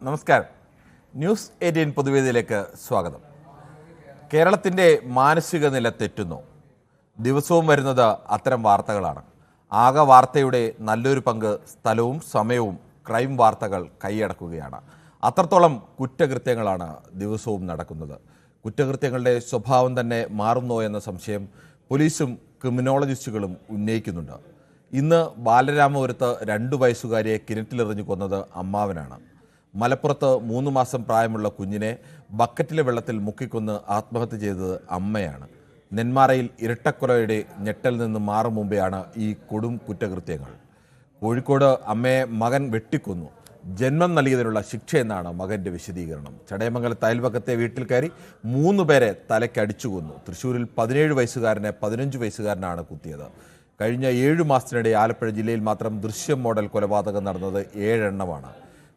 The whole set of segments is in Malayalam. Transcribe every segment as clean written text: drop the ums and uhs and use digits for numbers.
നമസ്കാരം. ന്യൂസ് 18 പൊതുവേദിയിലേക്ക് സ്വാഗതം. കേരളത്തിൻ്റെ മാനസിക നില തെറ്റുന്നു. ദിവസവും വരുന്നത് അത്തരം വാർത്തകളാണ്. ആകെ വാർത്തയുടെ നല്ലൊരു പങ്ക് സ്ഥലവും സമയവും ക്രൈം വാർത്തകൾ കൈയടക്കുകയാണ്. അത്രത്തോളം കുറ്റകൃത്യങ്ങളാണ് ദിവസവും നടക്കുന്നത്. കുറ്റകൃത്യങ്ങളുടെ സ്വഭാവം തന്നെ മാറുന്നോ എന്ന സംശയം പോലീസും ക്രിമിനോളജിസ്റ്റുകളും ഉന്നയിക്കുന്നുണ്ട്. ഇന്ന് ബാലരാമപുരത്ത് 2 വയസ്സുകാരിയെ കിണറ്റിലെറിഞ്ഞു കൊന്നത് അമ്മാവനാണ്. മലപ്പുറത്ത് 3 മാസം പ്രായമുള്ള കുഞ്ഞിനെ ബക്കറ്റിലെ വെള്ളത്തിൽ മുക്കിക്കൊന്ന് ആത്മഹത്യ ചെയ്തത് അമ്മയാണ്. നെന്മാറയിൽ ഇരട്ടക്കൊലയുടെ ഞെട്ടൽ നിന്ന് മാറും മുമ്പെയാണ് ഈ കൊടും കുറ്റകൃത്യങ്ങൾ. കോഴിക്കോട് അമ്മയെ മകൻ വെട്ടിക്കൊന്നു. ജന്മം നൽകിയതിനുള്ള ശിക്ഷയെന്നാണ് മകൻ്റെ വിശദീകരണം. ചടയമംഗലത്ത് അയൽപക്കത്തെ വീട്ടിൽ കയറി 3 പേരെ തലയ്ക്കടിച്ചു കൊന്നു. തൃശ്ശൂരിൽ 17 വയസ്സുകാരനെ 15 വയസ്സുകാരനാണ് കുത്തിയത്. കഴിഞ്ഞ 7 മാസത്തിനിടെ ആലപ്പുഴ ജില്ലയിൽ മാത്രം ദൃശ്യം മോഡൽ കൊലപാതകം നടന്നത് 7 എണ്ണമാണ്.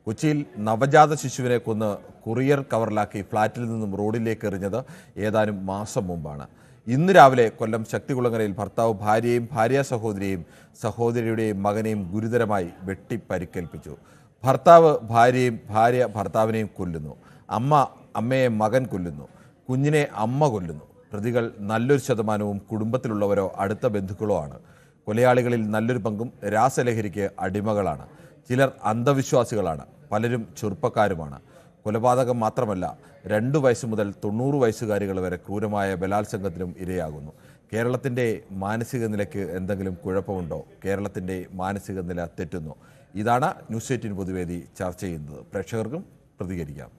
കൊച്ചിയിൽ നവജാത ശിശുവിനെ കൊന്ന് കൊറിയർ കവറിലാക്കി ഫ്ളാറ്റിൽ നിന്നും റോഡിലേക്ക് എറിഞ്ഞത് ഏതാനും മാസം മുമ്പാണ്. ഇന്ന് രാവിലെ കൊല്ലം ശക്തികുളങ്ങരയിൽ ഭർത്താവ് ഭാര്യയെയും ഭാര്യ സഹോദരിയുടെയും മകനെയും ഗുരുതരമായി വെട്ടി പരിക്കേൽപ്പിച്ചു. ഭർത്താവ് ഭാര്യയെയും ഭാര്യ ഭർത്താവിനെയും കൊല്ലുന്നു. അമ്മയെ മകൻ കൊല്ലുന്നു. കുഞ്ഞിനെ അമ്മ കൊല്ലുന്നു. പ്രതികൾ നല്ലൊരു ശതമാനവും കുടുംബത്തിലുള്ളവരോ അടുത്ത ബന്ധുക്കളോ ആണ്. കൊലയാളികളിൽ നല്ലൊരു പങ്കും രാസലഹരിക്ക് അടിമകളാണ്. ചിലർ അന്ധവിശ്വാസികളാണ്. പലരും ചെറുപ്പക്കാരുമാണ്. കൊലപാതകം മാത്രമല്ല, 2 വയസ്സ് മുതൽ 90 വയസ്സുകാരികൾ വരെ ക്രൂരമായ ബലാത്സംഗത്തിനും ഇരയാകുന്നു. കേരളത്തിൻ്റെ മാനസിക നിലയ്ക്ക് എന്തെങ്കിലും കുഴപ്പമുണ്ടോ? കേരളത്തിൻ്റെ മാനസിക നില തെറ്റുന്നു. ഇതാണ് ന്യൂസ് 18 പൊതുവേദി ചർച്ച ചെയ്യുന്നത്. പ്രേക്ഷകർക്കും പ്രതികരിക്കാം.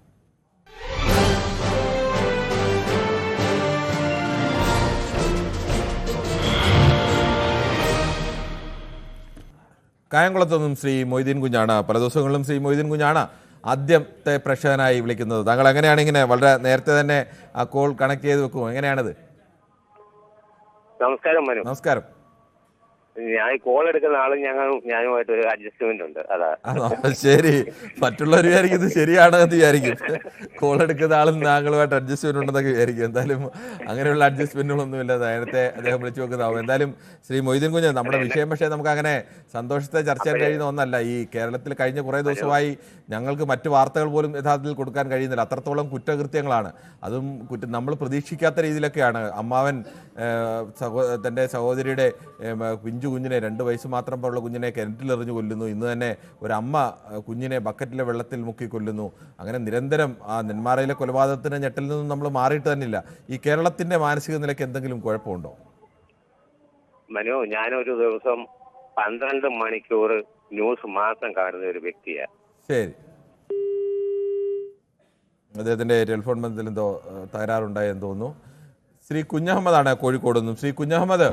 കായംകുളത്തു നിന്നും ശ്രീ മൊയ്തീൻ കുഞ്ഞാണ്. പല ദിവസങ്ങളിലും ശ്രീ മൊയ്തീൻ കുഞ്ഞാണ് ആദ്യത്തെ പ്രേക്ഷകനായി വിളിക്കുന്നത്. താങ്കൾ എങ്ങനെയാണ് ഇങ്ങനെ വളരെ നേരത്തെ തന്നെ ആ കോൾ കണക്ട് ചെയ്ത് വെക്കുമോ? എങ്ങനെയാണത്? നമസ്കാരം മനു. നമസ്കാരം. ഞാൻ കോൾ എടുക്കുന്ന ആളും ഞാനുമായിട്ട് ഒരു അഡ്ജസ്റ്റ്മെന്റ് ഉണ്ട്. അതാ ശരി. മറ്റുള്ളവർ വിചാരിക്കും ഇത് ശരിയാണ് എന്ന് വിചാരിക്കും. കോൾ എടുക്കുന്ന ആളും താങ്കളുമായിട്ട് അഡ്ജസ്റ്റ്മെന്റ് ഉണ്ടെന്നൊക്കെ വിചാരിക്കും. എന്തായാലും അങ്ങനെയുള്ള അഡ്ജസ്റ്റ്മെന്റുകളൊന്നുമില്ല. നേരത്തെ അദ്ദേഹം വിളിച്ചു നോക്കുന്നതാവും. എന്തായാലും ശ്രീ മൊയ്തീൻ കുഞ്ഞ്, നമ്മുടെ വിഷയം പക്ഷേ നമുക്ക് അങ്ങനെ സന്തോഷത്തെ ചർച്ച ചെയ്യാൻ കഴിയുന്ന ഒന്നല്ല. ഈ കേരളത്തിൽ കഴിഞ്ഞ കുറേ ദിവസമായി ഞങ്ങൾക്ക് മറ്റു വാർത്തകൾ പോലും യഥാർത്ഥത്തിൽ കൊടുക്കാൻ കഴിയുന്നില്ല. അത്രത്തോളം കുറ്റകൃത്യങ്ങളാണ്. അതും നമ്മൾ പ്രതീക്ഷിക്കാത്ത രീതിയിലൊക്കെയാണ്. അമ്മാവൻ തൻ്റെ സഹോദരിയുടെ പിഞ്ചു കുഞ്ഞിനെ, 2 വയസ്സ് മാത്രം ഉള്ള കുഞ്ഞിനെ കിണറ്റിലെറിഞ്ഞു കൊല്ലുന്നു. ഇന്ന് തന്നെ ഒരു അമ്മ കുഞ്ഞിനെ ബക്കറ്റിലെ വെള്ളത്തിൽ മുക്കി കൊല്ലുന്നു. അങ്ങനെ നിരന്തരം ആ നെന്മാറയിലെ കൊലപാതകത്തിന് ഞെട്ടിൽ നിന്നും നമ്മൾ മാറിയിട്ട് തന്നെയില്ല. ഈ കേരളത്തിന്റെ മാനസിക നിലയ്ക്ക് എന്തെങ്കിലും കുഴപ്പമുണ്ടോ? മനു, ഞാനൊരു ദിവസം 12 മണിക്കൂർ ന്യൂസ് മാത്രം കാണുന്ന ഒരു വ്യക്തിയാണ്. ശരി. അദ്ദേഹത്തിന്റെ ടെലിഫോൺ ബന്ധത്തിൽ എന്തോ തകരാറുണ്ടായെന്ന് തോന്നുന്നു. ശ്രീ കുഞ്ഞഹമ്മദാണ് കോഴിക്കോട് നിന്നും. ശ്രീ കുഞ്ഞഹമ്മദ്,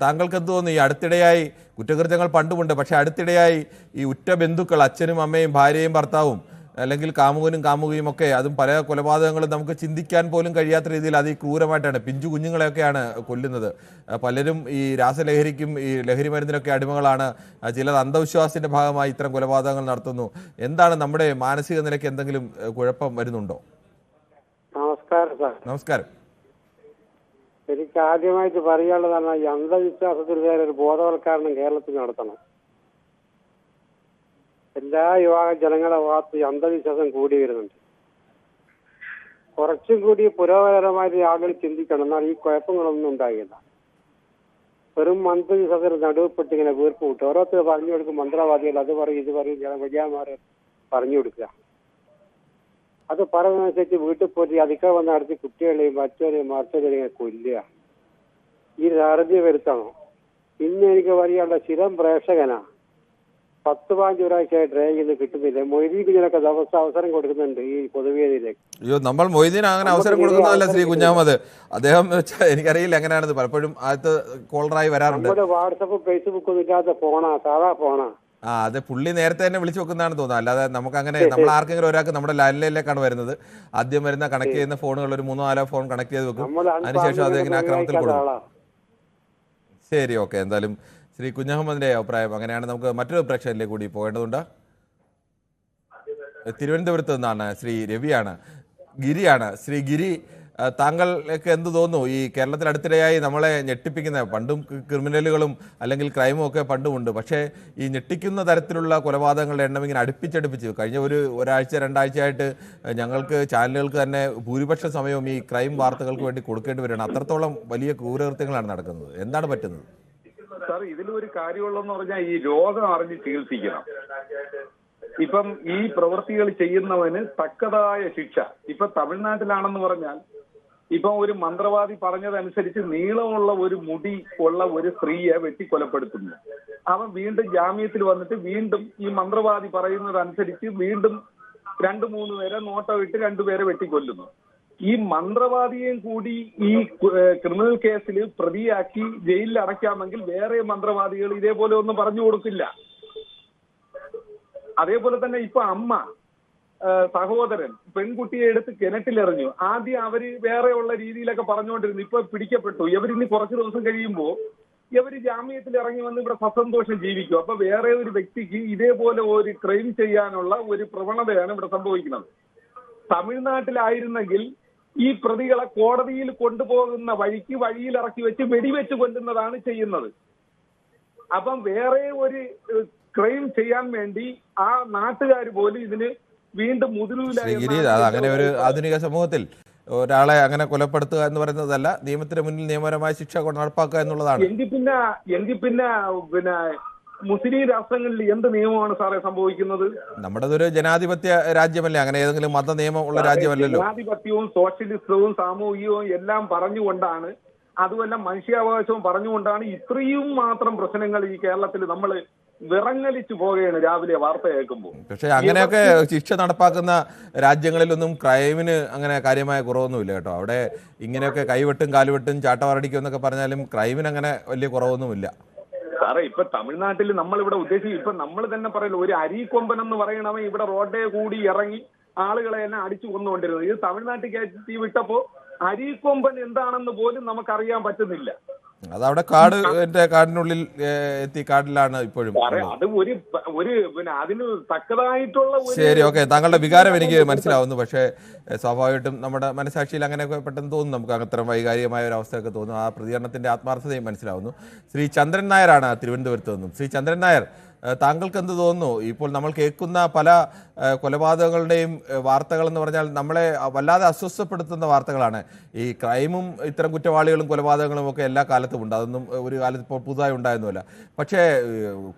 താങ്കൾക്ക് എന്ത് തോന്നുന്നു? ഈ അടുത്തിടെയായി കുറ്റകൃത്യങ്ങൾ പണ്ടുമുണ്ട്, പക്ഷെ അടുത്തിടെയായി ഈ ഉറ്റ ബന്ധുക്കൾ, അച്ഛനും അമ്മയും ഭാര്യയും ഭർത്താവും അല്ലെങ്കിൽ കാമുകനും കാമുകയും ഒക്കെ, അതും പല കൊലപാതകങ്ങളും നമുക്ക് ചിന്തിക്കാൻ പോലും കഴിയാത്ത രീതിയിൽ അതിക്രൂരമായിട്ടാണ് പിഞ്ചു കുഞ്ഞുങ്ങളെയൊക്കെയാണ് കൊല്ലുന്നത്. പലരും ഈ രാസലഹരിക്കും ഈ ലഹരി മരുന്നിനൊക്കെ അടിമകളാണ്. ചിലർ അന്ധവിശ്വാസത്തിന്റെ ഭാഗമായി ഇത്തരം കൊലപാതകങ്ങൾ നടത്തുന്നു. എന്താണ് നമ്മുടെ മാനസിക നിലയ്ക്ക് എന്തെങ്കിലും കുഴപ്പം വരുന്നുണ്ടോ? നമസ്കാരം സാർ. നമസ്കാരം. എനിക്ക് ആദ്യമായിട്ട് പറയാനുള്ളതാണ്, ഈ അന്ധവിശ്വാസത്തിന് നേരെ ഒരു ബോധവൽക്കരണം കേരളത്തിൽ നടത്തണം. എല്ലാ വിഭാഗം ജനങ്ങളുടെ ഭാഗത്ത് ഈ അന്ധവിശ്വാസം കൂടി വരുന്നുണ്ട്. കുറച്ചും കൂടി പുരോഗമനപരമായിട്ട് ആളുകൾ ചിന്തിക്കണം. എന്നാൽ ഈ കുഴപ്പങ്ങളൊന്നും ഉണ്ടാകില്ല. വെറും അന്ധവിശ്വാസത്തിന് നടുവപ്പെട്ട് ഇങ്ങനെ വീർപ്പ് വിട്ടു ഓരോരുത്തർ പറഞ്ഞു കൊടുക്കും. മന്ത്രവാദികൾ അത് പറയും ഇത് പറയും, വലിയമാർ പറഞ്ഞു കൊടുക്കുക. അത് പറയുന്നതനുസരിച്ച് വീട്ടിൽ പോയി അധികം വന്ന് നടത്തി കുട്ടികളെയും മറ്റവരെയും കൊല്ലുക. ഈ അറുതി വരുത്തണം. ഇന്ന് എനിക്ക് പറയാനുള്ള സ്ഥിരം പ്രേക്ഷകനാ. 10-15 ഒരാഴ്ചയായി ട്രെയിൻ ചെയ്ത് കിട്ടുന്നില്ല. മൊയ്തീൻ കുഞ്ഞിനൊക്കെ ദിവസം അവസരം കൊടുക്കുന്നുണ്ട് ഈ പൊതുവേദിയിലേക്ക്. അയ്യോ, നമ്മൾ മൊയ്തീൻ അങ്ങനെ അവസരം കൊടുക്കുന്നതല്ല ശ്രീ കുഞ്ഞാമത്. അദ്ദേഹം എനിക്കറിയില്ല എങ്ങനെയാണെന്ന്. പലപ്പോഴും ആദ്യത്തെ കോളറായി വരാറുണ്ട്. നമ്മുടെ വാട്സപ്പ് ഫേസ്ബുക്ക് ഒന്നും ഇല്ലാത്ത ഫോണാ, സാധാ ഫോണാ. അതെ, പുള്ളി നേരത്തെ തന്നെ വിളിച്ചു വെക്കുന്നതാണ് തോന്നുന്നത്. അല്ലാതെ നമുക്ക് അങ്ങനെ നമ്മൾ ആർക്കെങ്കിലും ഒരാൾക്ക് നമ്മുടെ ലാൻഡ്ലൈനിലേക്കാണ് വരുന്നത്. ആദ്യം വരുന്ന കണക്ട് ചെയ്യുന്ന ഫോണുകൾ ഒരു 3-4 ഫോൺ കണക്ട് ചെയ്ത് വെക്കും. അതിനുശേഷം അത് ഇങ്ങനെ ആക്രമണത്തിൽ കൊടുക്കും. ശരി, ഓക്കെ. എന്തായാലും ശ്രീ കുഞ്ഞഹമ്മദിന്റെ അഭിപ്രായം അങ്ങനെയാണ്. നമുക്ക് മറ്റൊരു പ്രേക്ഷകരിലേക്ക് കൂടി പോകേണ്ടതുണ്ട്. തിരുവനന്തപുരത്ത് നിന്നാണ് ശ്രീ രവിയാണ്, ഗിരിയാണ്. ശ്രീ ഗിരി, താങ്കൾക്ക് എന്ത് തോന്നുന്നു? ഈ കേരളത്തിൽ അടുത്തിടെയായി നമ്മളെ ഞെട്ടിപ്പിക്കുന്ന, പണ്ടും ക്രിമിനലുകളും അല്ലെങ്കിൽ ക്രൈമും ഒക്കെ പണ്ടുമുണ്ട്, പക്ഷേ ഈ ഞെട്ടിക്കുന്ന തരത്തിലുള്ള കൊലപാതകങ്ങളുടെ എണ്ണം ഇങ്ങനെ അടുപ്പിച്ചടുപ്പിച്ച് കഴിഞ്ഞ ഒരാഴ്ച 2 ആഴ്ചയായിട്ട് ഞങ്ങൾക്ക് ചാനലുകൾക്ക് തന്നെ ഭൂരിപക്ഷ സമയവും ഈ ക്രൈം വാർത്തകൾക്ക് വേണ്ടി കൊടുക്കേണ്ടി വരികയാണ്. അത്രത്തോളം വലിയ ക്രൂരകൃത്യങ്ങളാണ് നടക്കുന്നത്. എന്താണ് പറ്റുന്നത്? സാർ, ഇതിലൊരു കാര്യമുള്ളതെന്ന് പറഞ്ഞാൽ ഈ രോഗം അറിഞ്ഞ് ചികിത്സിക്കണം. ഇപ്പം ഈ പ്രവൃത്തികൾ ചെയ്യുന്നവന് തക്കതായ ശിക്ഷ. ഇപ്പൊ തമിഴ്നാട്ടിലാണെന്ന് പറഞ്ഞാൽ ഇപ്പൊ ഒരു മന്ത്രവാദി പറഞ്ഞതനുസരിച്ച് നീളമുള്ള ഒരു മുടി ഉള്ള ഒരു സ്ത്രീയെ വെട്ടിക്കൊലപ്പെടുത്തുന്നു. അവൻ വീണ്ടും ജാമ്യത്തിൽ വന്നിട്ട് വീണ്ടും ഈ മന്ത്രവാദി പറയുന്നതനുസരിച്ച് വീണ്ടും 2-3 പേരെ നോട്ടം ഇട്ട് 2 പേരെ വെട്ടിക്കൊല്ലുന്നു. ഈ മന്ത്രവാദിയെയും കൂടി ഈ ക്രിമിനൽ കേസിൽ പ്രതിയാക്കി ജയിലിൽ അടയ്ക്കാമെങ്കിൽ വേറെ മന്ത്രവാദികൾ ഇതേപോലെ ഒന്നും പറഞ്ഞു കൊടുക്കില്ല. അതേപോലെ തന്നെ ഇപ്പൊ അമ്മ, സഹോദരൻ പെൺകുട്ടിയെ എടുത്ത് കിണറ്റിലെറിഞ്ഞു. ആദ്യം അവര് വേറെയുള്ള രീതിയിലൊക്കെ പറഞ്ഞുകൊണ്ടിരുന്നു. ഇപ്പൊ പിടിക്കപ്പെട്ടു. ഇവരിനി കുറച്ച് ദിവസം കഴിയുമ്പോൾ ഇവര് ജാമ്യത്തിൽ ഇറങ്ങി വന്ന് ഇവിടെ സസന്തോഷം ജീവിക്കും. അപ്പൊ വേറെ ഒരു വ്യക്തിക്ക് ഇതേപോലെ ഒരു ക്രൈം ചെയ്യാനുള്ള ഒരു പ്രവണതയാണ് ഇവിടെ സംഭവിക്കുന്നത്. തമിഴ്നാട്ടിലായിരുന്നെങ്കിൽ ഈ പ്രതികളെ കോടതിയിൽ കൊണ്ടുപോകുന്ന വഴിയിൽ ഇറക്കി വെച്ച് വെടിവെച്ച് കൊല്ലുന്നതാണ് ചെയ്യുന്നത്. അപ്പം വേറെ ഒരു ക്രൈം ചെയ്യാൻ വേണ്ടി ആ നാട്ടുകാർ പോലും ഇതിന് വീണ്ടും അങ്ങനെ ഒരു ആധുനിക സമൂഹത്തിൽ ഒരാളെ അങ്ങനെ കൊലപ്പെടുത്തുക എന്ന് പറയുന്നതല്ല, നിയമത്തിന് മുന്നിൽ നിയമപരമായ ശിക്ഷ നടപ്പാക്കുക എന്നുള്ളതാണ്. എങ്കിൽ പിന്നെ മുസ്ലിം രാഷ്ട്രങ്ങളിൽ എന്ത് നിയമമാണ് സാറേ സംഭവിക്കുന്നത്? നമ്മുടേതൊരു ജനാധിപത്യ രാജ്യമല്ലേ, അങ്ങനെ ഏതെങ്കിലും മത നിയമം ഉള്ള രാജ്യമല്ലല്ലോ. ജനാധിപത്യവും സോഷ്യലിസവും സാമൂഹികവും എല്ലാം പറഞ്ഞുകൊണ്ടാണ്, അതുമല്ല മനുഷ്യാവകാശവും പറഞ്ഞുകൊണ്ടാണ് ഇത്രയും മാത്രം പ്രശ്നങ്ങൾ ഈ കേരളത്തിൽ നമ്മൾ വിറങ്ങലിച്ചു പോവുകയാണ് രാവിലെ വാർത്ത കേൾക്കുമ്പോൾ. പക്ഷെ അങ്ങനെയൊക്കെ ശിക്ഷ നടപ്പാക്കുന്ന രാജ്യങ്ങളിലൊന്നും ക്രൈമിന് അങ്ങനെ കാര്യമായ കുറവൊന്നുമില്ല കേട്ടോ. അവിടെ ഇങ്ങനെയൊക്കെ കൈവെട്ടും കാലുവെട്ടും ചാട്ടവാറടിക്കും എന്നൊക്കെ പറഞ്ഞാലും ക്രൈമിന് അങ്ങനെ വലിയ കുറവൊന്നുമില്ല. സാറേ, ഇപ്പൊ തമിഴ്നാട്ടിൽ നമ്മളിവിടെ ഉദ്ദേശിക്കും, ഇപ്പൊ നമ്മൾ തന്നെ പറയല്ലോ, ഒരു അരീക്കൊമ്പൻ എന്ന് പറയണവൻ ഇവിടെ റോഡേ കൂടി ഇറങ്ങി ആളുകളെ തന്നെ അടിച്ചു കൊന്നുകൊണ്ടിരുന്നത്. ഇത് തമിഴ്നാട്ടിൽ കയറ്റി വിട്ടപ്പോ അരീക്കൊമ്പൻ എന്താണെന്ന് പോലും നമുക്കറിയാൻ പറ്റുന്നില്ല. അതവിടെ കാടിനുള്ളിൽ എത്തി, കാട്ടിലാണ് ഇപ്പോഴും. അത് ഒരു പിന്നെ അതിന് തക്കതായിട്ടുള്ള. ശരി, ഓക്കെ, താങ്കളുടെ വികാരം എനിക്ക് മനസ്സിലാവുന്നു. പക്ഷേ സ്വാഭാവികമായിട്ടും നമ്മുടെ മനസാക്ഷിയിൽ അങ്ങനെയൊക്കെ പെട്ടെന്ന് തോന്നുന്നു, നമുക്ക് അത്തരം വൈകാരികമായ ഒരു അവസ്ഥയൊക്കെ തോന്നുന്നു. ആ പ്രതികരണത്തിന്റെ ആത്മാർത്ഥതയും മനസ്സിലാവുന്നു. ശ്രീ ചന്ദ്രൻ നായരാണ് തിരുവനന്തപുരത്ത് നിന്നും. ശ്രീ ചന്ദ്രൻ നായർ, താങ്കൾക്ക് എന്ത് തോന്നുന്നു? ഇപ്പോൾ നമ്മൾ കേൾക്കുന്ന പല കൊലപാതകങ്ങളുടെയും വാർത്തകൾ എന്ന് പറഞ്ഞാൽ നമ്മളെ വല്ലാതെ അസ്വസ്ഥപ്പെടുത്തുന്ന വാർത്തകളാണ്. ഈ ക്രൈമും ഇത്തരം കുറ്റവാളികളും കൊലപാതകങ്ങളും ഒക്കെ എല്ലാ കാലത്തും ഉണ്ട്. അതൊന്നും ഒരു കാലത്ത് ഇപ്പോൾ പുതുതായി ഉണ്ടായിരുന്നില്ല. പക്ഷേ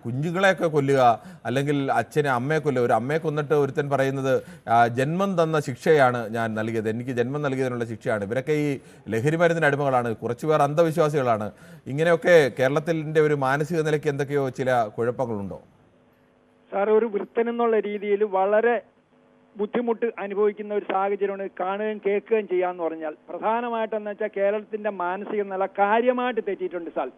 കുഞ്ഞുങ്ങളെയൊക്കെ കൊല്ലുക, അല്ലെങ്കിൽ അച്ഛനെ അമ്മയെ കൊല്ലുക. ഒരു അമ്മയെ കൊന്നിട്ട് ഒരുത്തൻ പറയുന്നത് ജന്മം തന്ന ശിക്ഷയാണ് ഞാൻ നൽകിയത്, എനിക്ക് ജന്മം നൽകിയതിനുള്ള ശിക്ഷയാണ്. ഇവരൊക്കെ ഈ ലഹരി മരുന്നിന് അടിമകളാണ്, കുറച്ചുപേർ അന്ധവിശ്വാസികളാണ്. ഇങ്ങനെയൊക്കെ കേരളത്തിൻ്റെ ഒരു മാനസിക നിലയ്ക്ക് എന്തൊക്കെയോ ചില കുഴപ്പങ്ങളുണ്ടോ? സാർ, ഒരു വൃത്തൻ എന്നുള്ള രീതിയിൽ വളരെ ബുദ്ധിമുട്ട് അനുഭവിക്കുന്ന ഒരു സാഹചര്യമാണ് കാണുകയും കേൾക്കുകയും ചെയ്യാന്ന് പറഞ്ഞാൽ. പ്രധാനമായിട്ടെന്ന് വെച്ചാൽ കേരളത്തിന്റെ മാനസിക നില കാര്യമായിട്ട് തെറ്റിയിട്ടുണ്ട് സാർ.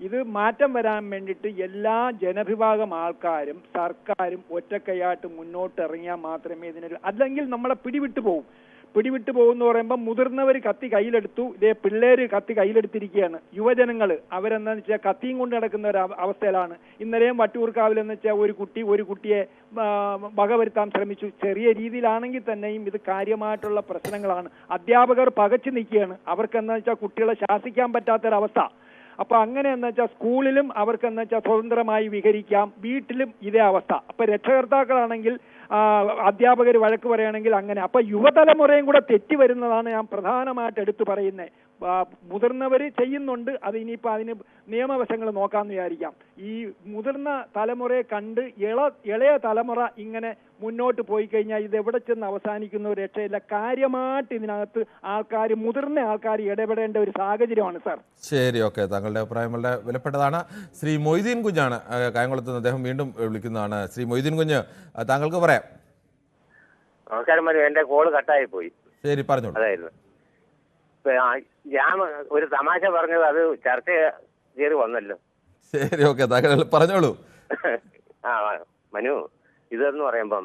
ഇത് മാറ്റം വരാൻ വേണ്ടിയിട്ട് എല്ലാ ജനവിഭാഗം ആൾക്കാരും സർക്കാരും ഒറ്റക്കൈയായിട്ട് മുന്നോട്ട് ഇറങ്ങിയാൽ മാത്രമേ ഇതിനൊരു, അല്ലെങ്കിൽ നമ്മളെ പിടിവിട്ടു പോകുമെന്ന് പറയുമ്പോൾ മുതിർന്നവർ കത്തി കയ്യിലെടുത്തു, ഇതേ പിള്ളേര് കത്തി കയ്യിലെടുത്തിരിക്കുകയാണ്. യുവജനങ്ങൾ അവരെന്താണെന്ന് വെച്ചാൽ കത്തിയും കൊണ്ട് നടക്കുന്ന ഒരു അവസ്ഥയിലാണ്. ഇന്നലെയും വട്ടിയൂർക്കാവിലെന്ന് വെച്ചാൽ ഒരു കുട്ടിയെ വകവരുത്താൻ ശ്രമിച്ചു. ചെറിയ രീതിയിലാണെങ്കിൽ തന്നെയും ഇത് കാര്യമായിട്ടുള്ള പ്രശ്നങ്ങളാണ്. അധ്യാപകർ പകച്ചു നിൽക്കുകയാണ്. അവർക്കെന്താ വെച്ചാൽ കുട്ടികളെ ശാസിക്കാൻ പറ്റാത്തൊരവസ്ഥ. അപ്പൊ അങ്ങനെ എന്ന് വെച്ചാൽ സ്കൂളിലും അവർക്ക് എന്ന് വെച്ചാൽ സ്വതന്ത്രമായി വിഹരിക്കാം, വീട്ടിലും ഇതേ അവസ്ഥ. അപ്പൊ രക്ഷകർത്താക്കളാണെങ്കിൽ അധ്യാപകർ വഴക്ക് പറയുകയാണെങ്കിൽ അങ്ങനെ. അപ്പൊ യുവതലമുറയും കൂടെ തെറ്റി വരുന്നതാണ് ഞാൻ പ്രധാനമായിട്ട് എടുത്തു പറയുന്നത്. മുതിർന്നവർ ചെയ്യുന്നുണ്ട്, അത് ഇനിയിപ്പോൾ അതിന് നിയമവശങ്ങൾ നോക്കാമെന്ന് വിചാരിക്കാം. ഈ മുതിർന്ന തലമുറയെ കണ്ട് ഇളയ തലമുറ ഇങ്ങനെ മുന്നോട്ട് പോയി കഴിഞ്ഞാൽ ഇത് എവിടെ ചെന്ന് അവസാനിക്കുന്ന ഒരു രക്ഷയില്ല. കാര്യമായിട്ട് ഇതിനകത്ത് മുതിർന്ന ആൾക്കാർ ഇടപെടേണ്ട ഒരു സാഹചര്യമാണ് സാർ. ശരി, ഓക്കെ, താങ്കളുടെ അഭിപ്രായം വളരെ വിലപ്പെട്ടതാണ്. ശ്രീ മൊയ്തീൻ കുഞ്ഞാണ് കായംകുളത്ത് നിന്ന്, അദ്ദേഹം വീണ്ടും വിളിക്കുന്നതാണ്. ശ്രീ മൊയ്തീൻ കുഞ്ഞ്, താങ്കൾക്ക് പറയാം. നമസ്കാരം. എന്റെ കോള് കട്ടായി പോയി. ശരി, പറഞ്ഞോളൂ. അതായിരുന്നു ഞാൻ ഒരു തമാശ പറഞ്ഞത്, അത് ചർച്ച ചെയ്ത് വന്നല്ലോ. ശരി, ഓക്കെ, താങ്കൾ പറഞ്ഞോളൂ. മനു, ഇതെന്ന് പറയുമ്പം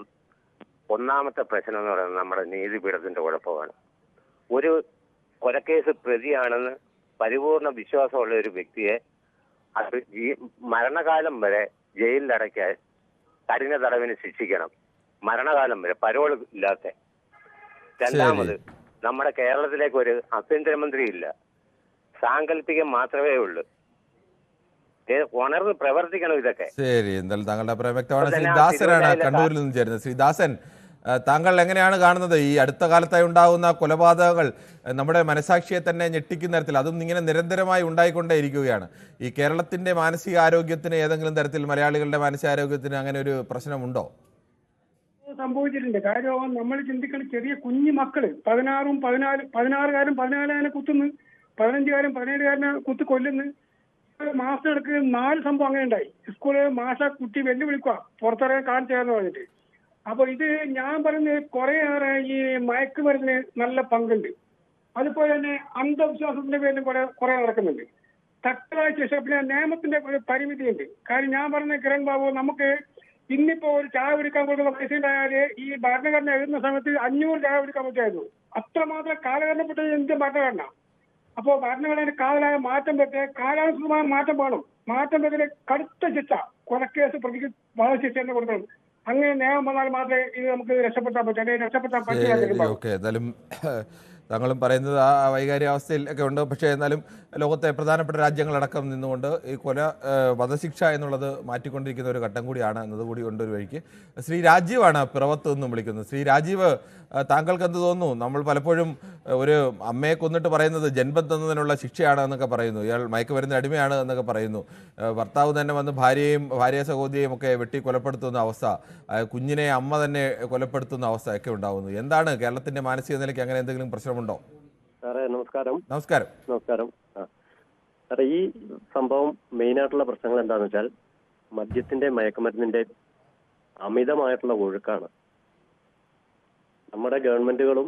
ഒന്നാമത്തെ പ്രശ്നം എന്ന് പറയുന്നത് നമ്മുടെ നീതിപീഠത്തിന്റെ കുഴപ്പമാണ്. ഒരു കൊലക്കേസ് പ്രതിയാണെന്ന് പരിപൂർണ വിശ്വാസമുള്ള ഒരു വ്യക്തിയെ അത് മരണകാലം വരെ ജയിലിലടയ്ക്കാൻ കഠിന തടവിന് ശിക്ഷിക്കണം. മരണകാലം വരെ, പരോൾ ഇല്ലാത്ത. രണ്ടാമത്, നമ്മുടെ കേരളത്തിലേക്ക് ഒരു ആഭ്യന്തരമന്ത്രി ഇല്ല. സാങ്കല്പികം മാത്രമേ ഉള്ളൂ. ഉണർന്ന് പ്രവർത്തിക്കണം ഇതൊക്കെ. ശരി, എന്തായാലും താങ്കളുടെ അഭിപ്രായം വ്യക്തമാണ്. ഇപ്പൊ ശ്രീ തന്നെ ദാസനാണ് തിരുവനന്തപുരത്ത് കണ്ണൂരിൽ നിന്ന് ചേരുന്നത്. ശ്രീ ദാസൻ, താങ്കൾ എങ്ങനെയാണ് കാണുന്നത് ഈ അടുത്ത കാലത്തായി ഉണ്ടാകുന്ന കൊലപാതകങ്ങൾ? നമ്മുടെ മനസാക്ഷിയെ തന്നെ ഞെട്ടിക്കുന്ന തരത്തിൽ അതും ഇങ്ങനെ നിരന്തരമായി ഉണ്ടായിക്കൊണ്ടേ ഇരിക്കുകയാണ്. ഈ കേരളത്തിന്റെ മാനസികാരോഗ്യത്തിന് ഏതെങ്കിലും തരത്തിൽ, മലയാളികളുടെ മാനസികാരോഗ്യത്തിന് അങ്ങനെ ഒരു പ്രശ്നമുണ്ടോ? സംഭവിച്ചിട്ടുണ്ട്. കാര്യം നമ്മൾ ചിന്തിക്കണം, ചെറിയ കുഞ്ഞു മക്കള് 16 കുത്തുന്നു, 15-17 കുത്തി കൊല്ലുന്നു. മാസം എടുക്ക് 4 സംഭവം അങ്ങനെ ഉണ്ടായി. സ്കൂളിൽ മാഷ കുട്ടി വെല്ലുവിളിക്കുക പുറത്തിറങ്ങാൻ കാണിച്ചാന്ന് പറഞ്ഞിട്ട്. അപ്പൊ ഇത് ഞാൻ പറയുന്നത് കുറെ ഏറെ ഈ മയക്കുമരുന്നിന് നല്ല പങ്കുണ്ട്. അതുപോലെ തന്നെ അന്ധവിശ്വാസത്തിന്റെ പേരിലും കുറെ നടക്കുന്നുണ്ട്. തക്കതായ ശേഷം പിന്നെ നിയമത്തിന്റെ ഒരു പരിമിതിയുണ്ട്. കാര്യം ഞാൻ പറഞ്ഞ കിരൺ ബാബു, നമുക്ക് ഇന്നിപ്പോ ഒരു ചായ കുടിക്കാൻ കൊടുക്കുന്ന പൈസ ഉണ്ടായാല് ഈ ഭരണഘടന എഴുതുന്ന സമയത്ത് 500 ചായ കുടിക്കാൻ പറ്റുമായിരുന്നു. അത്രമാത്രം കാലഘട്ടപ്പെട്ടത് ഇന്ത്യൻ ഭരണഘടന. അപ്പോ ഭരണഘടന കാതലായ മാറ്റം പറ്റിയ കാലാനുസൃതമായ മാറ്റം വേണം. മാറ്റം പറ്റിയ കടുത്ത ശിക്ഷ, കൊലക്കേസ് പ്രതിക്ക് വധശിക്ഷ തന്നെ കൊടുക്കണം. അങ്ങനെ നിയമം വന്നാൽ മാത്രമേ ഇത് നമുക്ക് രക്ഷപ്പെട്ടാൻ പറ്റൂ. അല്ലെങ്കിൽ രക്ഷപ്പെട്ടാൻ പറ്റില്ല. ഓക്കെ, എന്തായാലും താങ്കളും പറയുന്നത് ആ വൈകാരിക അവസ്ഥയിൽ ഒക്കെ ഉണ്ട്. പക്ഷേ എന്നാലും ലോകത്തെ പ്രധാനപ്പെട്ട രാജ്യങ്ങളടക്കം നിന്നുകൊണ്ട് ഈ വധശിക്ഷ എന്നുള്ളത് മാറ്റിക്കൊണ്ടിരിക്കുന്ന ഒരു ഘട്ടം കൂടിയാണ് എന്നതുകൂടി ഉണ്ട് ഒരു വഴിക്ക്. ശ്രീ രാജീവാണ് പിറവത്ത് നിന്നും വിളിക്കുന്നത്. ശ്രീ രാജീവ്, താങ്കൾക്ക് എന്ത് തോന്നുന്നു? നമ്മൾ പലപ്പോഴും ഒരു അമ്മയെ കൊന്നിട്ട് പറയുന്നത് ജന്മം തന്നതിനുള്ള ശിക്ഷയാണ് എന്നൊക്കെ പറയുന്നു. ഇയാൾ മയക്കുമരുന്ന് അടിമയാണ് എന്നൊക്കെ പറയുന്നു. ഭർത്താവ് തന്നെ വന്ന് ഭാര്യ സഹോദരിയെയും ഒക്കെ വെട്ടി കൊലപ്പെടുത്തുന്ന അവസ്ഥ, കുഞ്ഞിനെ അമ്മ തന്നെ കൊലപ്പെടുത്തുന്ന അവസ്ഥ ഒക്കെ ഉണ്ടാകുന്നു. എന്താണ് കേരളത്തിന്റെ മാനസിക നിലയ്ക്ക് അങ്ങനെ എന്തെങ്കിലും പ്രശ്നമുണ്ടോ? സാറേ നമസ്കാരം. നമസ്കാരം. നമസ്കാരം. സാറേ, ഈ സംഭവം മെയിനായിട്ടുള്ള പ്രശ്നങ്ങൾ എന്താണെന്ന് വെച്ചാൽ മദ്യത്തിന്റെ മയക്കുമരുന്നിന്റെ അമിതമായിട്ടുള്ള ഒഴുക്കാണ്. നമ്മുടെ ഗവൺമെന്റുകളും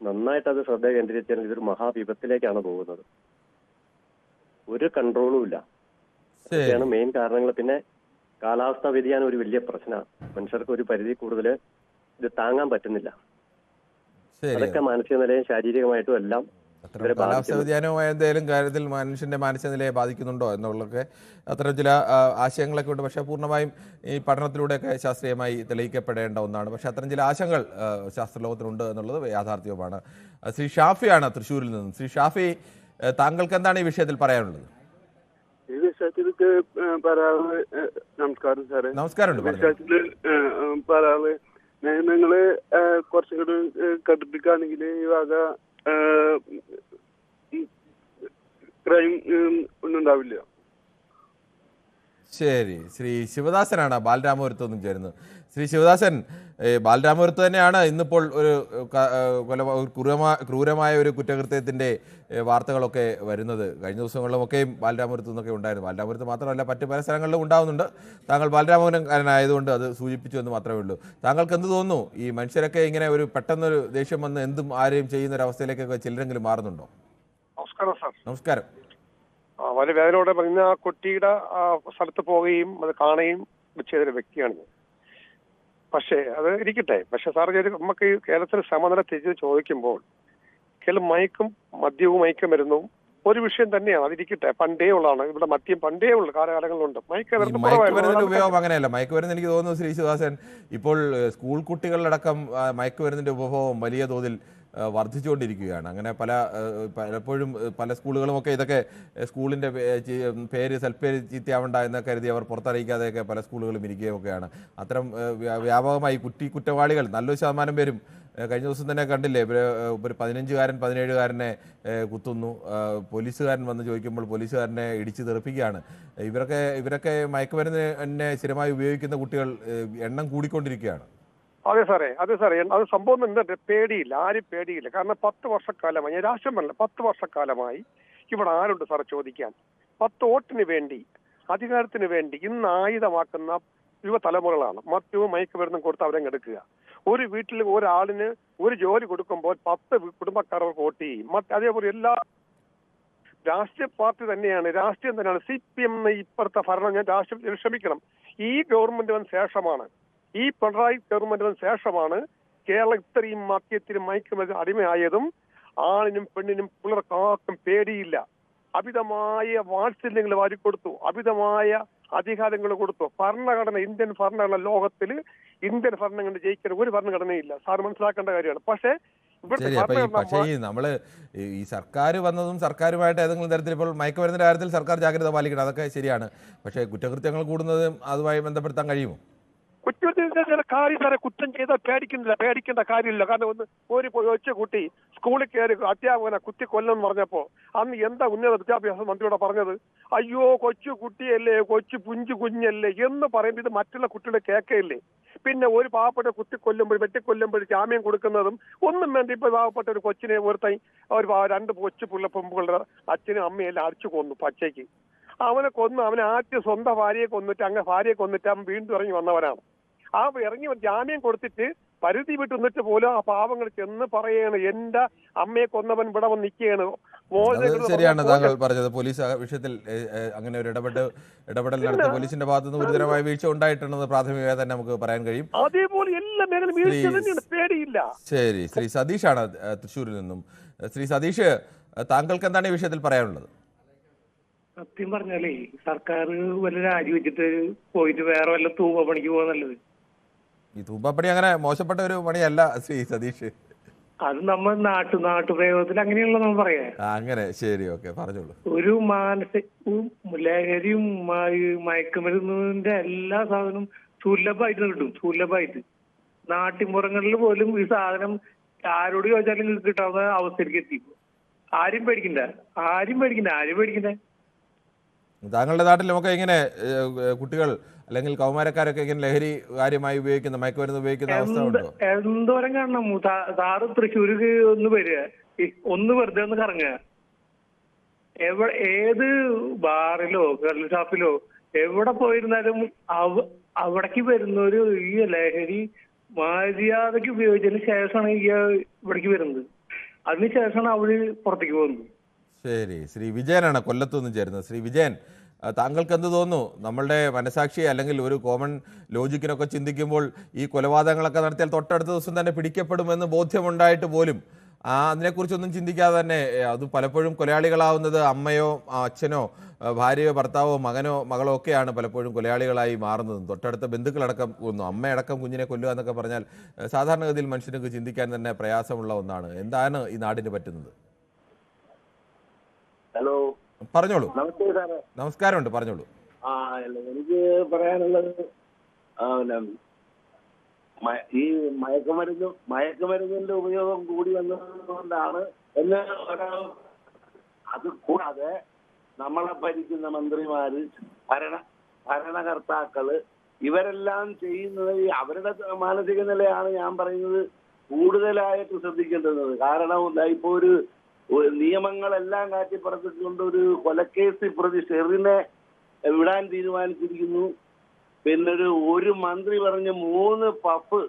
നന്നായിട്ട് അത് ശ്രദ്ധ കേന്ദ്രീകരിച്ചാൽ ഇതൊരു മഹാവിപത്തിലേക്കാണ് പോകുന്നത്. ഒരു കൺട്രോളും ഇല്ല. അതൊക്കെയാണ് മെയിൻ കാരണങ്ങൾ. പിന്നെ കാലാവസ്ഥാ വ്യതിയാനം ഒരു വലിയ പ്രശ്നമാണ്. മനുഷ്യർക്ക് ഒരു പരിധി കൂടുതൽ ഇത് താങ്ങാൻ പറ്റുന്നില്ല. അതൊക്കെ മാനസിക നിലയും ശാരീരികമായിട്ടും എല്ലാം കാലാവസ്ഥ വ്യതിയാനവുമായ എന്തെങ്കിലും കാര്യത്തിൽ മനുഷ്യന്റെ മാനസിക നിലയെ ബാധിക്കുന്നുണ്ടോ എന്നുള്ളതൊക്കെ അത്തരം ചില ആശയങ്ങളൊക്കെ ഉണ്ട്. പക്ഷേ പൂർണ്ണമായും ഈ പഠനത്തിലൂടെയൊക്കെ ശാസ്ത്രീയമായി തെളിയിക്കപ്പെടേണ്ട ഒന്നാണ്. പക്ഷേ അത്തരം ചില ആശങ്കകൾ ശാസ്ത്രലോകത്തിനുണ്ട് എന്നുള്ളത് യാഥാർത്ഥ്യവുമാണ്. ശ്രീ ഷാഫിയാണ് തൃശ്ശൂരിൽ നിന്നും. ശ്രീ ഷാഫി, താങ്കൾക്ക് എന്താണ് ഈ വിഷയത്തിൽ പറയാനുള്ളത്? ഈ വിഷയത്തിൽ നമസ്കാരം സാറേ. നമസ്കാരം. വിഷയത്തിൽ പറയാറ് നിയമങ്ങള് കുറച്ചും കൂടി കടുപ്പിക്കുകയാണെങ്കിൽ ഈ വക ക്രൈം ഒന്നും ഉണ്ടാവില്ല. ശരി, ശ്രീ ശിവദാസനാണ് ബാലരാമപുരത്ത് നിന്നും ചേരുന്നത്. ശ്രീ ശിവദാസൻ, ബാലരാമപുരത്ത് തന്നെയാണ് ഇന്നിപ്പോൾ ഒരു ക്രൂരമായ ഒരു കുറ്റകൃത്യത്തിൻ്റെ വാർത്തകളൊക്കെ വരുന്നത്. കഴിഞ്ഞ ദിവസങ്ങളിലുമൊക്കെയും ബാലരാമപുരത്ത് നിന്നൊക്കെ ഉണ്ടായിരുന്നു. ബാലരാമപുരത്ത് മാത്രമല്ല, മറ്റ് പല സ്ഥലങ്ങളിലും ഉണ്ടാകുന്നുണ്ട്. താങ്കൾ ബാലരാമപുരംകാരനായതുകൊണ്ട് അത് സൂചിപ്പിച്ചു എന്ന് മാത്രമേ ഉള്ളൂ. താങ്കൾക്ക് എന്ത് തോന്നുന്നു? ഈ മനുഷ്യരൊക്കെ ഇങ്ങനെ ഒരു പെട്ടെന്നൊരു ദേഷ്യം വന്ന് എന്തും ആരെയും ചെയ്യുന്ന ഒരു അവസ്ഥയിലേക്കൊക്കെ ചിലരെങ്കിലും മാറുന്നുണ്ടോ? നമസ്കാരം സാർ. നമസ്കാരം. വളരെ വേദനയോടെ പറയുന്ന ആ കുട്ടിയുടെ സ്ഥലത്ത് പോവുകയും അത് കാണുകയും ചെയ്തൊരു വ്യക്തിയാണ്. പക്ഷേ അത് ഇരിക്കട്ടെ. പക്ഷെ സാർ, നമുക്ക് ഈ കേരളത്തിൽ സമനില തിരിച്ച് ചോദിക്കുമ്പോൾ മദ്യവും മയക്കുമരുന്നും ഒരു വിഷയം തന്നെയാണ്. അതിരിക്കട്ടെ, പണ്ടേ ഉള്ളതാണ്. ഇവിടെ മദ്യം പണ്ടേ ഉള്ള കാലഘട്ടങ്ങളുണ്ട്. മയക്കുമരുന്നിന്റെ ഉപയോഗം അങ്ങനെയല്ല. മയക്കുമരുന്ന് എനിക്ക് തോന്നുന്നു ശ്രീ ശിവദാസൻ, ഇപ്പോൾ സ്കൂൾ കുട്ടികളിലടക്കം മയക്കുമരുന്നിന്റെ ഉപഭോഗം വലിയ തോതിൽ വർദ്ധിച്ചുകൊണ്ടിരിക്കുകയാണ്. അങ്ങനെ പലപ്പോഴും പല സ്കൂളുകളുമൊക്കെ ഇതൊക്കെ സ്കൂളിൻ്റെ സൽപ്പേര് ചീത്തയാവണ്ട എന്ന് കരുതി അവർ പുറത്തറിയിക്കാതെയൊക്കെ പല സ്കൂളുകളും ഇരിക്കുകയൊക്കെയാണ്. അത്തരം വ്യാപകമായി കുറ്റവാളികൾ നല്ലൊരു ശതമാനം പേരും കഴിഞ്ഞ ദിവസം തന്നെ കണ്ടില്ലേ, ഒരു 15-കാരൻ 17-കാരനെ കുത്തുന്നു. പോലീസുകാരൻ വന്ന് ചോദിക്കുമ്പോൾ പോലീസുകാരനെ ഇടിച്ചു തെറിപ്പിക്കുകയാണ്. ഇവരൊക്കെ മയക്കുമരുന്നിനെ സ്ഥിരമായി ഉപയോഗിക്കുന്ന കുട്ടികൾ എണ്ണം കൂടിക്കൊണ്ടിരിക്കുകയാണ്. അതെ സാറേ. അത് സംഭവം എന്താ, പേടിയില്ല, ആരും പേടിയില്ല. കാരണം 10 വർഷക്കാലമായി, ഞാൻ രാഷ്ട്രം പറഞ്ഞില്ല, 10 വർഷക്കാലമായി ഇവിടെ ആരുണ്ട് സാർ ചോദിക്കാൻ? 10 വോട്ടിന് വേണ്ടി, അധികാരത്തിന് വേണ്ടി ഇന്ന് ആയുധമാക്കുന്ന യുവതലമുറകളാണ്. മദ്യവും മയക്കുമരുന്നും കൊടുത്ത് അവരെ എടുക്കുക. ഒരു വീട്ടിൽ ഒരാളിന് ഒരു ജോലി കൊടുക്കുമ്പോൾ 10 കുടുംബക്കാർ വോട്ട് ചെയ്യും. അതേപോലെ എല്ലാ രാഷ്ട്രീയ പാർട്ടി തന്നെയാണ്, രാഷ്ട്രീയം തന്നെയാണ്. CPM ഇപ്പോഴത്തെ ഭരണം, ഞാൻ രാഷ്ട്രീയം ക്ഷമിക്കണം, ഈ ഗവൺമെന്റിന് ശേഷമാണ്, ഈ പിണറായി ഗവൺമെന്റിന് ശേഷമാണ് കേരളം ഇത്രയും മദ്യത്തിനും മയക്കുമരുന്ന് അടിമയായതും. ആണിനും പെണ്ണിനും പിള്ളേർക്കാർക്കും പേടിയില്ല. അമിതമായ വാത്സല്യങ്ങൾ വാരിക്കൊടുത്തു, അമിതമായ അധികാരങ്ങൾ കൊടുത്തു. ഭരണഘടന, ഇന്ത്യൻ ഭരണഘടന, ലോകത്തിൽ ഇന്ത്യൻ ഭരണഘടന ജയിക്കുന്ന ഒരു ഭരണഘടനയില്ല. സാർ മനസ്സിലാക്കേണ്ട കാര്യമാണ്. പക്ഷേ ഇവിടുത്തെ ശരി. അപ്പൊ പക്ഷേ നമ്മള് ഈ സർക്കാർ വന്നതും സർക്കാരുമായിട്ട് ഏതെങ്കിലും തരത്തിൽ ഇപ്പോൾ മയക്കുമരുന്നിന്റെ കാര്യത്തിൽ സർക്കാർ ജാഗ്രത പാലിക്കണം, അതൊക്കെ ശരിയാണ്. പക്ഷേ കുറ്റകൃത്യങ്ങൾ കൂടുന്നതും അതുമായി ബന്ധപ്പെടുത്താൻ കഴിയുമോ? കുറ്റം കാര്യം സാറെ, കുറ്റം ചെയ്താൽ പേടിക്കേണ്ട കാര്യമില്ല. കാരണം ഒരു കൊച്ചു കുട്ടി സ്കൂളിൽ കയറി അധ്യാപകനെ കുത്തി കൊല്ലെന്ന് പറഞ്ഞപ്പോ അന്ന് എന്താ ഉന്നത വിദ്യാഭ്യാസ മന്ത്രിയോട് പറഞ്ഞത്? അയ്യോ കൊച്ചു കുട്ടിയല്ലേ, കൊച്ചു കുഞ്ഞല്ലേ എന്ന് പറയുമ്പോൾ ഇത് മറ്റുള്ള കുട്ടികളെ കേൾക്കയില്ലേ? പിന്നെ ഒരു പാവപ്പെട്ട വെട്ടിക്കൊല്ലുമ്പോൾ ജാമ്യം കൊടുക്കുന്നതും ഒന്നും വേണ്ട. ഇപ്പൊ പാവപ്പെട്ട ഒരു കൊച്ചിനെ ഒരുത്തായി ഒരു 2 കൊച്ചു പെമ്പുകളുടെ അച്ഛനും അമ്മയെല്ലാം അടിച്ചു കൊന്നു പച്ചയ്ക്ക്. അവനെ ആദ്യം സ്വന്തം ഭാര്യയെ കൊന്നിട്ട് അവൻ വീണ്ടും ഇറങ്ങി വന്നവനാണ്. ആ ഇറങ്ങി ജാമ്യം കൊടുത്തിട്ട് പരിധി വിട്ട് നിന്നിട്ട് പോലും ആ പാവങ്ങൾ ചെന്ന് പറയാണ് എന്റെ അമ്മയെ കൊന്നവൻ ഇവിടെ വന്ന് നിൽക്കുകയാണ്. ശരിയാണ് താങ്കൾ പറഞ്ഞത്. പോലീസ് വിഷയത്തിൽ അങ്ങനെ ഒരു ഇടപെടൽ നടത്തിയ പോലീസിന്റെ ഭാഗത്തുനിന്ന് ഗുരുതരമായ വീഴ്ച ഉണ്ടായിട്ടുണ്ടെന്ന് പ്രാഥമികമായി തന്നെ നമുക്ക് പറയാൻ കഴിയും. അതേപോലെ എല്ലാ മേഖലയും പേടിയില്ല. ശരി, ശ്രീ സതീഷാണ് തൃശ്ശൂരിൽ നിന്നും. ശ്രീ സതീഷ്, താങ്കൾക്ക് എന്താണ് ഈ വിഷയത്തിൽ പറയാനുള്ളത്? സത്യം പറഞ്ഞാലേ സർക്കാർ വല്ല രാജിവെച്ചിട്ട് പോയിട്ട് വേറെ വല്ല തൂമ്പ പണിക്ക് പോകാൻ നല്ലത്. ഈ തൂമ്പപ്പണി അങ്ങനെ മോശപ്പെട്ട ഒരു പണിയല്ല ശ്രീ സതീഷ്. അത് നമ്മൾ നാട്ടുപ്രയോഗത്തിൽ അങ്ങനെയുള്ള നമ്മൾ പറയാ. അങ്ങനെ ശരി, ഓക്കെ, പറഞ്ഞോളൂ. ഒരു ലഹരിയും മയക്കുമരുന്നിന്റെ എല്ലാ സാധനവും സുലഭമായിട്ട് കിട്ടും. സുലഭമായിട്ട് നാട്ടിൻപുറങ്ങളിൽ പോലും ഈ സാധനം ആരോട് ചോദിച്ചാലും കിട്ടാവുന്ന അവസ്ഥയിലേക്ക് എത്തിക്കും. ആരും പേടിക്കണ്ട. താങ്കളുടെ നാട്ടിലുമൊക്കെ ഇങ്ങനെ കുട്ടികൾ അല്ലെങ്കിൽ കൗമാരക്കാരൊക്കെ ഇങ്ങനെ ലഹരി കാര്യമായി ഉപയോഗിക്കുന്ന മയക്കുമരുന്ന് ഉപയോഗിക്കുന്ന അവസ്ഥ ഉണ്ടോ? എന്തോരം കാണണം. സാറ് തൃശ്ശൂർക്ക് ഒന്ന് വരിക, ഒന്ന് വെറുതെ ഒന്ന് കറങ്ങുക. ഏത് ബാറിലോ കള്ള് ഷാപ്പിലോ എവിടെ പോയിരുന്നാലും അവിടേക്ക് വരുന്നൊരു ഈ ലഹരി മര്യാദക്ക് ഉപയോഗിച്ചതിന് ശേഷമാണ് ഈ ഇവിടേക്ക് വരുന്നത്. അതിനുശേഷമാണ് അവര് പുറത്തേക്ക് പോകുന്നത്. ശരി, ശ്രീ വിജയനാണ് കൊല്ലത്തു നിന്നും ചേരുന്നത്. ശ്രീ വിജയൻ, താങ്കൾക്ക് എന്ത് തോന്നുന്നു? നമ്മളുടെ മനസാക്ഷി അല്ലെങ്കിൽ ഒരു കോമൺ ലോജിക്കിനൊക്കെ ചിന്തിക്കുമ്പോൾ ഈ കൊലപാതകങ്ങളൊക്കെ നടത്തിയാൽ തൊട്ടടുത്ത ദിവസം തന്നെ പിടിക്കപ്പെടുമെന്ന് ബോധ്യമുണ്ടായിട്ട് പോലും അതിനെക്കുറിച്ചൊന്നും ചിന്തിക്കാതെ തന്നെ അത് പലപ്പോഴും കൊലയാളികളാവുന്നത് അമ്മയോ അച്ഛനോ ഭാര്യയോ ഭർത്താവോ മകനോ മകളോ ഒക്കെയാണ് പലപ്പോഴും കൊലയാളികളായി മാറുന്നതും. തൊട്ടടുത്ത ബന്ധുക്കളടക്കം കൊന്നു, അമ്മയടക്കം കുഞ്ഞിനെ കൊല്ലുക എന്നൊക്കെ പറഞ്ഞാൽ സാധാരണഗതിയിൽ മനുഷ്യർക്ക് ചിന്തിക്കാൻ തന്നെ പ്രയാസമുള്ള ഒന്നാണ്. എന്താണ് ഈ നാടിന് പറ്റുന്നത്? ഹലോ, പറഞ്ഞോളൂ. നമസ്തേ സാറേ. നമസ്കാരമുണ്ട്, പറഞ്ഞോളൂ. എനിക്ക് പറയാനുള്ളത് ഈ മയക്കുമരുന്നിന്റെ ഉപയോഗം കൂടി വന്നതുകൊണ്ടാണ് എന്ന്. അത് കൂടാതെ നമ്മളെ ഭരിക്കുന്ന മന്ത്രിമാര്, ഭരണകർത്താക്കള് ഇവരെല്ലാം ചെയ്യുന്നത് അവരുടെ മാനസിക നിലയാണ് ഞാൻ പറയുന്നത് കൂടുതലായിട്ട് ശ്രദ്ധിക്കേണ്ടത്. കാരണം ഇപ്പോ ഒരു നിയമങ്ങളെല്ലാം കാറ്റിപ്പറത്തിക്കൊണ്ട് ഒരു കൊലക്കേസ് പ്രതി ഷെറിനെ വിടാൻ തീരുമാനിച്ചിരിക്കുന്നു. പിന്നെ ഒരു മന്ത്രി പറഞ്ഞ് 3 പഫ്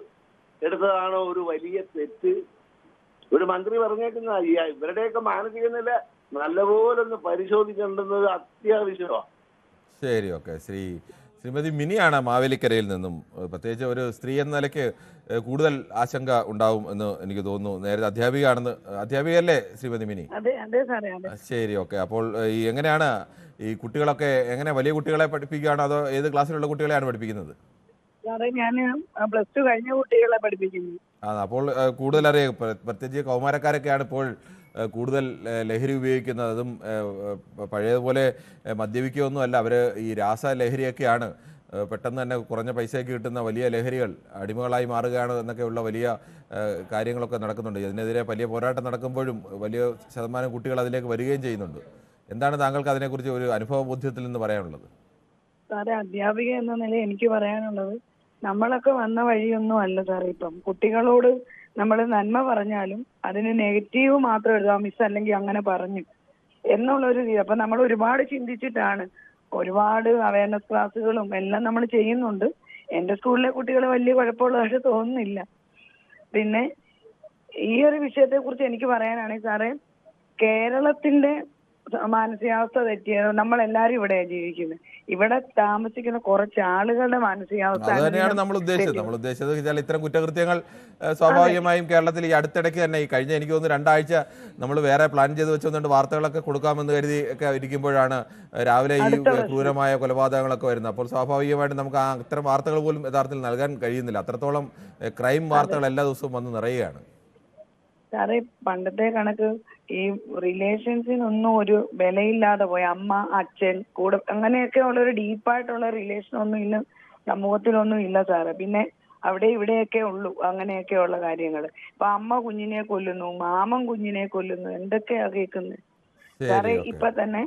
എടുത്തതാണ് ഒരു വലിയ തെറ്റ്. ഒരു മന്ത്രി പറഞ്ഞേക്കുന്ന ഇവരുടെയൊക്കെ മാനസിക നില നല്ലപോലെ ഒന്ന് പരിശോധിക്കേണ്ടുന്നത് അത്യാവശ്യമാണ്. ശരി, ഓക്കെ. ശ്രീമതി മിനിയാണ് മാവേലിക്കരയിൽ നിന്നും. പ്രത്യേകിച്ച് ഒരു സ്ത്രീ എന്ന നിലയ്ക്ക് കൂടുതൽ ആശങ്ക ഉണ്ടാവും എന്ന് എനിക്ക് തോന്നുന്നു. നേരത്തെ അധ്യാപികയല്ലേ ശ്രീമതി മിനി? ശരി, ഓക്കെ. അപ്പോൾ എങ്ങനെയാണ് ഈ കുട്ടികളൊക്കെ വലിയ കുട്ടികളെ പഠിപ്പിക്കുകയാണോ അതോ ഏത് ക്ലാസ്സിലുള്ള കുട്ടികളെയാണ് പഠിപ്പിക്കുന്നത്? ഞാൻ പ്ലസ് 2 കഴിഞ്ഞ കുട്ടികളെ പഠിപ്പിക്കുന്നു. അപ്പോൾ കൂടുതൽ അറിയാം. പ്രത്യേകിച്ച് കൗമാരക്കാരൊക്കെയാണ് ഇപ്പോൾ കൂടുതൽ ലഹരി ഉപയോഗിക്കുന്നത്. അതും പഴയതുപോലെ മദ്യപിക്കുകയൊന്നും അല്ല, അവർ ഈ രാസലഹരിയൊക്കെയാണ്. പെട്ടെന്ന് തന്നെ കുറഞ്ഞ പൈസയ്ക്ക് കിട്ടുന്ന വലിയ ലഹരികൾ അടിമകളായി മാറുകയാണ് എന്നൊക്കെയുള്ള വലിയ കാര്യങ്ങളൊക്കെ നടക്കുന്നുണ്ട്. ഇതിനെതിരെ വലിയ പോരാട്ടം നടക്കുമ്പോഴും വലിയ ശതമാനം കുട്ടികൾ അതിലേക്ക് വരികയും ചെയ്യുന്നുണ്ട്. എന്താണ് താങ്കൾക്ക് അതിനെക്കുറിച്ച് ഒരു അനുഭവ ബോധ്യത്തിൽ നിന്ന് പറയാനുള്ളത്? സാറേ, അധ്യാപിക എന്ന നിലയിൽ എനിക്ക് പറയാനുള്ളത്, നമ്മളൊക്കെ വന്ന വഴിയൊന്നും അല്ല സാറേ. ഇപ്പം കുട്ടികളോട് നമ്മൾ നന്മ പറഞ്ഞാലും അതിന് നെഗറ്റീവ് മാത്രം എഴുതാം, മിസ് അല്ലെങ്കിൽ അങ്ങനെ പറഞ്ഞു എന്നുള്ളൊരു രീതി. അപ്പൊ നമ്മൾ ഒരുപാട് ചിന്തിച്ചിട്ടാണ് ഒരുപാട് അവയർനെസ് ക്ലാസ്സുകളും എല്ലാം നമ്മൾ ചെയ്യുന്നുണ്ട്. എന്റെ സ്കൂളിലെ കുട്ടികൾ വലിയ കുഴപ്പമുള്ളതായിട്ട് തോന്നുന്നില്ല. പിന്നെ ഈ ഒരു വിഷയത്തെ കുറിച്ച് എനിക്ക് പറയാനാണെങ്കിൽ സാറേ, കേരളത്തിന്റെ മാനസികാവസ്ഥ തെറ്റിയത് നമ്മളെല്ലാരും ഇവിടെയാണ് ജീവിക്കുന്നത്. ഇവിടെ താമസിക്കുന്ന കുറച്ച് ആളുകളുടെ മാനസികാവസ്ഥ തന്നെയാണ് നമ്മൾ ഉദ്ദേശിച്ചത്. ഇത്തരം കുറ്റകൃത്യങ്ങൾ സ്വാഭാവികമായും കേരളത്തിൽ ഈ അടുത്തിടയ്ക്ക് തന്നെ ഈ കഴിഞ്ഞ എനിക്ക് തോന്നുന്നു 2 ആഴ്ച നമ്മൾ വേറെ പ്ലാൻ ചെയ്ത് വെച്ചുകൊണ്ട് വാർത്തകളൊക്കെ കൊടുക്കാമെന്ന് കരുതി ഒക്കെ ഇരിക്കുമ്പോഴാണ് രാവിലെ ഈ ക്രൂരമായ കൊലപാതകങ്ങളൊക്കെ വരുന്നത്. അപ്പോൾ സ്വാഭാവികമായിട്ടും നമുക്ക് അത്തരം വാർത്തകൾ പോലും യഥാർത്ഥത്തിൽ നൽകാൻ കഴിയുന്നില്ല. അത്രത്തോളം ക്രൈം വാർത്തകൾ എല്ലാ ദിവസവും വന്ന് നിറയുകയാണ്. സാറേ പണ്ടത്തെ കണക്ക് ഈ റിലേഷൻസിനൊന്നും ഒരു വിലയില്ലാതെ പോയി. അമ്മ, അച്ഛൻ, കൂടെ അങ്ങനെയൊക്കെ ഉള്ള ഒരു ഡീപ്പായിട്ടുള്ള റിലേഷൻ ഒന്നും ഇല്ല സമൂഹത്തിലൊന്നും ഇല്ല സാറേ. പിന്നെ അവിടെ ഇവിടെയൊക്കെ ഉള്ളൂ അങ്ങനെയൊക്കെയുള്ള കാര്യങ്ങൾ. ഇപ്പൊ അമ്മ കുഞ്ഞിനെ കൊല്ലുന്നു, മാമൻ കുഞ്ഞിനെ കൊല്ലുന്നു, എന്തൊക്കെയാ കേൾക്കുന്നത് സാറേ. ഇപ്പൊ തന്നെ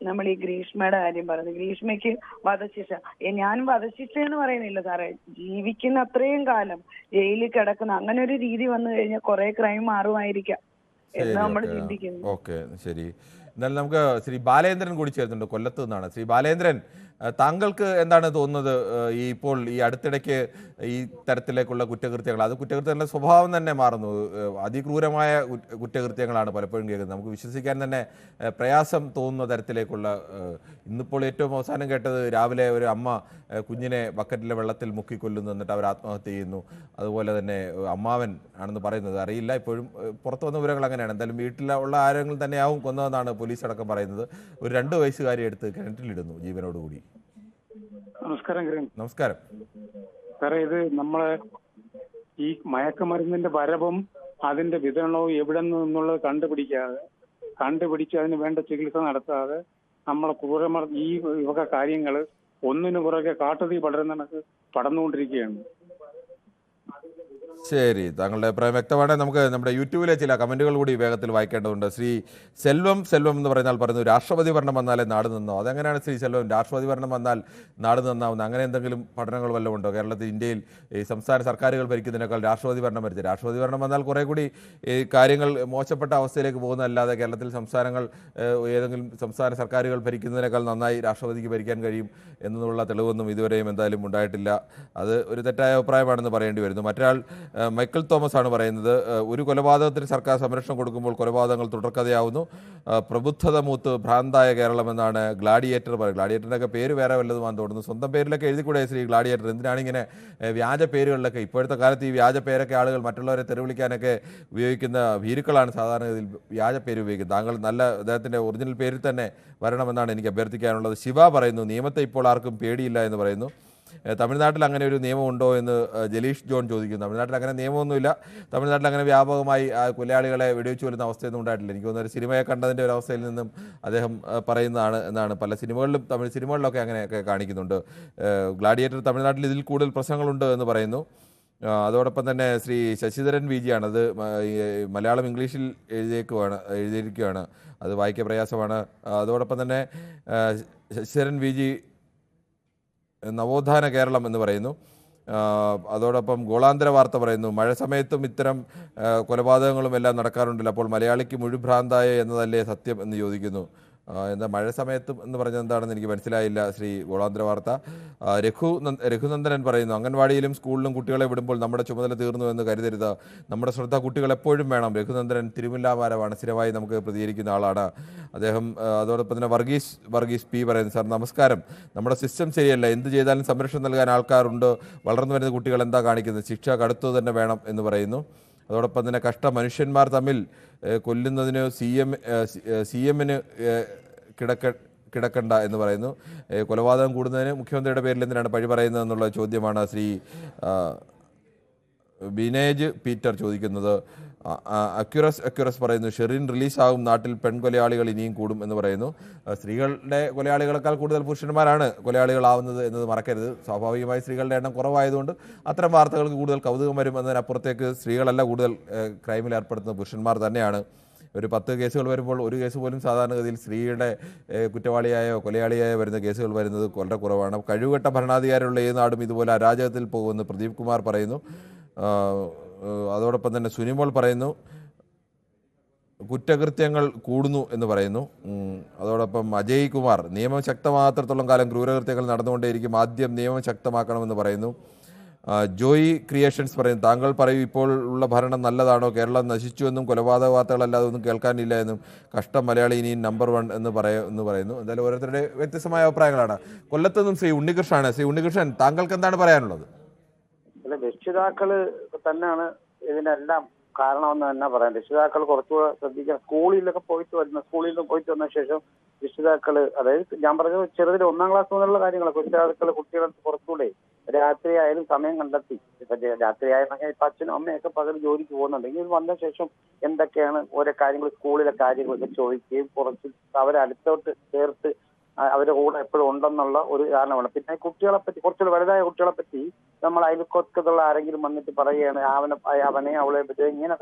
നമ്മൾ ഈ ഗ്രീഷ്മയുടെ കാര്യം പറഞ്ഞു. ഗ്രീഷ്മയ്ക്ക് വധശിക്ഷ. ഞാൻ വധശിക്ഷ എന്ന് പറയുന്നില്ല സാറേ, ജീവിക്കുന്ന അത്രയും കാലം ജയിലിൽ കിടക്കുന്ന അങ്ങനെ ഒരു രീതി വന്നു കഴിഞ്ഞാൽ കുറെ ക്രൈം മാറുമായിരിക്കാം എന്ന് നമ്മൾ ചിന്തിക്കുന്നു. ഓക്കെ, ശരി. എന്നാലും നമുക്ക് ശ്രീ ബാലേന്ദ്രൻ കൂടി ചേർന്നുണ്ട്, കൊല്ലത്ത് നിന്നാണ്. ശ്രീ ബാലേന്ദ്രൻ, താങ്കൾക്ക് എന്താണ് തോന്നുന്നത്? ഇപ്പോൾ ഈ അടുത്തിടയ്ക്ക് ഈ തരത്തിലേക്കുള്ള കുറ്റകൃത്യങ്ങൾ, അത് കുറ്റകൃത്യങ്ങളുടെ സ്വഭാവം തന്നെ മാറുന്നു. അതിക്രൂരമായ കുറ്റകൃത്യങ്ങളാണ് പലപ്പോഴും കേൾക്കുന്നത്. നമുക്ക് വിശ്വസിക്കാൻ തന്നെ പ്രയാസം തോന്നുന്ന തരത്തിലേക്കുള്ള. ഇന്നിപ്പോൾ ഏറ്റവും അവസാനം കേട്ടത് രാവിലെ ഒരു അമ്മ കുഞ്ഞിനെ ബക്കറ്റിലെ വെള്ളത്തിൽ മുക്കിക്കൊല്ലുന്നു, എന്നിട്ട് അവർ ആത്മഹത്യ ചെയ്യുന്നു. അതുപോലെ തന്നെ അമ്മാവൻ ആണെന്ന് പറയുന്നത് അറിയില്ല, ഇപ്പോഴും പുറത്തു വന്ന വിവരങ്ങൾ അങ്ങനെയാണ്. എന്തായാലും വീട്ടിലുള്ള ആരെങ്കിലും തന്നെയാവും കൊന്നതെന്നാണ് പോലീസ് അടക്കം പറയുന്നത്. ഒരു 2 വയസ്സുകാരി എടുത്ത് കിണറ്റിലിടുന്നു ജീവനോടുകൂടി. നമസ്കാരം. നമസ്കാരം സാറേ, ഇത് നമ്മളെ ഈ മയക്കുമരുന്നിന്റെ വരവും അതിന്റെ വിതരണവും എവിടെ നിന്നുള്ളത് കണ്ടുപിടിച്ച് അതിന് വേണ്ട ചികിത്സ നടത്താതെ നമ്മളെ ഈ വക കാര്യങ്ങൾ ഒന്നിനു പുറകെ കാട്ടുതീ പടർന്നുകൊണ്ടിരിക്കുകയാണ്. ശരി, താങ്കളുടെ അഭിപ്രായം വ്യക്തമാണ്. നമുക്ക് നമ്മുടെ യൂട്യൂബിലെ ചില കമന്റുകൾ കൂടി വേഗത്തിൽ വായിക്കേണ്ടതുണ്ട്. ശ്രീ സെൽവം എന്ന് പറഞ്ഞാൽ പറയുന്നു, രാഷ്ട്രപതി ഭരണം വന്നാലേ നാട് നിന്നോ. അതെങ്ങനെയാണ് ശ്രീ സെൽവം രാഷ്ട്രപതി ഭരണം വന്നാൽ നാട് നന്നാവുന്നത്? അങ്ങനെ എന്തെങ്കിലും പഠനങ്ങൾ വല്ലതും ഉണ്ടോ? കേരളത്തിൽ, ഇന്ത്യയിൽ ഈ സംസ്ഥാന സർക്കാരുകൾ ഭരിക്കുന്നതിനേക്കാൾ രാഷ്ട്രപതി ഭരണം ഭരിച്ചത്, രാഷ്ട്രപതി ഭരണം വന്നാൽ കുറെ കൂടി ഈ കാര്യങ്ങൾ മോശപ്പെട്ട അവസ്ഥയിലേക്ക് പോകുന്നതല്ലാതെ കേരളത്തിൽ സംസ്ഥാനങ്ങൾ ഏതെങ്കിലും സംസ്ഥാന സർക്കാരുകൾ ഭരിക്കുന്നതിനേക്കാൾ നന്നായി രാഷ്ട്രപതിക്ക് ഭരിക്കാൻ കഴിയും എന്നുള്ള തെളിവൊന്നും ഇതുവരെയും എന്തായാലും ഉണ്ടായിട്ടില്ല. അത് ഒരു തെറ്റായ അഭിപ്രായമാണെന്ന് പറയേണ്ടി വരുന്നു. മറ്റൊരാൾ മൈക്കിൾ തോമസ് ആണ് പറയുന്നത്, ഒരു കൊലപാതകത്തിന് സർക്കാർ സംരക്ഷണം കൊടുക്കുമ്പോൾ കൊലപാതകങ്ങൾ തുടർക്കഥയാവുന്നു. പ്രബുദ്ധത മൂത്ത് ഭ്രാന്തായ കേരളം എന്നാണ് ഗ്ലാഡിയേറ്റർ പറയുന്നത്. ഗ്ലാഡിയേറ്ററിൻ്റെയൊക്കെ പേര് വേറെ വല്ലതുമാണെന്ന് തോന്നുന്നു. സ്വന്തം പേരിലൊക്കെ എഴുതിക്കൂടെ ശ്രീ ഗ്ലാഡിയേറ്റർ? എന്തിനാണ് ഇങ്ങനെ വ്യാജ പേരുകളിലൊക്കെ? ഇപ്പോഴത്തെ കാലത്ത് ഈ വ്യാജ പേരൊക്കെ ആളുകൾ മറ്റുള്ളവരെ തെറിവിളിക്കാനൊക്കെ ഉപയോഗിക്കുന്ന ഭീരുക്കളാണ് സാധാരണഗതിയിൽ വ്യാജ പേര് ഉപയോഗിക്കുന്നത്. താങ്കൾ നല്ല അദ്ദേഹത്തിൻ്റെ ഒറിജിനൽ പേരിൽ തന്നെ വരണമെന്നാണ് എനിക്ക് അഭ്യർത്ഥിക്കാനുള്ളത്. ശിവ പറയുന്നു, നിയമത്തെ ഇപ്പോൾ ആർക്കും പേടിയില്ല എന്ന് പറയുന്നു. തമിഴ്നാട്ടിൽ അങ്ങനെ ഒരു നിയമമുണ്ടോ എന്ന് ജലീഷ് ജോൺ ചോദിക്കുന്നു. തമിഴ്നാട്ടിൽ അങ്ങനെ നിയമമൊന്നുമില്ല. തമിഴ്നാട്ടിൽ അങ്ങനെ വ്യാപകമായി കൊലയാളികളെ വെടിവെച്ച് കൊല്ലുന്ന അവസ്ഥയൊന്നും ഉണ്ടായിട്ടില്ല. എനിക്ക് തോന്നുന്ന ഒരു സിനിമയെ കണ്ടതിൻ്റെ ഒരു അവസ്ഥയിൽ നിന്നും അദ്ദേഹം പറയുന്നതാണ് എന്നാണ്. പല സിനിമകളിലും, തമിഴ് സിനിമകളിലൊക്കെ അങ്ങനെയൊക്കെ കാണിക്കുന്നുണ്ട്. ഗ്ലാഡിയേറ്റർ തമിഴ്നാട്ടിൽ ഇതിൽ കൂടുതൽ പ്രശ്നങ്ങളുണ്ട് എന്ന് പറയുന്നു. അതോടൊപ്പം തന്നെ ശ്രീ ശശിധരൻ വി ജി ആണ്, അത് മലയാളം ഇംഗ്ലീഷിൽ എഴുതിയിരിക്കുകയാണ്, അത് വായിക്കാൻ പ്രയാസമാണ്. അതോടൊപ്പം തന്നെ ശശിധരൻ വി ജി നവോത്ഥാന കേരളം എന്ന് പറയുന്നു. അതോടൊപ്പം ഗോളാന്തര വാർത്ത പറയുന്നു, മഴ സമയത്തും ഇത്തരം കൊലപാതകങ്ങളും എല്ലാം നടക്കാറുണ്ടല്ലോ, അപ്പോൾ മലയാളിക്ക് മുഴുഭ്രാന്തായ എന്നതല്ലേ സത്യം എന്ന് ചോദിക്കുന്നു. എന്താ മഴ സമയത്തും എന്ന് പറഞ്ഞത് എന്താണെന്ന് എനിക്ക് മനസ്സിലായില്ല ശ്രീ ഗോളാന്തര വാർത്ത. രഘുനന്ദനൻ പറയുന്നു, അംഗൻവാടിയിലും സ്കൂളിലും കുട്ടികളെ വിടുമ്പോൾ നമ്മുടെ ചുമതല തീർന്നു എന്ന് കരുതരുത്, നമ്മുടെ ശ്രദ്ധ കുട്ടികൾ എപ്പോഴും വേണം. രഘുനന്ദനൻ തിരുമുല്ലാവാരമാണ്, സ്ഥിരമായി നമുക്ക് പ്രതികരിക്കുന്ന ആളാണ് അദ്ദേഹം. അതോടൊപ്പം തന്നെ വർഗീസ് പി പറയുന്നു, സാർ നമസ്കാരം, നമ്മുടെ സിസ്റ്റം ശരിയല്ല, എന്ത് ചെയ്താലും സംരക്ഷണം നൽകാൻ ആൾക്കാരുണ്ട്, വളർന്നു വരുന്ന കുട്ടികൾ എന്താ കാണിക്കുന്നത്, ശിക്ഷ കടുത്തു തന്നെ വേണം എന്ന് പറയുന്നു. അതോടൊപ്പം തന്നെ മനുഷ്യന്മാർ തമ്മിൽ കൊല്ലുന്നതിന് സി എമ്മിന് കിടക്കണ്ട എന്ന് പറയുന്നു. കൊലപാതകം കൂടുന്നതിന് മുഖ്യമന്ത്രിയുടെ പേരിൽ എന്തിനാണ് പഴി പറയുന്നത് എന്നുള്ള ചോദ്യമാണ് ശ്രീ ബിനേജ് പീറ്റർ ചോദിക്കുന്നത്. അക്യുറസ് പറയുന്നു, ഷെറിൻ റിലീസാകും, നാട്ടിൽ പെൺകൊലയാളികൾ ഇനിയും കൂടും എന്ന് പറയുന്നു. സ്ത്രീകളുടെ കൊലയാളികളെക്കാൾ കൂടുതൽ പുരുഷന്മാരാണ് കൊലയാളികളാവുന്നത് എന്നത് മറക്കരുത്. സ്വാഭാവികമായി സ്ത്രീകളുടെ എണ്ണം കുറവായതുകൊണ്ട് അത്തരം വാർത്തകൾക്ക് കൂടുതൽ കൗതുകം വരും എന്നതിനപ്പുറത്തേക്ക് സ്ത്രീകളല്ല കൂടുതൽ ക്രൈമിൽ ഏർപ്പെടുത്തുന്ന പുരുഷന്മാർ തന്നെയാണ്. ഒരു 10 കേസുകൾ വരുമ്പോൾ ഒരു കേസ് പോലും സാധാരണഗതിയിൽ സ്ത്രീയുടെ കുറ്റവാളിയായോ കൊലയാളിയായോ വരുന്ന കേസുകൾ വരുന്നത് വളരെ കുറവാണ്. കഴിവുകെട്ട ഭരണാധികാരികളുള്ള ഏത് നാടും ഇതുപോലെ അരാജകത്തിൽ പോകുമെന്ന് പ്രദീപ് കുമാർ പറയുന്നു. അതോടൊപ്പം തന്നെ സുനിമോൾ പറയുന്നു, കുറ്റകൃത്യങ്ങൾ കൂടുന്നു എന്ന് പറയുന്നു. അതോടൊപ്പം അജയ് കുമാർ, നിയമം ശക്തമാത്രത്തോളം കാലം ക്രൂരകൃത്യങ്ങൾ നടന്നുകൊണ്ടേയിരിക്കും, ആദ്യം നിയമം ശക്തമാക്കണമെന്ന് പറയുന്നു. ജോയി ക്രിയേഷൻസ് പറയുന്നു, താങ്കൾ പറയൂ, ഇപ്പോൾ ഉള്ള ഭരണം നല്ലതാണോ? കേരളം നശിച്ചുവെന്നും കൊലപാതക വാർത്തകളല്ലാതെ ഒന്നും കേൾക്കാനില്ല എന്നും, കഷ്ടം മലയാളി ഇനിയും നമ്പർ 1 എന്ന് പറയുന്നു. എന്തായാലും ഓരോരുത്തരുടെ വ്യത്യസ്തമായ അഭിപ്രായങ്ങളാണ്. കൊല്ലത്തുനിന്നും ശ്രീ ഉണ്ണികൃഷ്ണനാണ്. ശ്രീ ഉണ്ണികൃഷ്ണൻ, താങ്കൾക്ക് എന്താണ് പറയാനുള്ളത്? രക്ഷിതാക്കള് തന്നെയാണ് ഇതിനെല്ലാം കാരണമെന്ന് തന്നെ പറയാം. രക്ഷിതാക്കൾ കുറച്ചുകൂടെ ശ്രദ്ധിക്കണം. സ്കൂളിൽ നിന്ന് പോയിട്ട് വന്ന ശേഷം രക്ഷിതാക്കള്, അതായത് ഞാൻ പറഞ്ഞത് ചെറുതിൽ 1ാം ക്ലാസ് മുതലുള്ള കാര്യങ്ങളൊക്കെ കുട്ടികളെ കുറച്ചുകൂടെ രാത്രി ആയാലും സമയം കണ്ടെത്തി, ഇപ്പൊ രാത്രി ആയിരുന്നെങ്കിൽ ഇപ്പൊ അച്ഛനും അമ്മയൊക്കെ പകൽ ജോലിക്ക് പോകുന്നുണ്ടെങ്കിൽ വന്ന ശേഷം എന്തൊക്കെയാണ് ഓരോ കാര്യങ്ങൾ, സ്കൂളിലെ കാര്യങ്ങളൊക്കെ ചോദിക്കുകയും കുറച്ച് അവരെ അടുത്തോട്ട് ചേർത്ത് അവരുടെ കൂടെ എപ്പോഴും ഉണ്ടെന്നുള്ള ഒരു കാരണമാണ്. പിന്നെ കുട്ടികളെ പറ്റി, കുറച്ചുകൂടെ വലുതായ കുട്ടികളെ പറ്റി നമ്മൾ അയൽക്കൊക്കത്തുള്ള ആരെങ്കിലും വന്നിട്ട് പറയുകയാണ് അവനെ അവളെ പറ്റി ഇങ്ങനെ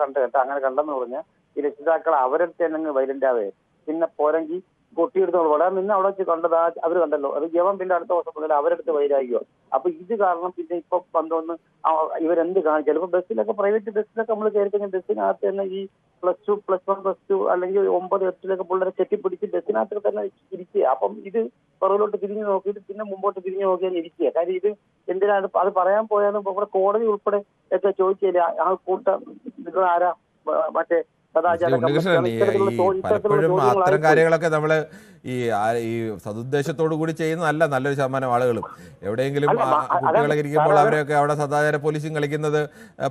അങ്ങനെ കണ്ടെന്ന് പറഞ്ഞാൽ ഈ രക്ഷിതാക്കൾ അവരുടെ തന്നെ വൈലന്റ് ആവുകയും പിന്നെ പോരെങ്കിൽ പൊട്ടിയെടുത്തോളൂ വളരെ നിന്ന് അവിടെ വെച്ച് കണ്ടത് അവർ കണ്ടല്ലോ, അത് ജവം പിന്നെ അടുത്ത ദിവസം മുതൽ അവരെടുത്ത് വൈരാഗ്യോ. അപ്പൊ ഇത് കാരണം പിന്നെ ഇപ്പൊ വന്നൊന്ന് ഇവരെന്ത് കാണിച്ചാലും ഇപ്പൊ ബസ്സിലൊക്കെ, പ്രൈവറ്റ് ബസ്സിലൊക്കെ നമ്മൾ കയറി കഴിഞ്ഞാൽ ബസ്സിനകത്ത് തന്നെ ഈ +2, +1, +2 അല്ലെങ്കിൽ 9, 8 പിള്ളേരെ കെട്ടിപ്പിടിച്ച് ബസ്സിനകത്ത് തന്നെ ഇരിക്കുക. അപ്പം ഇത് പുറകിലോട്ട് തിരിഞ്ഞു നോക്കിയിട്ട് പിന്നെ മുമ്പോട്ട് തിരിഞ്ഞു നോക്കിയാൽ ഇരിക്കുക. കാര്യം ഇത് എന്തിനാണ് അത് പറയാൻ പോയാലും ഇവിടെ കോടതി ഉൾപ്പെടെ ഒക്കെ ചോദിച്ചില്ല ആ കൂട്ടം നിങ്ങൾ ആരാ മറ്റേ ഉണ്ണികൃഷ്ണൻ, പലപ്പോഴും അത്തരം കാര്യങ്ങളൊക്കെ നമ്മള് ഈ സതുദ്ദേശത്തോടു കൂടി ചെയ്യുന്നതല്ല നല്ലൊരു ശതമാനം ആളുകളും. എവിടെയെങ്കിലും കുട്ടികളെ ഇരിക്കുമ്പോൾ അവരെയൊക്കെ അവിടെ സദാചാര പോലീസിങ് കളിക്കുന്നത്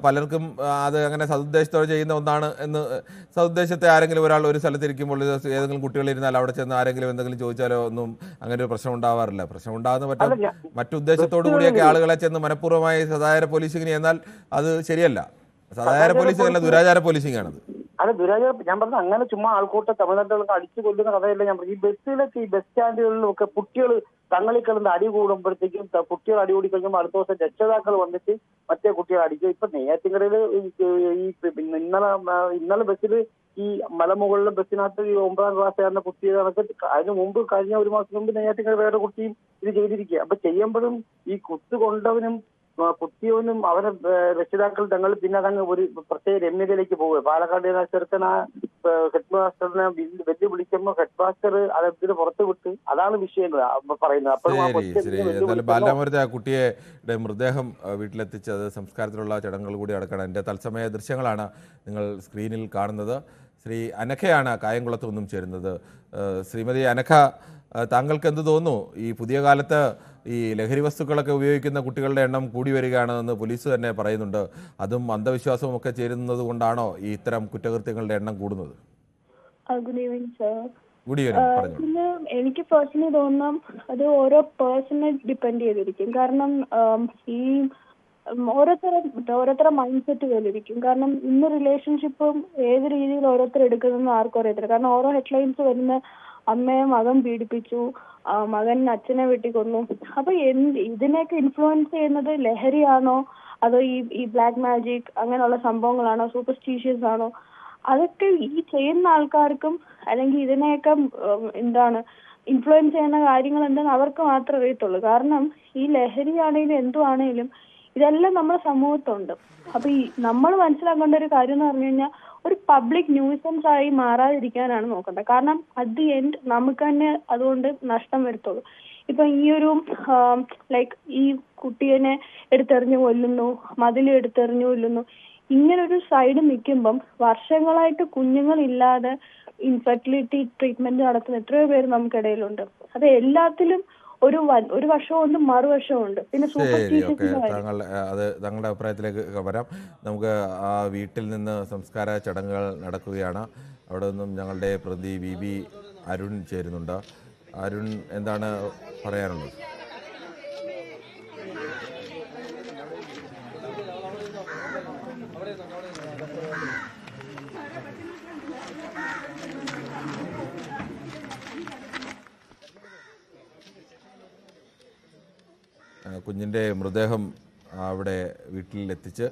പലർക്കും അത് അങ്ങനെ സതുദ്ദേശത്തോടെ ചെയ്യുന്ന ഒന്നാണ് എന്ന്, സതുദ്ദേശത്തെ ആരെങ്കിലും ഒരാൾ ഒരു സ്ഥലത്തിരിക്കുമ്പോൾ ഏതെങ്കിലും കുട്ടികളിരുന്നാൽ അവിടെ ചെന്ന് ആരെങ്കിലും എന്തെങ്കിലും ചോദിച്ചാലോ ഒന്നും അങ്ങനെ ഒരു പ്രശ്നം ഉണ്ടാവാറില്ല. പ്രശ്നം ഉണ്ടാകുന്ന മറ്റുദ്ദേശത്തോടു കൂടിയൊക്കെ ആളുകളെ ചെന്ന് മനഃപൂർവ്വമായി സദാചാര പോലീസിങ്ങിന് എന്നാൽ അത് ശരിയല്ല. സദാചാര പോലീസിംഗ് അല്ല, ദുരാചാര പോലീസിംഗ് ആണത്. അത് ദുരാചാരം. ഞാൻ പറഞ്ഞത് അങ്ങനെ ചുമ്മാ ആൾക്കൂട്ട തമിഴ്നാട്ടിലൊക്കെ അടിച്ചു കൊല്ലുന്ന കഥയല്ല ഞാൻ പറഞ്ഞു. ഈ ബസ്സിലൊക്കെ, ഈ ബസ് സ്റ്റാൻഡുകളിലും ഒക്കെ കുട്ടികൾ തങ്ങളിൽ കിടന്ന് അടി കൂടുമ്പോഴത്തേക്കും കുട്ടികൾ അടി കൂടി കഴിയുമ്പോൾ അടുത്ത ദിവസം രക്ഷിതാക്കൾ വന്നിട്ട് മറ്റേ കുട്ടികൾ അടിക്കും. ഇപ്പൊ നെയ്യാറ്റിൻകരയില് ഇന്നലെ ബസ്സിൽ ഈ മലമുകളിലെ ബസ്സിനകത്ത് ഈ 9ാം ക്ലാസ്സുകാരനെ കുത്തിയത് കണക്ക് അതിന് മുമ്പ് കഴിഞ്ഞ 1 മാസം മുമ്പ് നെയ്യാറ്റിൻകര വേറെ കുട്ടിയും ഇത് ചെയ്തിരിക്കുക. അപ്പൊ ചെയ്യുമ്പോഴും ഈ കുത്തുകൊണ്ടവനും കുത്തിയവനും അവരെ രക്ഷിതാക്കൾ തങ്ങൾ പിന്നെ അതങ്ങ് ഒരു പ്രത്യേക രമ്യതയിലേക്ക് പോവുക. പാലക്കാട് ചെറുക്കൻ ആ ഹെഡ് മാസ്റ്ററിനെ വെല്ലുവിളിക്കുമ്പോൾ ഹെഡ് മാസ്റ്റർ അതെന്തിന് പുറത്തു വിട്ട്, അതാണ് വിഷയം പറയുന്നത്. അപ്പോഴും ബാലരാമപുരത്തെ ആ കുട്ടിയുടെ മൃതദേഹം വീട്ടിലെത്തിച്ചത് സംസ്കാരത്തിലുള്ള ചടങ്ങുകൾ കൂടി നടക്കണം. എൻ്റെ തത്സമയ ദൃശ്യങ്ങളാണ് നിങ്ങൾ സ്ക്രീനിൽ കാണുന്നത്. ശ്രീ അനഘയാണ് കായംകുളത്ത് നിന്നും ചേരുന്നത്. ശ്രീമതി അനഘ, താങ്കൾക്ക് എന്ത് തോന്നുന്നു? ഈ പുതിയ കാലത്ത് ഈ ലഹരി വസ്തുക്കളൊക്കെ ഉപയോഗിക്കുന്ന കുട്ടികളുടെ എണ്ണം കൂടി വരികയാണെന്ന് പോലീസ് തന്നെ പറയുന്നുണ്ട്. അതും അന്ധവിശ്വാസവും ഒക്കെ ചേരുന്നത് കൊണ്ടാണോ ഈ ഇത്തരം കുറ്റകൃത്യങ്ങളുടെ എണ്ണം കൂടുന്നത്? Good evening sir. Good evening. പിന്നെ എനിക്ക് പേഴ്സണലി തോന്നാം അത് ഓരോ പേഴ്സണെ ഡിപ്പെൻഡ് ചെയ്തിരിക്കും. കാരണം ഈ ഓരോരുത്തരുടെ മൈൻഡ് സെറ്റ് പോലിരിക്കും. കാരണം ഇന്ന് റിലേഷൻഷിപ്പും ഏത് രീതിയിൽ ഓരോരുത്തർ എടുക്കുന്നതെന്ന് ആർക്കും അറിയത്തില്ല. കാരണം ഓരോ ഹെഡ്ലൈൻസ് വരുന്ന അമ്മയെ മകൻ പീഡിപ്പിച്ചു, മകൻ അച്ഛനെ വെട്ടിക്കൊന്നു. അപ്പൊ ഇതിനെയൊക്കെ ഇൻഫ്ലുവൻസ് ചെയ്യുന്നത് ലഹരിയാണോ അതോ ഈ ബ്ലാക്ക് മാജിക് അങ്ങനെയുള്ള സംഭവങ്ങളാണോ, സൂപ്പർസ്റ്റീഷ്യസ് ആണോ? അതൊക്കെ ഈ ചെയ്യുന്ന ആൾക്കാർക്കും അല്ലെങ്കിൽ ഇതിനെയൊക്കെ ഇൻഫ്ലുവൻസ് ചെയ്യുന്ന കാര്യങ്ങൾ എന്താണെന്ന് അവർക്ക് മാത്രമേ അറിയത്തുള്ളൂ. കാരണം ഈ ലഹരി ആണെങ്കിലും എന്തുവാണെങ്കിലും ഇതെല്ലാം നമ്മുടെ സമൂഹത്തുണ്ട്. അപ്പൊ ഈ നമ്മൾ മനസ്സിലാക്കേണ്ട ഒരു കാര്യം എന്ന് പറഞ്ഞു കഴിഞ്ഞാൽ ഒരു പബ്ലിക് ന്യൂസൻസ് ആയി മാറാതിരിക്കാനാണ് നോക്കേണ്ടത്. കാരണം അറ്റ് ദി എൻഡ് നമുക്ക് തന്നെ അതുകൊണ്ട് നഷ്ടം വരുത്തുള്ളൂ. ഇപ്പൊ ഈ ഒരു ലൈക്ക് ഈ കുട്ടിയെ എടുത്തെറിഞ്ഞു കൊല്ലുന്നു, മതിലെടുത്തെറിഞ്ഞു കൊല്ലുന്നു, ഇങ്ങനൊരു സൈഡ് നിൽക്കുമ്പം വർഷങ്ങളായിട്ട് കുഞ്ഞുങ്ങളില്ലാതെ ഇൻഫെർട്ടിലിറ്റി ട്രീറ്റ്മെന്റ് നടത്തുന്ന എത്രയോ പേര് നമുക്കിടയിലുണ്ട്. അത് എല്ലാത്തിലും ഒരു വശമുണ്ട്, മറുവശമുണ്ട്. പിന്നെ താങ്കളുടെ അഭിപ്രായത്തിലേക്ക് വരാം. നമുക്ക് ആ വീട്ടിൽ നിന്ന് സംസ്കാര ചടങ്ങുകൾ നടക്കുകയാണ്. അവിടെ നിന്നും ഞങ്ങളുടെ പ്രതി VB അരുൺ ചേരുന്നുണ്ട്. അരുൺ, എന്താണ് പറയാനുള്ളത്? കുഞ്ഞിൻ്റെ മൃതദേഹം അവിടെ വീട്ടിലെത്തിച്ച്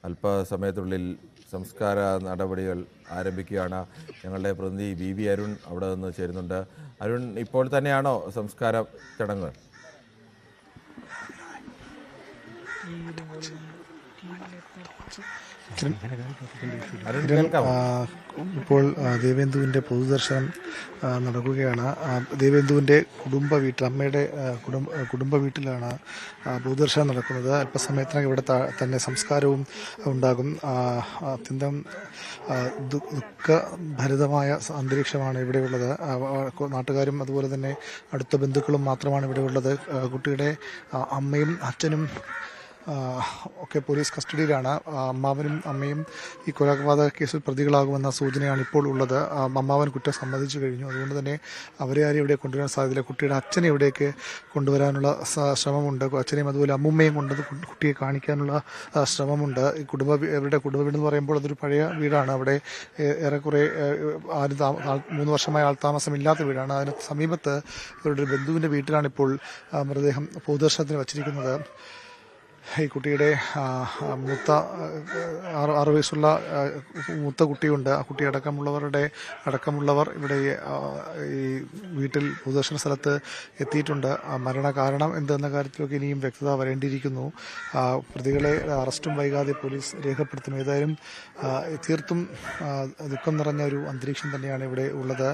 അല്പസമയത്തിനുള്ളിൽ സംസ്കാര നടപടികൾ ആരംഭിക്കുകയാണ്. ഞങ്ങളുടെ പ്രതിനിധി VB അരുൺ അവിടെ നിന്ന് ചേരുന്നുണ്ട്. അരുൺ, ഇപ്പോൾ തന്നെയാണോ സംസ്കാര ചടങ്ങുകൾ? ഇപ്പോൾ ദേവേന്ദുവിൻ്റെ പൊതുദർശനം നടക്കുകയാണ്. ദേവേന്ദുവിൻ്റെ അമ്മയുടെ കുടുംബ വീട്ടിലാണ് പൊതുദർശനം നടക്കുന്നത്. അല്പസമയത്തിനകം ഇവിടെ തന്നെ സംസ്കാരവും ഉണ്ടാകും. അത്യന്തം ദുഃഖഭരിതമായ അന്തരീക്ഷമാണ് ഇവിടെയുള്ളത്. നാട്ടുകാരും അതുപോലെ തന്നെ അടുത്ത ബന്ധുക്കളും മാത്രമാണ് ഇവിടെ ഉള്ളത്. കുട്ടിയുടെ അമ്മയും അച്ഛനും ഒക്കെ പോലീസ് കസ്റ്റഡിയിലാണ്. അമ്മാവനും അമ്മയും ഈ കൊലപാതക കേസിൽ പ്രതികളാകുമെന്ന സൂചനയാണ് ഇപ്പോൾ ഉള്ളത്. അമ്മാവൻ കുറ്റം സമ്മതിച്ചു കഴിഞ്ഞു. അതുകൊണ്ട് തന്നെ അവരെ ആരും ഇവിടെ കൊണ്ടുവരാൻ സാധ്യതയില്ല. കുട്ടിയുടെ അച്ഛനെ ഇവിടേക്ക് കൊണ്ടുവരാനുള്ള ശ്രമമുണ്ട്. അച്ഛനെയും അതുപോലെ അമ്മുമ്മയും കൊണ്ട് കുട്ടിയെ കാണിക്കാനുള്ള ശ്രമമുണ്ട്. ഈ ഇവരുടെ കുടുംബ വീടെന്ന് പറയുമ്പോൾ അതൊരു പഴയ വീടാണ്. അവിടെ ഏറെക്കുറെ 3 വർഷമായ ആൾതാമസമില്ലാത്ത വീടാണ്. അതിന് സമീപത്ത് ഇവരുടെ ബന്ധുവിൻ്റെ വീട്ടിലാണ് ഇപ്പോൾ മൃതദേഹം പൊതുദർശനത്തിന് വച്ചിരിക്കുന്നത്. ഈ കുട്ടിയുടെ മൂത്ത 6 വയസ്സുള്ള മൂത്ത കുട്ടിയുണ്ട്. ആ കുട്ടി അടക്കമുള്ളവർ ഇവിടെ ഈ വീട്ടിൽ പൊതുദർശന സ്ഥലത്ത് എത്തിയിട്ടുണ്ട്. മരണകാരണം എന്തെന്ന കാര്യത്തിലൊക്കെ ഇനിയും വ്യക്തത വരേണ്ടിയിരിക്കുന്നു. പ്രതികളെ അറസ്റ്റും വൈകാതെ പോലീസ് രേഖപ്പെടുത്തും. ഏതായാലും തീർത്തും ദുഃഖം നിറഞ്ഞ ഒരു അന്തരീക്ഷം തന്നെയാണ് ഇവിടെ ഉള്ളത്.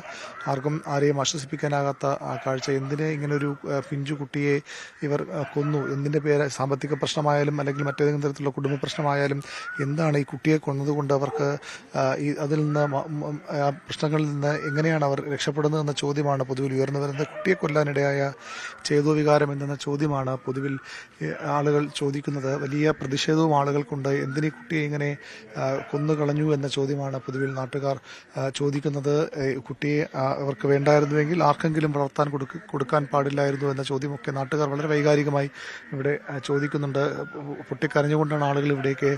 ആരെയും ആശ്വസിപ്പിക്കാനാകാത്ത കാഴ്ച. എന്തിന് ഇങ്ങനൊരു പിഞ്ചു കുട്ടിയെ ഇവർ കൊന്നു? എന്തിൻ്റെ പേര്? സാമ്പത്തിക പ്രശ്നമായാലും അല്ലെങ്കിൽ മറ്റേതെങ്കിലും തരത്തിലുള്ള കുടുംബ പ്രശ്നമായാലും എന്താണ് ഈ കുട്ടിയെ കൊന്നതുകൊണ്ട് അവർക്ക് അതിൽ നിന്ന് പ്രശ്നങ്ങളിൽ നിന്ന് എങ്ങനെയാണ് അവർ രക്ഷപ്പെടുന്നത് എന്ന ചോദ്യമാണ് പൊതുവിൽ ഉയർന്നു വരുന്നത്. കുട്ടിയെ കൊല്ലാനിടയായ ചേതോവികാരം എന്ന ചോദ്യമാണ് പൊതുവിൽ ആളുകൾ ചോദിക്കുന്നത്. വലിയ പ്രതിഷേധവും ആളുകൾക്കുണ്ട്. എന്തിനീ കുട്ടിയെ ഇങ്ങനെ കൊന്നുകളഞ്ഞു എന്ന ചോദ്യമാണ് പൊതുവിൽ നാട്ടുകാർ ചോദിക്കുന്നത്. കുട്ടിയെ അവർക്ക് വേണ്ടായിരുന്നുവെങ്കിൽ ആർക്കെങ്കിലും വളർത്താൻ കൊടുക്കാൻ പാടില്ലായിരുന്നു എന്ന ചോദ്യമൊക്കെ നാട്ടുകാർ വളരെ വൈകാരികമായി ഇവിടെ ചോദിക്കുന്നുണ്ട്. പൊട്ടിക്കരഞ്ഞുകൊണ്ടാണ് ആളുകൾ ഇവിടേക്ക്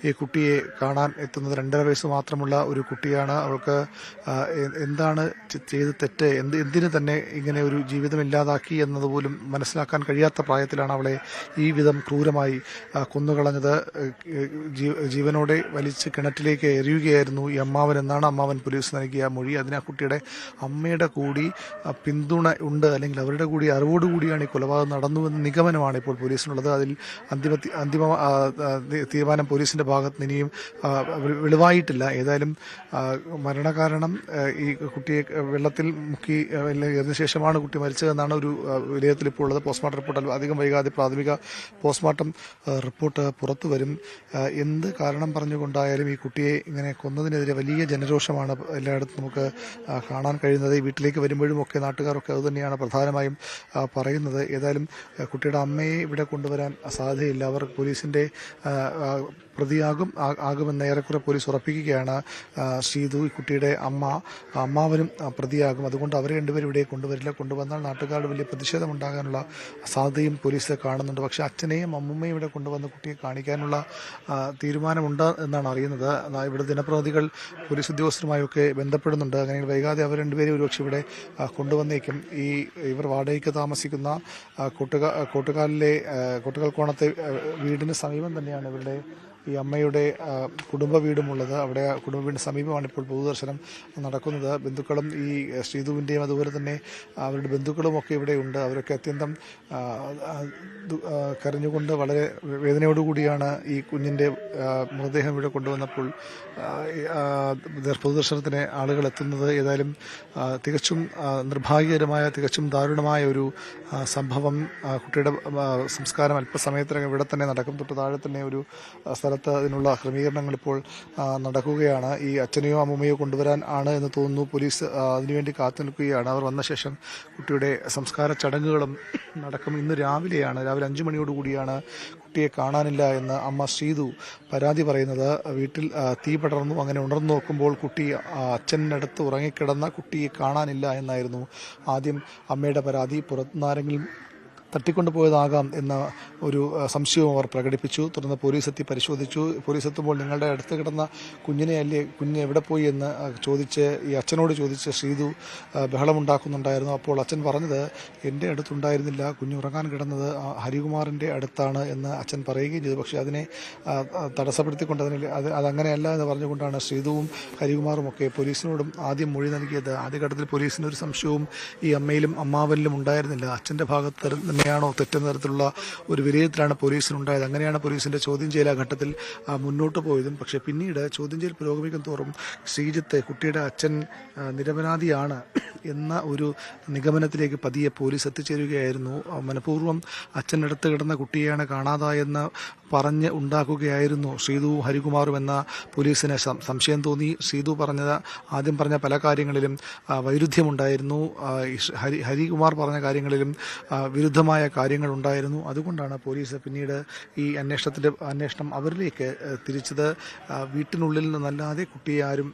ഈ കുട്ടിയെ കാണാൻ എത്തുന്നത്. 2.5 വയസ്സ് മാത്രമുള്ള ഒരു കുട്ടിയാണ്. അവൾക്ക് എന്താണ് ചെയ്ത് തെറ്റ്, എന്തിനു തന്നെ ഇങ്ങനെ ഒരു ജീവിതം ഇല്ലാതാക്കി എന്നതുപോലും മനസ്സിലാക്കാൻ കഴിയാത്ത പ്രായത്തിലാണ് അവളെ ഈ വിധം ക്രൂരമായി കൊന്നുകളഞ്ഞത്. ജീവനോടെ വലിച്ച് കിണറ്റിലേക്ക് എറിയുകയായിരുന്നു ഈ അമ്മാവൻ എന്നാണ് അമ്മാവൻ പോലീസ് നൽകിയ മൊഴി. അതിന് ആ കുട്ടിയുടെ അമ്മയുടെ കൂടി പിന്തുണ ഉണ്ട്, അല്ലെങ്കിൽ അവരുടെ കൂടി അറിവോടുകൂടിയാണ് ഈ കൊലപാതകം നടന്നുവെന്ന നിഗമനമാണ് ഇപ്പോൾ പോലീസിനുള്ളത്. അതിൽ അന്തിമ തീരുമാനം പോലീസിന്റെ ഭാഗത്ത് നിന്ന് ഇനിയും വെളിവായിട്ടില്ല. ഏതായാലും മരണകാരണം ഈ കുട്ടിയെ വെള്ളത്തിൽ മുക്കി എറിഞ്ഞ ശേഷമാണ് കുട്ടി മരിച്ചതെന്നാണ് ഒരു വിലയിരുത്തൽ ഇപ്പോൾ ഉള്ളത്. പോസ്റ്റ്മോർട്ടം റിപ്പോർട്ട് അധികം വൈകാതെ പ്രാഥമിക പോസ്റ്റ്മോർട്ടം റിപ്പോർട്ട് പുറത്തു വരും. എന്ത് കാരണം പറഞ്ഞുകൊണ്ടായാലും ഈ കുട്ടിയെ ഇങ്ങനെ കൊന്നതിനെതിരെ വലിയ ജനരോഷമാണ് എല്ലായിടത്തും നമുക്ക് കാണാൻ കഴിയുന്നത്. ഈ വീട്ടിലേക്ക് വരുമ്പോഴും ഒക്കെ നാട്ടുകാരൊക്കെ അതുതന്നെയാണ് പ്രധാനമായും പറയുന്നത്. ഏതായാലും കുട്ടിയുടെ അമ്മയെ ഇവിടെ കൊണ്ടുവരാൻ സാധ്യതയില്ല. അവർ പോലീസിന്റെ പ്രതിയാകുമെന്ന് ഏറെക്കുറെ പോലീസ് ഉറപ്പിക്കുകയാണ്. ശ്രീതു, ഈ കുട്ടിയുടെ അമ്മാവനും പ്രതിയാകും. അതുകൊണ്ട് അവരെ രണ്ടുപേരും ഇവിടെ കൊണ്ടുവരില്ല. കൊണ്ടുവന്നാൽ നാട്ടുകാരുടെ വലിയ പ്രതിഷേധം ഉണ്ടാകാനുള്ള സാധ്യതയും പോലീസ് കാണുന്നുണ്ട്. പക്ഷേ അച്ഛനെയും അമ്മുമ്മയും ഇവിടെ കൊണ്ടുവന്ന് കുട്ടിയെ കാണിക്കാനുള്ള തീരുമാനമുണ്ട് എന്നാണ് അറിയുന്നത്. ഇവിടെ ജനപ്രതിനിധികൾ പോലീസ് ഉദ്യോഗസ്ഥരുമായൊക്കെ ബന്ധപ്പെടുന്നുണ്ട്. അങ്ങനെ വൈകാതെ അവർ രണ്ടുപേരും ഒരുപക്ഷെ ഇവിടെ കൊണ്ടുവന്നേക്കും. ഇവർ വാടകയ്ക്ക് താമസിക്കുന്ന കോട്ടുകാൽ കോണത്തെ വീടിന് സമീപം തന്നെയാണ് ഇവരുടെ ഈ അമ്മയുടെ കുടുംബ വീടുമുള്ളത്. അവിടെ കുടുംബ വീടിന് സമീപമാണ് ഇപ്പോൾ പൊതുദർശനം നടക്കുന്നത്. ബന്ധുക്കളും ഈ ശ്രീധുവിൻ്റെയും അതുപോലെ തന്നെ അവരുടെ ബന്ധുക്കളും ഒക്കെ ഇവിടെ ഉണ്ട്. അവരൊക്കെ അത്യന്തം കരഞ്ഞുകൊണ്ട് വളരെ വേദനയോടുകൂടിയാണ് ഈ കുഞ്ഞിൻ്റെ മൃതദേഹം ഇവിടെ കൊണ്ടുവന്നപ്പോൾ പൊതുദർശനത്തിന് ആളുകൾ എത്തുന്നത്. ഏതായാലും തികച്ചും നിർഭാഗ്യകരമായ, തികച്ചും ദാരുണമായ ഒരു സംഭവം. കുട്ടിയുടെ സംസ്കാരം അല്പസമയത്തിനകം ഇവിടെ തന്നെ നടക്കും. തൊട്ട് താഴെ തന്നെ ഒരു സ്ഥലത്ത് അതിനുള്ള ക്രമീകരണങ്ങൾ ഇപ്പോൾ നടക്കുകയാണ്. ഈ അച്ഛനെയോ അമ്മൂമ്മയോ കൊണ്ടുവരാൻ ആണ് എന്ന് തോന്നുന്നു. പോലീസ് അതിനുവേണ്ടി കാത്തു നിൽക്കുകയാണ്. അവർ വന്ന ശേഷം കുട്ടിയുടെ സംസ്കാര ചടങ്ങുകളും നടക്കും. ഇന്ന് രാവിലെ 5 മണിയോടുകൂടിയാണ് കുട്ടിയെ കാണാനില്ല എന്ന് അമ്മ ശ്രീതു പരാതി പറയുന്നത്. വീട്ടിൽ തീ പടർന്നു. അങ്ങനെ ഉണർന്നു നോക്കുമ്പോൾ കുട്ടി അച്ഛനടുത്ത് ഉറങ്ങിക്കിടന്ന കുട്ടിയെ കാണാനില്ല എന്നായിരുന്നു ആദ്യം അമ്മയുടെ പരാതി. പുറത്തുനിന്നാരെങ്കിലും തട്ടിക്കൊണ്ടുപോയതാകാം എന്ന ഒരു സംശയവും അവർ പ്രകടിപ്പിച്ചു. തുടർന്ന് പോലീസ് എത്തി പരിശോധിച്ചു. പോലീസ് എത്തുമ്പോൾ നിങ്ങളുടെ അടുത്ത് കിടന്ന കുഞ്ഞിനെയല്ലേ, കുഞ്ഞ് എവിടെ പോയി എന്ന് ഈ അച്ഛനോട് ചോദിച്ച് ശ്രീതു ബഹളമുണ്ടാക്കുന്നുണ്ടായിരുന്നു. അപ്പോൾ അച്ഛൻ പറഞ്ഞത് എൻ്റെ അടുത്തുണ്ടായിരുന്നില്ല, കുഞ്ഞ് ഉറങ്ങാൻ കിടന്നത് ഹരികുമാറിൻ്റെ അടുത്താണ് എന്ന് അച്ഛൻ പറയുകയും ചെയ്തു. പക്ഷേ അതിനെ തടസ്സപ്പെടുത്തിക്കൊണ്ട് അതങ്ങനെയല്ല എന്ന് പറഞ്ഞുകൊണ്ടാണ് ശ്രീതുവും ഹരികുമാറും ഒക്കെ പോലീസിനോടും ആദ്യം മൊഴി നൽകിയത്. ആദ്യഘട്ടത്തിൽ പോലീസിനൊരു സംശയവും ഈ അമ്മയിലും അമ്മാവനിലും ഉണ്ടായിരുന്നില്ല. അച്ഛൻ്റെ ഭാഗത്ത് തന്നെയാണോ തെറ്റുന്ന തരത്തിലുള്ള ഒരു വിലയിരുത്തലാണ് പോലീസിനുണ്ടായത്. അങ്ങനെയാണ് പോലീസിന്റെ ചോദ്യം ചെയ്യൽ ഘട്ടത്തിൽ മുന്നോട്ട് പോയതും. പക്ഷേ പിന്നീട് ചോദ്യം ചെയ്യൽ പുരോഗമിക്കും തോറും ശ്രീജിത്ത്, കുട്ടിയുടെ അച്ഛൻ, നിരപരാധിയാണ് എന്ന ഒരു നിഗമനത്തിലേക്ക് പതിയെ പോലീസ് എത്തിച്ചേരുകയായിരുന്നു. മനഃപൂർവ്വം അച്ഛനടുത്ത് കിടന്ന കുട്ടിയെയാണ് കാണാതായെന്ന് പറഞ്ഞ് ഉണ്ടാക്കുകയായിരുന്നു ശ്രീതുവും ഹരികുമാറും എന്ന പോലീസിന് സംശയം തോന്നി. ശ്രീതു ആദ്യം പറഞ്ഞ പല കാര്യങ്ങളിലും വൈരുദ്ധ്യമുണ്ടായിരുന്നു. ഹരികുമാർ പറഞ്ഞ കാര്യങ്ങളിലും വിരുദ്ധമായ ഗുരുതരമായ കാര്യങ്ങൾ ഉണ്ടായിരുന്നു. അതുകൊണ്ടാണ് പോലീസ് പിന്നീട് ഈ അന്വേഷണം അവരിലേക്ക് തിരിച്ചത്. വീട്ടിനുള്ളിൽ നിന്നല്ലാതെ കുട്ടിയെ ആരും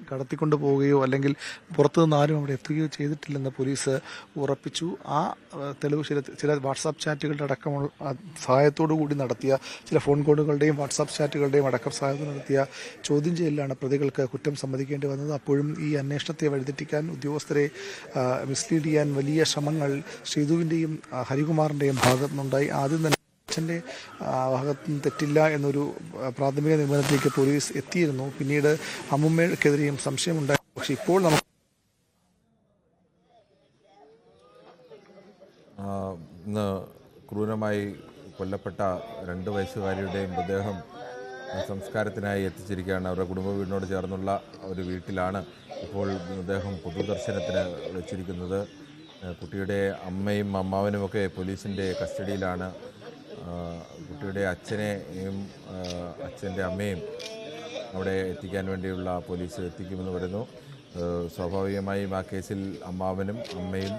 കടത്തിക്കൊണ്ടു പോവുകയോ അല്ലെങ്കിൽ പുറത്തുനിന്ന് ആരും അവിടെ എത്തുകയോ ചെയ്തിട്ടില്ലെന്ന് പോലീസ് ഉറപ്പിച്ചു. ആ തെളിവ് ചില വാട്സാപ്പ് ചാറ്റുകളുടെ അടക്കമുള്ള സഹായത്തോടു കൂടി നടത്തിയ ചില ഫോൺ കോളുകളുടെയും വാട്സാപ്പ് ചാറ്റുകളുടെയും അടക്കം സഹായത്തോടെ നടത്തിയ ചോദ്യം ചെയ്യലിലാണ് പ്രതികൾക്ക് കുറ്റം സമ്മതിക്കേണ്ടി വന്നത്. അപ്പോഴും ഈ അന്വേഷണത്തെ വഴിതെറ്റിക്കാൻ, ഉദ്യോഗസ്ഥരെ മിസ്ലീഡ് ചെയ്യാൻ വലിയ ശ്രമങ്ങൾ ശ്രീധുവിൻ്റെയും ഹരികുമാറിൻ്റെയും ഭാഗത്തുനിന്നുണ്ടായി. ആദ്യം തന്നെ അച്ഛൻ്റെ ഭാഗത്തുനിന്ന് തെറ്റില്ല എന്നൊരു പ്രാഥമിക നിഗമനത്തിലേക്ക് പോലീസ് എത്തിയിരുന്നു. പിന്നീട് അമ്മുമ്മയ്ക്കെതിരെയും സംശയമുണ്ടായി. പക്ഷെ ഇപ്പോൾ നമുക്ക് ഇന്ന് ക്രൂരമായി കൊല്ലപ്പെട്ട 2 വയസ്സുകാരിയുടെയും മൃതദേഹം സംസ്കാരത്തിനായി എത്തിച്ചിരിക്കുകയാണ്. അവരുടെ കുടുംബ വീടിനോട് ചേർന്നുള്ള ഒരു വീട്ടിലാണ് ഇപ്പോൾ മൃതദേഹം പൊതുദർശനത്തിന് വെച്ചിരിക്കുന്നത്. കുട്ടിയുടെ അമ്മയും അമ്മാവനുമൊക്കെ പോലീസിൻ്റെ കസ്റ്റഡിയിലാണ്. കുട്ടിയുടെ അച്ഛനെയും അച്ഛൻ്റെ അമ്മയും അവിടെ എത്തിക്കാൻ വേണ്ടിയുള്ള പോലീസ് എത്തിക്കുമെന്ന് വരുന്നു. സ്വാഭാവികമായും ആ കേസിൽ അമ്മാവനും അമ്മയും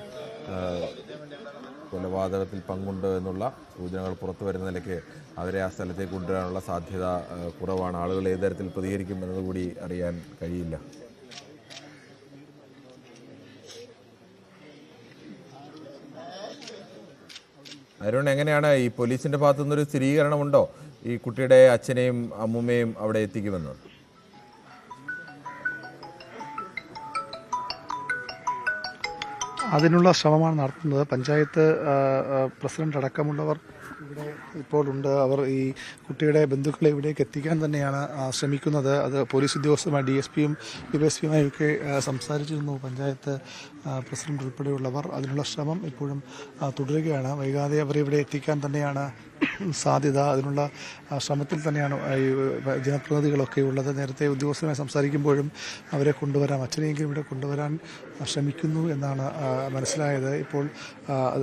കൊലപാതകത്തിൽ പങ്കുണ്ട് എന്നുള്ള സൂചനകൾ പുറത്തു വരുന്ന നിലയ്ക്ക് അവരെ ആ സ്ഥലത്തേക്ക് കൊണ്ടുവരാനുള്ള സാധ്യത കുറവാണ്. ആളുകൾ ഏത് തരത്തിൽ പ്രതികരിക്കും എന്നതുകൂടി അറിയാൻ കഴിയില്ല. അരുൺ, എങ്ങനെയാണ് ഈ പോലീസിന്റെ ഭാഗത്തു നിന്നൊരു സ്ഥിരീകരണമുണ്ടോ ഈ കുട്ടിയുടെ അച്ഛനെയും അമ്മുമ്മയും അവിടെ എത്തിക്കുമെന്ന്? അതിനുള്ള ശ്രമമാണ് നടത്തുന്നത്. പഞ്ചായത്ത് പ്രസിഡന്റ് അടക്കമുള്ളവർ ഇവിടെ ഇപ്പോൾ ഉണ്ട്. അവർ ഈ കുട്ടിയുടെ ബന്ധുക്കളെ ഇവിടേക്ക് എത്തിക്കാൻ തന്നെയാണ് ശ്രമിക്കുന്നത്. അത് പോലീസ് ഉദ്യോഗസ്ഥരുമായി DSPയും DYSPയുമായി ഒക്കെ സംസാരിച്ചിരുന്നു പഞ്ചായത്ത് പ്രസിഡന്റ് ഉൾപ്പെടെയുള്ളവർ. അതിനുള്ള ശ്രമം ഇപ്പോഴും തുടരുകയാണ്. വൈകാതെ അവരെ ഇവിടെ എത്തിക്കാൻ തന്നെയാണ് സാധ്യത. അതിനുള്ള ശ്രമത്തിൽ തന്നെയാണ് ഈ ജനപ്രതിനിധികളൊക്കെ ഉള്ളത്. നേരത്തെ ഉദ്യോഗസ്ഥരുമായി സംസാരിക്കുമ്പോഴും അവരെ കൊണ്ടുവരാം, അച്ഛനെയെങ്കിലും ഇവിടെ കൊണ്ടുവരാൻ ശ്രമിക്കുന്നു എന്നാണ് മനസ്സിലായത്. ഇപ്പോൾ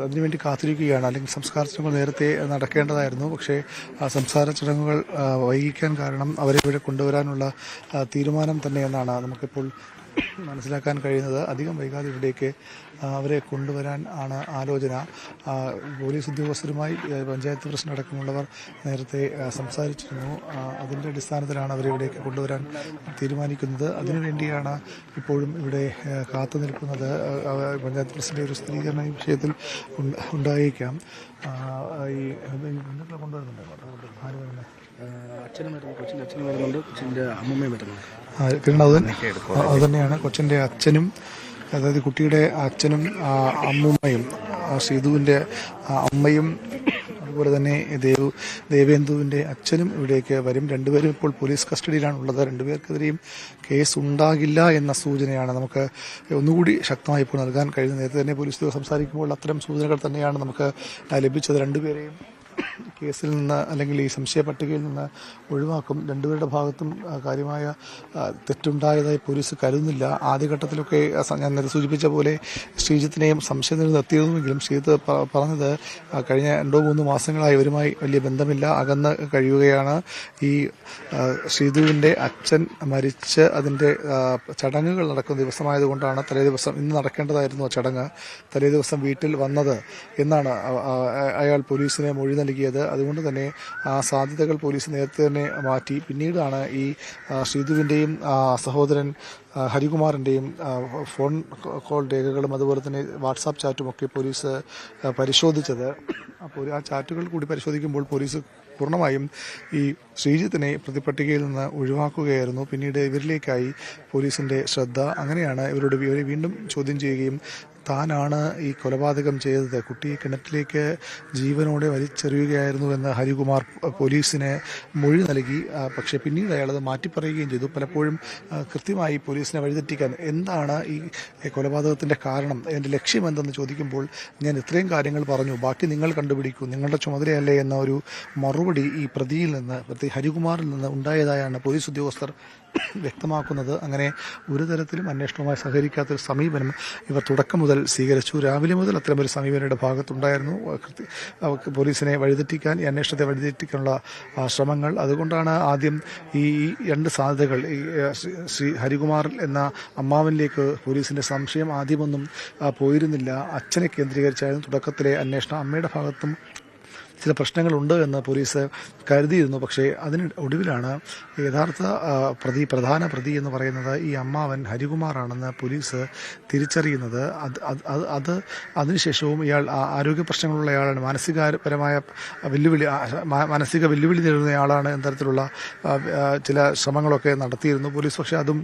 അതിനുവേണ്ടി കാത്തിരിക്കുകയാണ്. അല്ലെങ്കിൽ സംസ്കാര ചടങ്ങുകൾ നേരത്തെ നടക്കേണ്ടതായിരുന്നു. പക്ഷേ സംസ്കാര ചടങ്ങുകൾ വൈകിക്കാൻ കാരണം അവരെ ഇവിടെ കൊണ്ടുവരാനുള്ള തീരുമാനം തന്നെയെന്നാണ് നമുക്കിപ്പോൾ മനസ്സിലാക്കാൻ കഴിയുന്നത്. അധികം വൈകാതെ ഇവിടേക്ക് അവരെ കൊണ്ടുവരാൻ ആണ് ആലോചന. പോലീസ് ഉദ്യോഗസ്ഥരുമായി പഞ്ചായത്ത് പ്രസിഡന്റ് അടക്കമുള്ളവർ നേരത്തെ സംസാരിച്ചിരുന്നു. അതിൻ്റെ അടിസ്ഥാനത്തിലാണ് അവരെ ഇവിടേക്ക് കൊണ്ടുവരാൻ തീരുമാനിക്കുന്നത്. അതിനുവേണ്ടിയാണ് ഇപ്പോഴും ഇവിടെ കാത്തു നിൽക്കുന്നത്. പഞ്ചായത്ത് പ്രസിഡന്റ് ഒരു സ്ഥിരീകരണ ഈ വിഷയത്തിൽ ഉണ്ടായേക്കാം. ഈ ബന്ധുക്കളെ കൊണ്ടുവരുന്നുണ്ട്. അച്ഛനും വരുന്നു, കൊച്ചിൻ്റെ അച്ഛനും വരുന്നുണ്ട്, കൊച്ചിൻ്റെ അമ്മമ്മയും വരുന്നുണ്ട്. അത് തന്നെയാണ് കൊച്ചിൻ്റെ അച്ഛനും, അതായത് കുട്ടിയുടെ അച്ഛനും അമ്മൂമ്മയും, ശ്രീധുവിൻ്റെ അമ്മയും അതുപോലെ തന്നെ ദേവേന്ദുവിൻ്റെ അച്ഛനും ഇവിടേക്ക് വരും. 2 പേരും ഇപ്പോൾ പോലീസ് കസ്റ്റഡിയിലാണുള്ളത്. 2 പേർക്കെതിരെയും കേസ് ഉണ്ടാകില്ല എന്ന സൂചനയാണ് നമുക്ക് ഒന്നുകൂടി ശക്തമായി ഇപ്പോൾ നൽകാൻ കഴിയുന്നത്. നേരത്തെ തന്നെ പോലീസ് സംസാരിക്കുമ്പോൾ അത്തരം സൂചനകൾ തന്നെയാണ് നമുക്ക് ലഭിച്ചത്. 2 പേരെയും കേസിൽ നിന്ന് അല്ലെങ്കിൽ ഈ സംശയ പട്ടികയിൽ നിന്ന് ഒഴിവാക്കും. 2 പേരുടെ ഭാഗത്തും കാര്യമായ തെറ്റുണ്ടായതായി പോലീസ് കരുതുന്നില്ല. ആദ്യഘട്ടത്തിലൊക്കെ ഞാൻ നേരത്തെ സൂചിപ്പിച്ച പോലെ ശ്രീജിത്തിനെയും സംശയത്തിൽ നിർത്തിയിരുന്നുവെങ്കിലും ശ്രീജിത്ത് പറഞ്ഞത് കഴിഞ്ഞ 2-3 മാസങ്ങളായി ഇവരുമായി വലിയ ബന്ധമില്ല, അകന്ന് കഴിയുകയാണ്. ഈ ശ്രീധുവിൻ്റെ അച്ഛൻ മരിച്ച് അതിൻ്റെ ചടങ്ങുകൾ നടക്കുന്ന ദിവസമായതുകൊണ്ടാണ് തലേദിവസം, ഇന്ന് നടക്കേണ്ടതായിരുന്നു ആ ചടങ്ങ്, തലേദിവസം വീട്ടിൽ വന്നത് എന്നാണ് അയാൾ പോലീസിനെ മൊഴി നൽകിയത്. അതുകൊണ്ട് തന്നെ ആ സാധ്യതകൾ പോലീസ് നേരത്തെ തന്നെ മാറ്റി. പിന്നീടാണ് ഈ ശ്രീധുവിൻ്റെയും സഹോദരൻ ഹരികുമാറിൻ്റെയും ഫോൺ കോൾ രേഖകളും അതുപോലെ തന്നെ വാട്സാപ്പ് ചാറ്റുമൊക്കെ പോലീസ് പരിശോധിച്ചത്. അപ്പോൾ ആ ചാറ്റുകൾ കൂടി പരിശോധിക്കുമ്പോൾ പോലീസ് പൂർണ്ണമായും ഈ ശ്രീജിത്തിനെ പ്രതിപട്ടികയിൽ നിന്ന് ഒഴിവാക്കുകയായിരുന്നു. പിന്നീട് ഇവരിലേക്കായി പോലീസിൻ്റെ ശ്രദ്ധ. അങ്ങനെയാണ് ഇവരെ വീണ്ടും ചോദ്യം ചെയ്യുകയും താനാണ് ഈ കൊലപാതകം ചെയ്തത്, കുട്ടിയെ കിണറ്റിലേക്ക് ജീവനോടെ വലിച്ചെറിയുകയായിരുന്നുവെന്ന് ഹരികുമാർ പോലീസിന് മൊഴി നൽകി. പക്ഷേ പിന്നീട് അയാളത് മാറ്റിപ്പറയുകയും ചെയ്തു. പലപ്പോഴും കൃത്യമായി പോലീസിനെ വഴിതെറ്റിക്കാൻ എന്താണ് ഈ കൊലപാതകത്തിൻ്റെ കാരണം, എൻ്റെ ലക്ഷ്യം എന്തെന്ന് ചോദിക്കുമ്പോൾ ഞാൻ ഇത്രയും കാര്യങ്ങൾ പറഞ്ഞു, ബാക്കി നിങ്ങൾ കണ്ടുപിടിക്കൂ, നിങ്ങളുടെ ചുമതലയല്ലേ എന്ന ഒരു മറുപടി ഈ പ്രതി ഹരികുമാറിൽ നിന്ന് ഉണ്ടായതായാണ് പോലീസ് ഉദ്യോഗസ്ഥർ വ്യക്തമാക്കുന്നത്. അങ്ങനെ ഒരു തരത്തിലും അന്വേഷണവുമായി സഹകരിക്കാത്തൊരു സമീപനം ഇവർ തുടക്കം മുതൽ മുതൽ സ്വീകരിച്ചു. രാവിലെ മുതൽ അത്തരമൊരു സമീപനയുടെ ഭാഗത്തുണ്ടായിരുന്നു. പോലീസിനെ വഴിതെറ്റിക്കാൻ, ഈ അന്വേഷണത്തെ വഴിതെറ്റിക്കാനുള്ള ശ്രമങ്ങൾ. അതുകൊണ്ടാണ് ആദ്യം ഈ 2 സാധ്യതകൾ, ഈ ശ്രീ ഹരികുമാർ എന്ന അമ്മാവനിലേക്ക് പോലീസിന്റെ സംശയം ആദ്യമൊന്നും പോയിരുന്നില്ല. അച്ഛനെ കേന്ദ്രീകരിച്ചായിരുന്നു തുടക്കത്തിലെ അന്വേഷണം. അമ്മയുടെ ഭാഗത്തും ചില പ്രശ്നങ്ങളുണ്ട് എന്ന് പോലീസ് കരുതിയിരുന്നു. പക്ഷേ അതിന് ഒടുവിലാണ് യഥാർത്ഥ പ്രധാന പ്രതി എന്ന് പറയുന്നത് ഈ അമ്മാവൻ ഹരികുമാറാണെന്ന് പോലീസ് തിരിച്ചറിയുന്നത്. അതിനുശേഷവും ഇയാൾ ആരോഗ്യ പ്രശ്നങ്ങളുള്ളയാളാണ്, മാനസിക വെല്ലുവിളി നേരിടുന്നയാളാണ് എന്ന തരത്തിലുള്ള ചില ശ്രമങ്ങളൊക്കെ നടത്തിയിരുന്നു പോലീസ്. പക്ഷേ അതും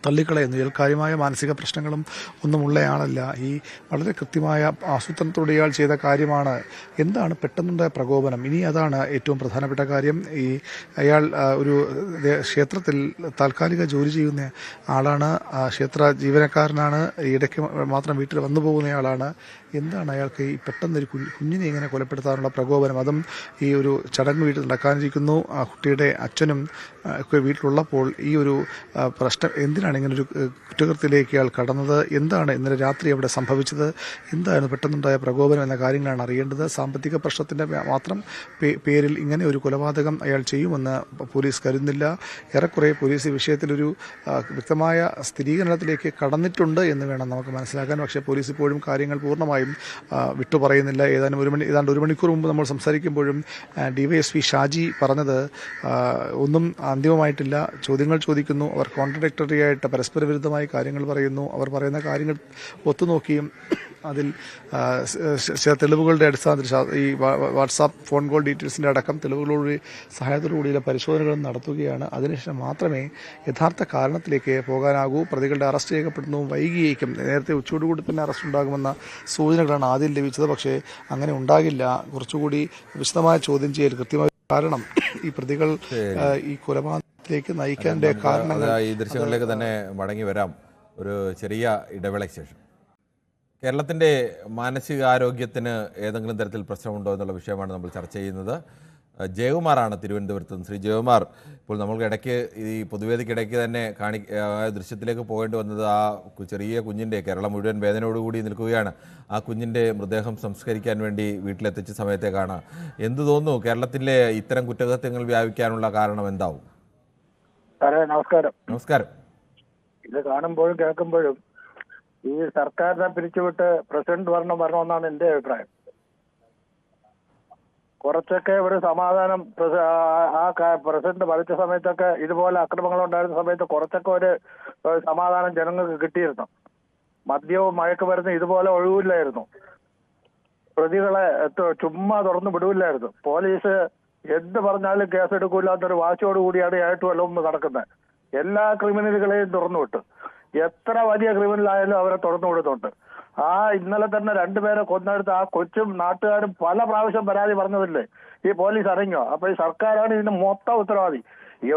തള്ളിക്കളയുന്നു. ഇയാൾ കാര്യമായ മാനസിക പ്രശ്നങ്ങളും ഒന്നും ഉള്ളയാളല്ല. ഈ വളരെ കൃത്യമായ ആസൂത്രണത്തോടെ ഇയാൾ ചെയ്ത കാര്യമാണ്. എന്താണ് പെട്ടെന്നുണ്ടായ പ്രകോപനം? ഇനി അതാണ് ഏറ്റവും പ്രധാനപ്പെട്ട കാര്യം. അയാൾ ഒരു ക്ഷേത്രത്തിൽ താൽക്കാലിക ജോലി ചെയ്യുന്ന ആളാണ്, ക്ഷേത്ര ജീവനക്കാരനാണ്, ഇടയ്ക്ക് മാത്രം വീട്ടിൽ വന്നു പോകുന്നയാളാണ്. എന്താണ് അയാൾക്ക് ഈ പെട്ടെന്നൊരു കുഞ്ഞിനെ ഇങ്ങനെ കൊലപ്പെടുത്താനുള്ള പ്രകോപനം? അതും ഈ ഒരു ചടങ്ങ് വീട്ടിൽ നടക്കാനിരിക്കുന്നു, ആ കുട്ടിയുടെ അച്ഛനും ഒക്കെ വീട്ടിലുള്ളപ്പോൾ ഈ ഒരു പ്രശ്നം, എന്തിനാണ് ഇങ്ങനെ ഒരു കുറ്റകൃത്യത്തിലേക്ക് ഇയാൾ കടന്നത്? എന്താണ് ഇന്നലെ രാത്രി അവിടെ സംഭവിച്ചത്? എന്തായിരുന്നു പെട്ടെന്നുണ്ടായ പ്രകോപനം എന്ന കാര്യങ്ങളാണ് അറിയേണ്ടത്. സാമ്പത്തിക പ്രശ്നത്തിൻ്റെ മാത്രം പേരിൽ ഇങ്ങനെ ഒരു കൊലപാതകം അയാൾ ചെയ്യുമെന്ന് പോലീസ് കരുതുന്നില്ല. ഏറെക്കുറെ പോലീസ് ഈ വിഷയത്തിലൊരു വ്യക്തമായ സ്ഥിരീകരണത്തിലേക്ക് കടന്നിട്ടുണ്ട് എന്ന് വേണം നമുക്ക് മനസ്സിലാക്കാൻ. പക്ഷേ പോലീസ് ഇപ്പോഴും കാര്യങ്ങൾ പൂർണ്ണമായും വിട്ടു പറയുന്നില്ല. ഏതാണ്ട് ഒരു മണിക്കൂർ മുമ്പ് നമ്മൾ സംസാരിക്കുമ്പോഴും DYSP ഷാജി പറഞ്ഞത് ഒന്നും അന്തിമമായിട്ടില്ല. ചോദ്യങ്ങൾ ചോദിക്കുന്നു, അവർ കോൺട്രഡിക്ടറി ആയിട്ട് പരസ്പര വിരുദ്ധമായി കാര്യങ്ങൾ പറയുന്നു. അവർ പറയുന്ന കാര്യങ്ങൾ ഒത്തുനോക്കിയും അതിൽ ചില തെളിവുകളുടെ അടിസ്ഥാനത്തിൽ ഈ വാട്സാപ്പ് ഫോൺ കോൾ ഡീറ്റെയിൽസിൻ്റെ അടക്കം തെളിവുകളോടുകൂടി സഹായത്തോടുകൂടിയുള്ള പരിശോധനകൾ നടത്തുകയാണ്. അതിനുശേഷം മാത്രമേ യഥാർത്ഥ കാരണത്തിലേക്ക് പോകാനാകൂ. പ്രതികളുടെ അറസ്റ്റ് ചെയ്യപ്പെടുന്നു വൈകിയേക്കും. നേരത്തെ ഉച്ചയോടുകൂടി തന്നെ അറസ്റ്റ് ഉണ്ടാകുമെന്ന സൂചനകളാണ് ആദ്യം ലഭിച്ചത്. പക്ഷേ അങ്ങനെ ഉണ്ടാകില്ല. കുറച്ചുകൂടി വിശദമായ ചോദ്യം ചെയ്യൽ, കൃത്യമായ കാരണം ഈ പ്രതികൾ ഈ കൊലപാതകത്തിലേക്ക് നയിക്കാൻ്റെ കാരണങ്ങൾ, ഈ ദൃശ്യങ്ങളിലേക്ക് തന്നെ മടങ്ങി വരാം ഒരു ചെറിയ ഇടവേളയ്ക്ക് ശേഷം. കേരളത്തിൻ്റെ മാനസികാരോഗ്യത്തിന് ഏതെങ്കിലും തരത്തിൽ പ്രശ്നമുണ്ടോ എന്നുള്ള വിഷയമാണ് നമ്മൾ ചർച്ച ചെയ്യുന്നത്. ജയകുമാറാണ് തിരുവനന്തപുരത്ത് നിന്ന്. ശ്രീ ജയകുമാർ, ഇപ്പോൾ നമ്മൾക്ക് ഇടയ്ക്ക് ഈ പൊതുവേദിക്കിടയ്ക്ക് തന്നെ ദൃശ്യത്തിലേക്ക് പോകേണ്ടി വന്നത് ആ ചെറിയ കുഞ്ഞിൻ്റെ, കേരളം മുഴുവൻ വേദനയോടുകൂടി നിൽക്കുകയാണ്, ആ കുഞ്ഞിൻ്റെ മൃതദേഹം സംസ്കരിക്കാൻ വേണ്ടി വീട്ടിലെത്തിച്ച സമയത്തേക്കാണ്. എന്ത് തോന്നുന്നു, കേരളത്തിലെ ഇത്തരം കുറ്റകൃത്യങ്ങൾ വ്യാപിക്കാനുള്ള കാരണം എന്താവും? നമസ്കാരം. നമസ്കാരം. ഇത് കാണുമ്പോഴും കേൾക്കുമ്പോഴും ഈ സർക്കാരിനെ പിരിച്ചുവിട്ട് പ്രസിഡന്റ് വരണമെന്നാണ് എൻ്റെ അഭിപ്രായം. കുറച്ചൊക്കെ ഒരു സമാധാനം പ്രസിഡന്റ് ഭരിച്ച സമയത്തൊക്കെ ഇതുപോലെ അക്രമങ്ങൾ ഉണ്ടായിരുന്ന സമയത്ത് കുറച്ചൊക്കെ ഒരു സമാധാനം ജനങ്ങൾക്ക് കിട്ടിയിരുന്നു. മദ്യവും മയക്കുമരുന്നും ഇതുപോലെ ഒഴിവില്ലായിരുന്നു. പ്രതികളെ ചുമ്മാ തുറന്നു വിടൂല്ലായിരുന്നു. പോലീസ് എന്ത് പറഞ്ഞാലും കേസെടുക്കൂല്ലാത്തൊരു വാശിയോടുകൂടിയാണ് ഏറ്റവും വല്ലതും നടക്കുന്നത്. എല്ലാ ക്രിമിനലുകളെയും തുറന്നു വിട്ടു. എത്ര വലിയ ക്രിമിനലായാലും അവരെ തുറന്നു വിടുന്നുണ്ട്. ഇന്നലെ തന്നെ 2 പേരെ കൊന്നെടുത്ത് ആ കൊച്ചും നാട്ടുകാരും പല പ്രാവശ്യം പരാതി പറഞ്ഞതില്ലേ, ഈ പോലീസ് അറിഞ്ഞോ? അപ്പൊ ഈ സർക്കാരാണ് ഇതിന് മൊത്തം ഉത്തരവാദി.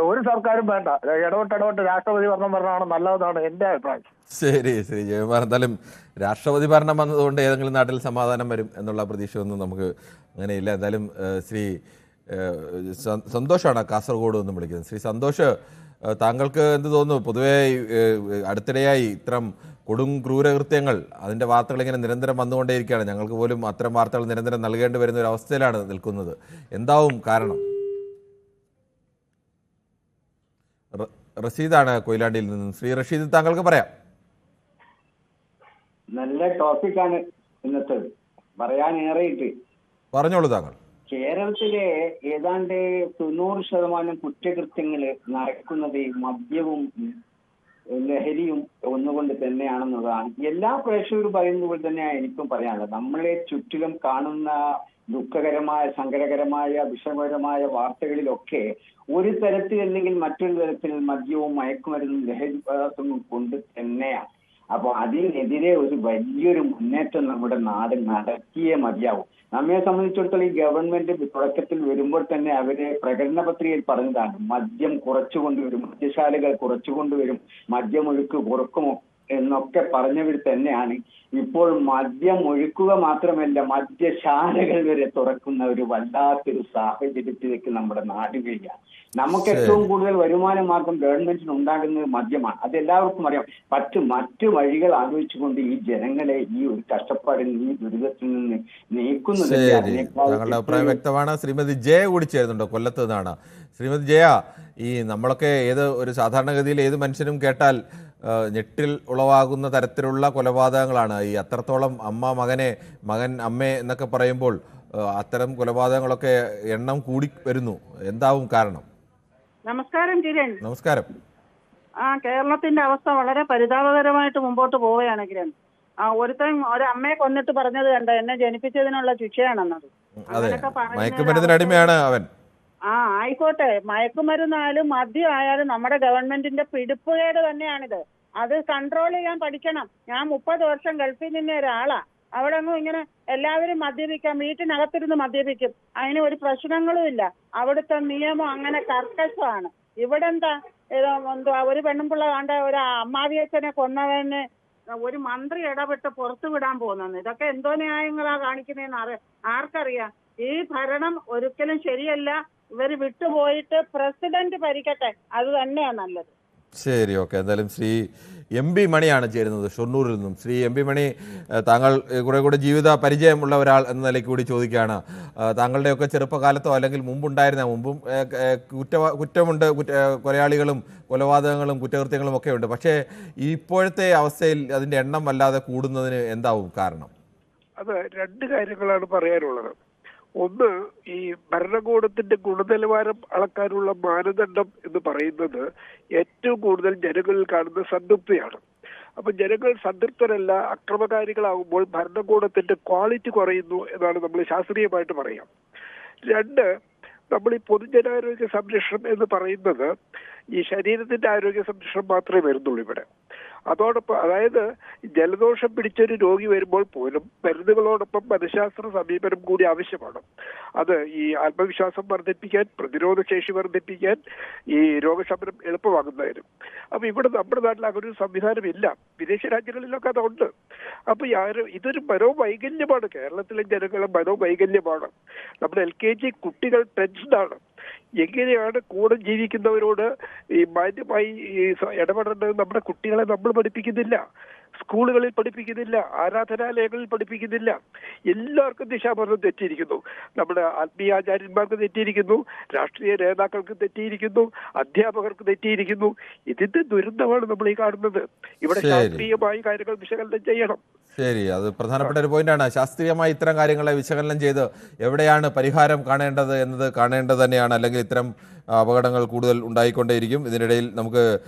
ഒരു സർക്കാരും വേണ്ട, ഇടപെട്ട് രാഷ്ട്രപതി ഭരണം വരണമാണ് നല്ലതെന്നാണ് എൻ്റെ അഭിപ്രായം. ശരി ജയകുമാർ, എന്തായാലും രാഷ്ട്രപതി ഭരണം വന്നതുകൊണ്ട് ഏതെങ്കിലും നാട്ടിൽ സമാധാനം വരും എന്നുള്ള പ്രതീക്ഷയൊന്നും നമുക്ക് അങ്ങനെയില്ല. എന്തായാലും ശ്രീ സന്തോഷാണ് കാസർഗോഡ് നിന്ന് വിളിക്കുന്നത്. ശ്രീ സന്തോഷ്, താങ്കൾക്ക് എന്ത് തോന്നുന്നു? പൊതുവേ അടുത്തിടെയായി ഇത്തരം കൊടും ക്രൂരകൃത്യങ്ങൾ, അതിൻ്റെ വാർത്തകൾ ഇങ്ങനെ നിരന്തരം വന്നുകൊണ്ടേയിരിക്കുകയാണ്. ഞങ്ങൾക്ക് പോലും അത്തരം വാർത്തകൾ നിരന്തരം നൽകേണ്ടി വരുന്ന ഒരു അവസ്ഥയിലാണ് നിൽക്കുന്നത്. എന്താവും കാരണം? റഷീദാണ് കൊയിലാണ്ടിയിൽ നിന്നും. ശ്രീ റഷീദ്, താങ്കൾക്ക് പറയാം. നല്ല ടോപ്പിക്കാണ് ഇന്നത്തേത്, പറയാനേറെയിട്ട്. പറഞ്ഞോളൂ താങ്കൾ. കേരളത്തിലെ ഏതാണ്ട് 90% കുറ്റകൃത്യങ്ങൾ നടക്കുന്നത് മദ്യവും ലഹരിയും ഒന്നുകൊണ്ട് തന്നെയാണെന്നതാണ് എല്ലാ പ്രേക്ഷകരും പറയുന്നത് പോലെ തന്നെയാണ് എനിക്കും പറയാനുള്ളത്. നമ്മളെ ചുറ്റിലും കാണുന്ന ദുഃഖകരമായ, സങ്കടകരമായ, വിഷമകരമായ വാർത്തകളിലൊക്കെ ഒരു തരത്തിൽ അല്ലെങ്കിൽ മറ്റൊരു തരത്തിൽ മദ്യവും മയക്കുമരുന്നും ലഹരി പദാർത്ഥവും കൊണ്ട് തന്നെയാണ്. അപ്പോൾ അതിനെതിരെ ഒരു വലിയൊരു മുന്നേറ്റം നമ്മുടെ നാട് നടത്തിയേ മതിയാവും. നമ്മെ സംബന്ധിച്ചിടത്തോളം ഈ ഗവൺമെന്റ് തുടക്കത്തിൽ വരുമ്പോൾ തന്നെ അവര് പ്രകടന പത്രികയിൽ പറഞ്ഞതാണ് മദ്യം കുറച്ചുകൊണ്ടുവരും, മദ്യശാലകൾ കുറച്ചുകൊണ്ടുവരും, മദ്യമൊഴുക്ക് കുറക്കും എന്നൊക്കെ പറഞ്ഞവർ തന്നെയാണ് ഇപ്പോൾ മദ്യം ഒഴുക്കുക മാത്രമല്ല മദ്യശാലകൾ വരെ തുറക്കുന്ന ഒരു വല്ലാത്തൊരു സാഹചര്യത്തിലേക്ക് നമ്മുടെ നാട് വരികയാണ്. നമുക്ക് ഏറ്റവും കൂടുതൽ വരുമാന മാർഗം ഗവൺമെന്റിന് ഉണ്ടാകുന്നത് മദ്യമാണ്. അത് എല്ലാവർക്കും അറിയാം. മറ്റു വഴികൾ ആലോചിച്ചുകൊണ്ട് ഈ ജനങ്ങളെ ഈ ഒരു കഷ്ടപ്പാടിൽ നിന്ന് ഈ ദുരിതത്തിൽ നിന്ന് നീക്കുന്നതില്ല. താങ്കളുടെ അഭിപ്രായം വ്യക്തമാണ്. ശ്രീമതി ജയ കൂടി ചേരുന്നുണ്ടോ കൊല്ലത്ത് നിന്നാണ്. ശ്രീമതി ജയ, ഈ നമ്മളൊക്കെ ഒരു സാധാരണഗതിയിൽ ഏത് മനുഷ്യനും കേട്ടാൽ ഞെട്ടിൽ ഉളവാകുന്ന തരത്തിലുള്ള കൊലപാതകങ്ങളാണ് ഈ. അത്രത്തോളം അമ്മ മകനെ, മകൻ അമ്മയെ എന്നൊക്കെ പറയുമ്പോൾ അത്തരം കൊലപാതകങ്ങളൊക്കെ എണ്ണം കൂടി വരുന്നു. എന്താവും കാരണം? നമസ്കാരം കിരൺ. നമസ്കാരം. കേരളത്തിന്റെ അവസ്ഥ വളരെ പരിതാപകരമായിട്ട് മുമ്പോട്ട് പോവുകയാണ് കിരൺ. ഒരമ്മയെ കൊന്നിട്ട് പറഞ്ഞത് കണ്ട എന്നെ ജനിപ്പിച്ചതിനുള്ള ശിക്ഷയാണെന്നത്. മയക്കുമരുന്നിന് അടിമയാണ് അവൻ. ആയിക്കോട്ടെ, മയക്കുമരുന്നായാലും മദ്യം ആയാലും നമ്മുടെ ഗവൺമെന്റിന്റെ പിടിപ്പുകേട് തന്നെയാണിത്. അത് കൺട്രോൾ ചെയ്യാൻ പഠിക്കണം. ഞാൻ 30 വർഷം ഗൾഫിൽ നിന്ന ഒരാളാ. അവിടെ ഒന്നും ഇങ്ങനെ എല്ലാവരും മദ്യപിക്കാം, വീട്ടിനകത്തിരുന്ന് മദ്യപിക്കും, അതിന് ഒരു പ്രശ്നങ്ങളും ഇല്ല. അവിടുത്തെ നിയമം അങ്ങനെ കർക്കശമാണ്. ഇവിടെ എന്തുവാ ഒരു പെണ്ണുമ്പിള്ള കണ്ട ഒരു അമ്മാവിയച്ഛനെ കൊന്നവന് ഒരു മന്ത്രി ഇടപെട്ട് പുറത്തു വിടാൻ പോകുന്നു. ഇതൊക്കെ എന്തോ ന്യായങ്ങളാ കാണിക്കുന്നതെന്ന് ആർക്കറിയാം? ഈ ഭരണം ഒരിക്കലും ശരിയല്ല. ഇവര് വിട്ടുപോയിട്ട് പ്രസിഡന്റ് ഭരിക്കട്ടെ, അത് തന്നെയാണ് നല്ലത്. ശരി, ഓക്കെ. എന്തായാലും ശ്രീ MP മണിയാണ് ചേരുന്നത് ഷൊർണൂരിൽ നിന്നും. ശ്രീ MP മണി, താങ്കൾ കുറെ കൂടെ ജീവിത പരിചയമുള്ള ഒരാൾ എന്ന നിലയ്ക്ക് കൂടി ചോദിക്കുകയാണ്. താങ്കളുടെയൊക്കെ ചെറുപ്പകാലത്തോ അല്ലെങ്കിൽ മുമ്പും കുറ്റമുണ്ട്, കൊലയാളികളും കൊലപാതകങ്ങളും കുറ്റകൃത്യങ്ങളും ഒക്കെ ഉണ്ട്. പക്ഷേ ഇപ്പോഴത്തെ അവസ്ഥയിൽ അതിൻ്റെ എണ്ണം വല്ലാതെ കൂടുന്നതിന് എന്താവും കാരണം? അത് രണ്ട് കാര്യങ്ങളാണ് പറയാനുള്ളത്. ഒന്ന്, ഈ ഭരണകൂടത്തിന്റെ ഗുണനിലവാരം അളക്കാനുള്ള മാനദണ്ഡം എന്ന് പറയുന്നത് ഏറ്റവും കൂടുതൽ ജനങ്ങളിൽ കാണുന്ന സംതൃപ്തിയാണ്. അപ്പൊ ജനങ്ങൾ സംതൃപ്തരല്ല, അക്രമകാരികളാകുമ്പോൾ ഭരണകൂടത്തിന്റെ ക്വാളിറ്റി കുറയുന്നു എന്നാണ് നമ്മൾ ശാസ്ത്രീയമായിട്ട് പറയാം. രണ്ട്, നമ്മൾ ഈ പൊതുജനാരോഗ്യ സംരക്ഷണം എന്ന് പറയുന്നത് ഈ ശരീരത്തിന്റെ ആരോഗ്യ സംരക്ഷണം മാത്രമേ വരുന്നുള്ളൂ ഇവിടെ. അതോടൊപ്പം, അതായത് ജലദോഷം പിടിച്ചൊരു രോഗി വരുമ്പോൾ പോലും മരുന്നുകളോടൊപ്പം മനഃശാസ്ത്ര സമീപനം കൂടി ആവശ്യമാണ്. അത് ഈ ആത്മവിശ്വാസം വർദ്ധിപ്പിക്കാൻ, പ്രതിരോധ ശേഷി വർദ്ധിപ്പിക്കാൻ, ഈ രോഗശമനം എളുപ്പമാകുന്നതിനും. അപ്പൊ ഇവിടെ നമ്മുടെ നാട്ടിൽ അങ്ങനെ ഒരു സംവിധാനം ഇല്ല. വിദേശ രാജ്യങ്ങളിലൊക്കെ അതുണ്ട്. അപ്പൊ ഇതൊരു മനോവൈകല്യമാണ്. കേരളത്തിലെ ജനങ്ങളെ മനോവൈകല്യമാണ്. നമ്മുടെ LKG കുട്ടികൾ ടെൻഷനാണ്. എങ്ങനെയാണ് കൂടെ ജീവിക്കുന്നവരോട് ഈ മാന്യമായി ഇടപെടേണ്ടത് നമ്മുടെ കുട്ടികളെ നമ്മൾ പഠിപ്പിക്കുന്നില്ല. സ്കൂളുകളിൽ പഠിപ്പിക്കുന്നില്ല, ആരാധനാലയങ്ങളിൽ പഠിപ്പിക്കുന്നില്ല. എല്ലാവർക്കും ദിശാബോധം തെറ്റിയിരിക്കുന്നു. നമ്മുടെ ആത്മീയാചാര്യന്മാർക്ക് തെറ്റിയിരിക്കുന്നു, രാഷ്ട്രീയ നേതാക്കൾക്ക് തെറ്റിയിരിക്കുന്നു, അധ്യാപകർക്ക് തെറ്റിയിരിക്കുന്നു. ഇതിന്റെ ദുരന്തമാണ് നമ്മൾ ഈ കാണുന്നത്. ഇവിടെ ശാസ്ത്രീയമായി കാര്യങ്ങൾ വിശകലനം ചെയ്യണം. ശരി, അത് പ്രധാനപ്പെട്ട ഒരു പോയിന്റാണ്. ശാസ്ത്രീയമായി ഇത്തരം കാര്യങ്ങളെ വിശകലനം ചെയ്ത് എവിടെയാണ് പരിഹാരം കാണേണ്ടത് എന്നത് കാണേണ്ടത് തന്നെയാണ്. അല്ലെങ്കിൽ ഇത്തരം അപകടങ്ങൾ കൂടുതൽ ഉണ്ടായിക്കൊണ്ടേയിരിക്കും. ഇതിനിടയിൽ നമുക്ക്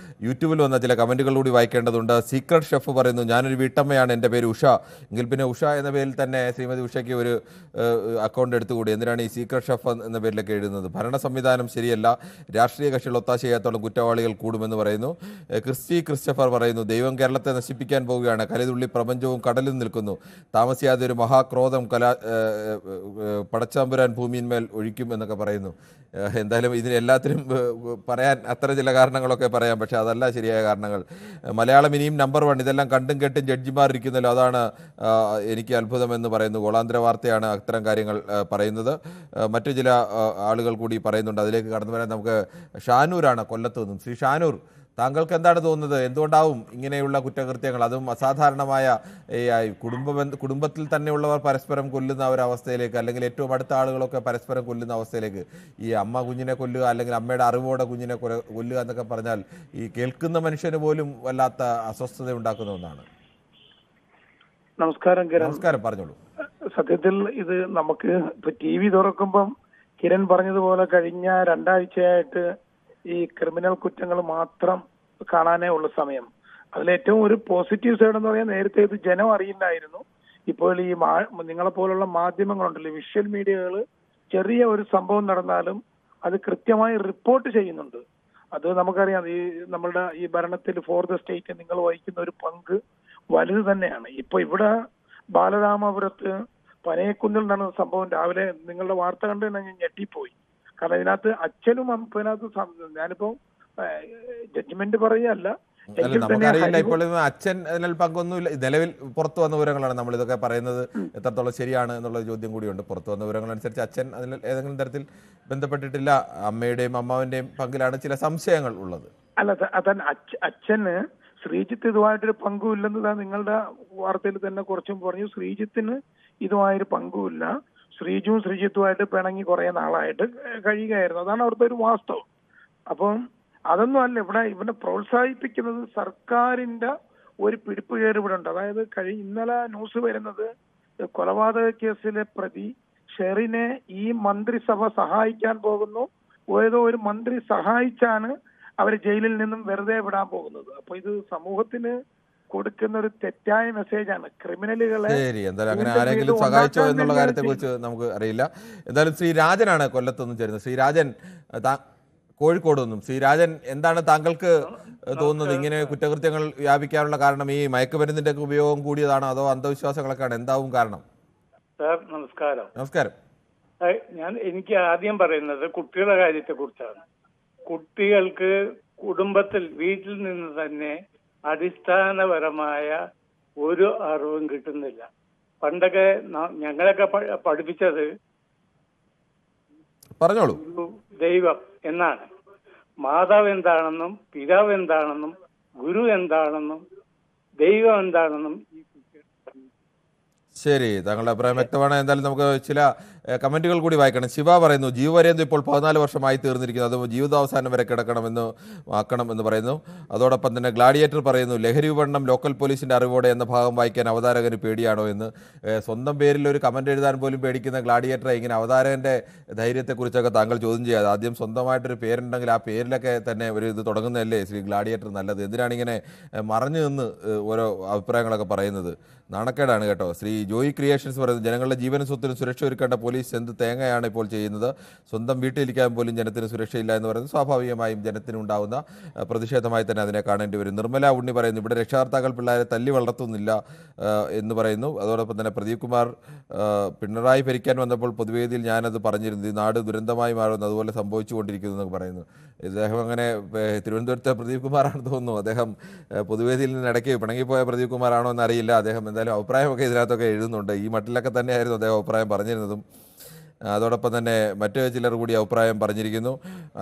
യൂട്യൂബിൽ വന്ന ചില കമൻറ്റുകൾ കൂടി വായിക്കേണ്ടതുണ്ട്. സീക്രട്ട് ഷെഫ് പറയുന്നു, ഞാനൊരു വീട്ടമ്മയാണ്, എൻ്റെ പേര് ഉഷ. എങ്കിൽ പിന്നെ ഉഷ എന്ന പേരിൽ തന്നെ ശ്രീമതി ഉഷയ്ക്ക് ഒരു അക്കൗണ്ട് എടുത്തുകൂടി. എന്തിനാണ് ഈ സീക്രട്ട് ഷെഫ് എന്ന പേരിലൊക്കെ എഴുതുന്നത്? ഭരണ സംവിധാനം ശരിയല്ല, രാഷ്ട്രീയ കക്ഷികൾ ഒത്താശ ചെയ്യാത്തോളം കുറ്റവാളികൾ കൂടുമെന്ന് പറയുന്നു. ക്രിസ്റ്റഫർ പറയുന്നു, ദൈവം കേരളത്തെ നശിപ്പിക്കാൻ പോവുകയാണ്, കലിതുള്ളി പ്രപഞ്ചവും കടലിൽ നിൽക്കുന്നു, താമസിയാതെ ഒരു മഹാക്രോധം പടച്ചാമ്പുരാൻ ഭൂമിയിന്മേൽ ഒഴിക്കും എന്നൊക്കെ പറയുന്നു. എന്തായാലും ഇതിനെല്ലാത്തിനും പറയാൻ അത്ര ചില കാരണങ്ങളൊക്കെ പറയാം, പക്ഷേ അതല്ല ശരിയായ കാരണങ്ങൾ. മലയാളം ഇനിയും നമ്പർ 1, ഇതെല്ലാം കണ്ടും കേട്ടും ജഡ്ജിമാർ ഇരിക്കുന്നല്ലോ, അതാണ് എനിക്ക് അത്ഭുതമെന്ന് പറയുന്നു. ഗോളാന്തര വാർത്തയാണ് അത്തരം കാര്യങ്ങൾ പറയുന്നത്. മറ്റു ചില ആളുകൾ കൂടി പറയുന്നുണ്ട്, അതിലേക്ക് കടന്നു വരാൻ. നമുക്ക് ഷാനൂരാണ് കൊല്ലത്ത് നിന്നും. ശ്രീ ഷാനൂർ, താങ്കൾക്ക് എന്താണ് തോന്നുന്നത്? എന്തുകൊണ്ടാവും ഇങ്ങനെയുള്ള കുറ്റകൃത്യങ്ങൾ, അതും അസാധാരണമായ കുടുംബത്തിൽ തന്നെയുള്ളവർ പരസ്പരം കൊല്ലുന്ന ഒരവസ്ഥയിലേക്ക്, അല്ലെങ്കിൽ ഏറ്റവും അടുത്ത ആളുകളൊക്കെ പരസ്പരം കൊല്ലുന്ന അവസ്ഥയിലേക്ക്? ഈ അമ്മ കുഞ്ഞിനെ കൊല്ലുക, അല്ലെങ്കിൽ അമ്മയുടെ അറിവോടെ കുഞ്ഞിനെ കൊല്ലുക എന്നൊക്കെ പറഞ്ഞാൽ ഈ കേൾക്കുന്ന മനുഷ്യന് പോലും വല്ലാത്ത അസ്വസ്ഥത ഉണ്ടാക്കുന്ന ഒന്നാണ്. നമസ്കാരം കിരൺ. നമസ്കാരം, പറഞ്ഞോളൂ. സത്യത്തിൽ ഇത് നമുക്ക് ഇപ്പൊ TV തുറക്കുമ്പം കിരൺ പറഞ്ഞതുപോലെ കഴിഞ്ഞ 2 ആഴ്ചയായിട്ട് ഈ ക്രിമിനൽ കുറ്റങ്ങൾ മാത്രം കാണാനേ ഉള്ള സമയം. അതിലേറ്റവും ഒരു പോസിറ്റീവ് സൈഡ് എന്ന് പറയാൻ, നേരത്തെ ഇത് ജനം അറിയില്ലായിരുന്നു. ഇപ്പോൾ ഈ നിങ്ങളെ പോലുള്ള മാധ്യമങ്ങളുണ്ടല്ലോ, വിഷ്വൽ മീഡിയകൾ, ചെറിയ ഒരു സംഭവം നടന്നാലും അത് കൃത്യമായി റിപ്പോർട്ട് ചെയ്യുന്നുണ്ട്. അത് നമുക്കറിയാം. ഈ നമ്മളുടെ ഈ ഭരണത്തിൽ ഫോർ ദ സ്റ്റേറ്റ് നിങ്ങൾ വഹിക്കുന്ന ഒരു പങ്ക് വലുത് തന്നെയാണ്. ഇപ്പൊ ഇവിടെ ബാലരാമപുരത്ത് പനയക്കുന്നിൽ നടന്ന സംഭവം രാവിലെ നിങ്ങളുടെ വാർത്ത കണ്ട് ഞാൻ ഞെട്ടിപ്പോയി. കാരണം ഇതിനകത്ത് അച്ഛനും ഇതിനകത്ത് ഞാനിപ്പോ ജഡ്ജ്മെന്റ് പറയുകയല്ല, അല്ല, നമുക്കറിയില്ല ഇപ്പോൾ അച്ഛൻ അതിൽ പങ്കൊന്നുമില്ല. നിലവിൽ പുറത്തു വന്ന വിവരങ്ങളാണ് നമ്മൾ ഇതൊക്കെ പറയുന്നത്. എത്രത്തോളം ശരിയാണ് എന്നുള്ള ചോദ്യം കൂടിയുണ്ട്. പുറത്തു വന്ന വിവരങ്ങളനുസരിച്ച് അച്ഛൻ അതിൽ ഏതെങ്കിലും തരത്തിൽ ബന്ധപ്പെട്ടിട്ടില്ല. അമ്മയുടെയും അമ്മാവിന്റെയും പങ്കിലാണ് ചില സംശയങ്ങൾ ഉള്ളത്. അല്ല, അച്ഛന് ശ്രീജിത്ത് ഇതുമായിട്ടൊരു പങ്കുമില്ലെന്ന് നിങ്ങളുടെ വാർത്തയിൽ തന്നെ കുറച്ചും പറഞ്ഞു. ശ്രീജിത്തിന് ഇതുമായൊരു പങ്കുമില്ല. ശ്രീജിത്തുമായിട്ട് പിണങ്ങി കുറെ നാളായിട്ട് കഴിയുകയായിരുന്നു. അതാണ് അവിടുത്തെ ഒരു വാസ്തവം. അപ്പം അതൊന്നും അല്ല ഇവിടെ പ്രോത്സാഹിപ്പിക്കുന്നത് സർക്കാരിന്റെ ഒരു പിടിപ്പുകേട് ഇവിടെ ഉണ്ട്. അതായത് ഇന്നലെ ന്യൂസ് വരുന്നത് കൊലപാതക കേസിലെ പ്രതി ഷെറിനെ ഈ മന്ത്രിസഭ സഹായിക്കാൻ പോകുന്നു. ഏതോ ഒരു മന്ത്രി സഹായിച്ചാണ് അവരെ ജയിലിൽ നിന്നും വെറുതെ വിടാൻ പോകുന്നത്. അപ്പൊ ഇത് സമൂഹത്തിന് കൊടുക്കുന്ന ഒരു തെറ്റായ മെസ്സേജാണ്. ക്രിമിനലുകളെ ശരി, എന്തായാലും അങ്ങനെ ആരെങ്കിലും സഹായിച്ചോ എന്നുള്ള കാര്യത്തെ കുറിച്ച് നമുക്ക് അറിയില്ല. എന്തായാലും ശ്രീ രാജനാണ് കൊല്ലത്തൊന്നും ചേരുന്നത്. ശ്രീ രാജൻ, കോഴിക്കോട് നിന്നും. ശ്രീ രാജൻ, എന്താണ് താങ്കൾക്ക് തോന്നുന്നത്? ഇങ്ങനെ കുറ്റകൃത്യങ്ങൾ വ്യാപിക്കാനുള്ള കാരണം ഈ മയക്കുമരുന്നിന്റെ ഉപയോഗം കൂടിയതാണോ അതോ അന്ധവിശ്വാസങ്ങളൊക്കെയാണ്? എന്താവും കാരണം? സാർ നമസ്കാരം. നമസ്കാരം. എനിക്ക് ആദ്യം പറയുന്നത് കുട്ടികളുടെ കാര്യത്തെ കുറിച്ചാണ്. കുട്ടികൾക്ക് കുടുംബത്തിൽ വീട്ടിൽ നിന്ന് തന്നെ അടിസ്ഥാനപരമായ ഒരു അറിവും കിട്ടുന്നില്ല. പണ്ടൊക്കെ ഞങ്ങളൊക്കെ പഠിപ്പിച്ചത് പറഞ്ഞോളൂ ദൈവം എന്നാണ്. മാതാവ് എന്താണെന്നും പിതാവ് എന്താണെന്നും ഗുരു എന്താണെന്നും ദൈവം എന്താണെന്നും. ശരി, താങ്കളുടെ അഭിപ്രായം വ്യക്തമാണ്. എന്തായാലും നമുക്ക് ചില കമന്റുകൾ കൂടി വായിക്കണം. ശിവ പറയുന്നു, ജീവപര്യന്തം ഇപ്പോൾ 14 വർഷമായി തീർന്നിരിക്കുന്നു, അത് ജീവിതാവസാനം വരെ കിടക്കണമെന്ന് ആക്കണമെന്ന് പറയുന്നു. അതോടൊപ്പം തന്നെ ഗ്ലാഡിയേറ്റർ പറയുന്നു, ലഹരി വിപണനം ലോക്കൽ പോലീസിന്റെ അറിവോടെ എന്ന ഭാഗം വായിക്കാൻ അവതാരകന് പേടിയാണോ എന്ന്. സ്വന്തം പേരിൽ ഒരു കമന്റ് എഴുതാൻ പോലും പേടിക്കുന്ന ഗ്ലാഡിയേറ്ററെ ഇങ്ങനെ അവതാരകന്റെ ധൈര്യത്തെക്കുറിച്ചൊക്കെ താങ്കൾ ചോദ്യം ചെയ്യാതെ ആദ്യം സ്വന്തമായിട്ടൊരു പേരുണ്ടെങ്കിൽ ആ പേരിലൊക്കെ തന്നെ ഒരു ഇത് തുടങ്ങുന്നതല്ലേ ശ്രീ ഗ്ലാഡിയേറ്റർ നല്ലത്? എന്തിനാണ് ഇങ്ങനെ മറഞ്ഞു നിന്ന് ഓരോ അഭിപ്രായങ്ങളൊക്കെ പറയുന്നത്? നാണക്കേടാണ് കേട്ടോ. ശ്രീ ജോയി ക്രിയേഷൻസ് പറയുന്നത്, ജനങ്ങളുടെ ജീവനും സ്വത്തിനും സുരക്ഷ ഒരുക്കേണ്ട പോലീസ് എന്ത് തേങ്ങയാണ് ഇപ്പോൾ ചെയ്യുന്നത്? സ്വന്തം വീട്ടിലിരിക്കാൻ പോലും ജനത്തിന് സുരക്ഷയില്ല എന്ന് പറയുന്നത് സ്വാഭാവികമായും ജനത്തിനുണ്ടാവുന്ന പ്രതിഷേധമായി തന്നെ അതിനെ കാണേണ്ടി വരും. നിർമ്മല ഉണ്ണി പറയുന്നു, ഇവിടെ രക്ഷകർത്താക്കൾ പിള്ളേരെ തല്ലി വളർത്തുന്നില്ല എന്ന് പറയുന്നു. അതോടൊപ്പം തന്നെ പ്രദീപ് കുമാർ, പിണറായി ഭരിക്കാൻ വന്നപ്പോൾ പൊതുവേദിയിൽ ഞാനത് പറഞ്ഞിരുന്നു, ഈ നാട് ദുരന്തമായി മാറുന്നു, അതുപോലെ സംഭവിച്ചുകൊണ്ടിരിക്കുന്നു എന്നൊക്കെ പറയുന്നു. ഇദ്ദേഹം അങ്ങനെ തിരുവനന്തപുരത്തെ പ്രദീപ് കുമാറാണെന്ന് തോന്നുന്നു. അദ്ദേഹം പൊതുവേദിയിൽ നിന്ന് ഇടയ്ക്ക് പിണങ്ങിപ്പോയ പ്രദീപ് കുമാറാണോ എന്നറിയില്ല. അദ്ദേഹം എന്തായാലും അഭിപ്രായമൊക്കെ ഇതിനകത്തൊക്കെ എഴുതുന്നുണ്ട്. ഈ മട്ടിലൊക്കെ തന്നെയായിരുന്നു അദ്ദേഹം അഭിപ്രായം പറഞ്ഞിരുന്നതും. അതോടൊപ്പം തന്നെ മറ്റു ചിലർ കൂടി അഭിപ്രായം പറഞ്ഞിരിക്കുന്നു.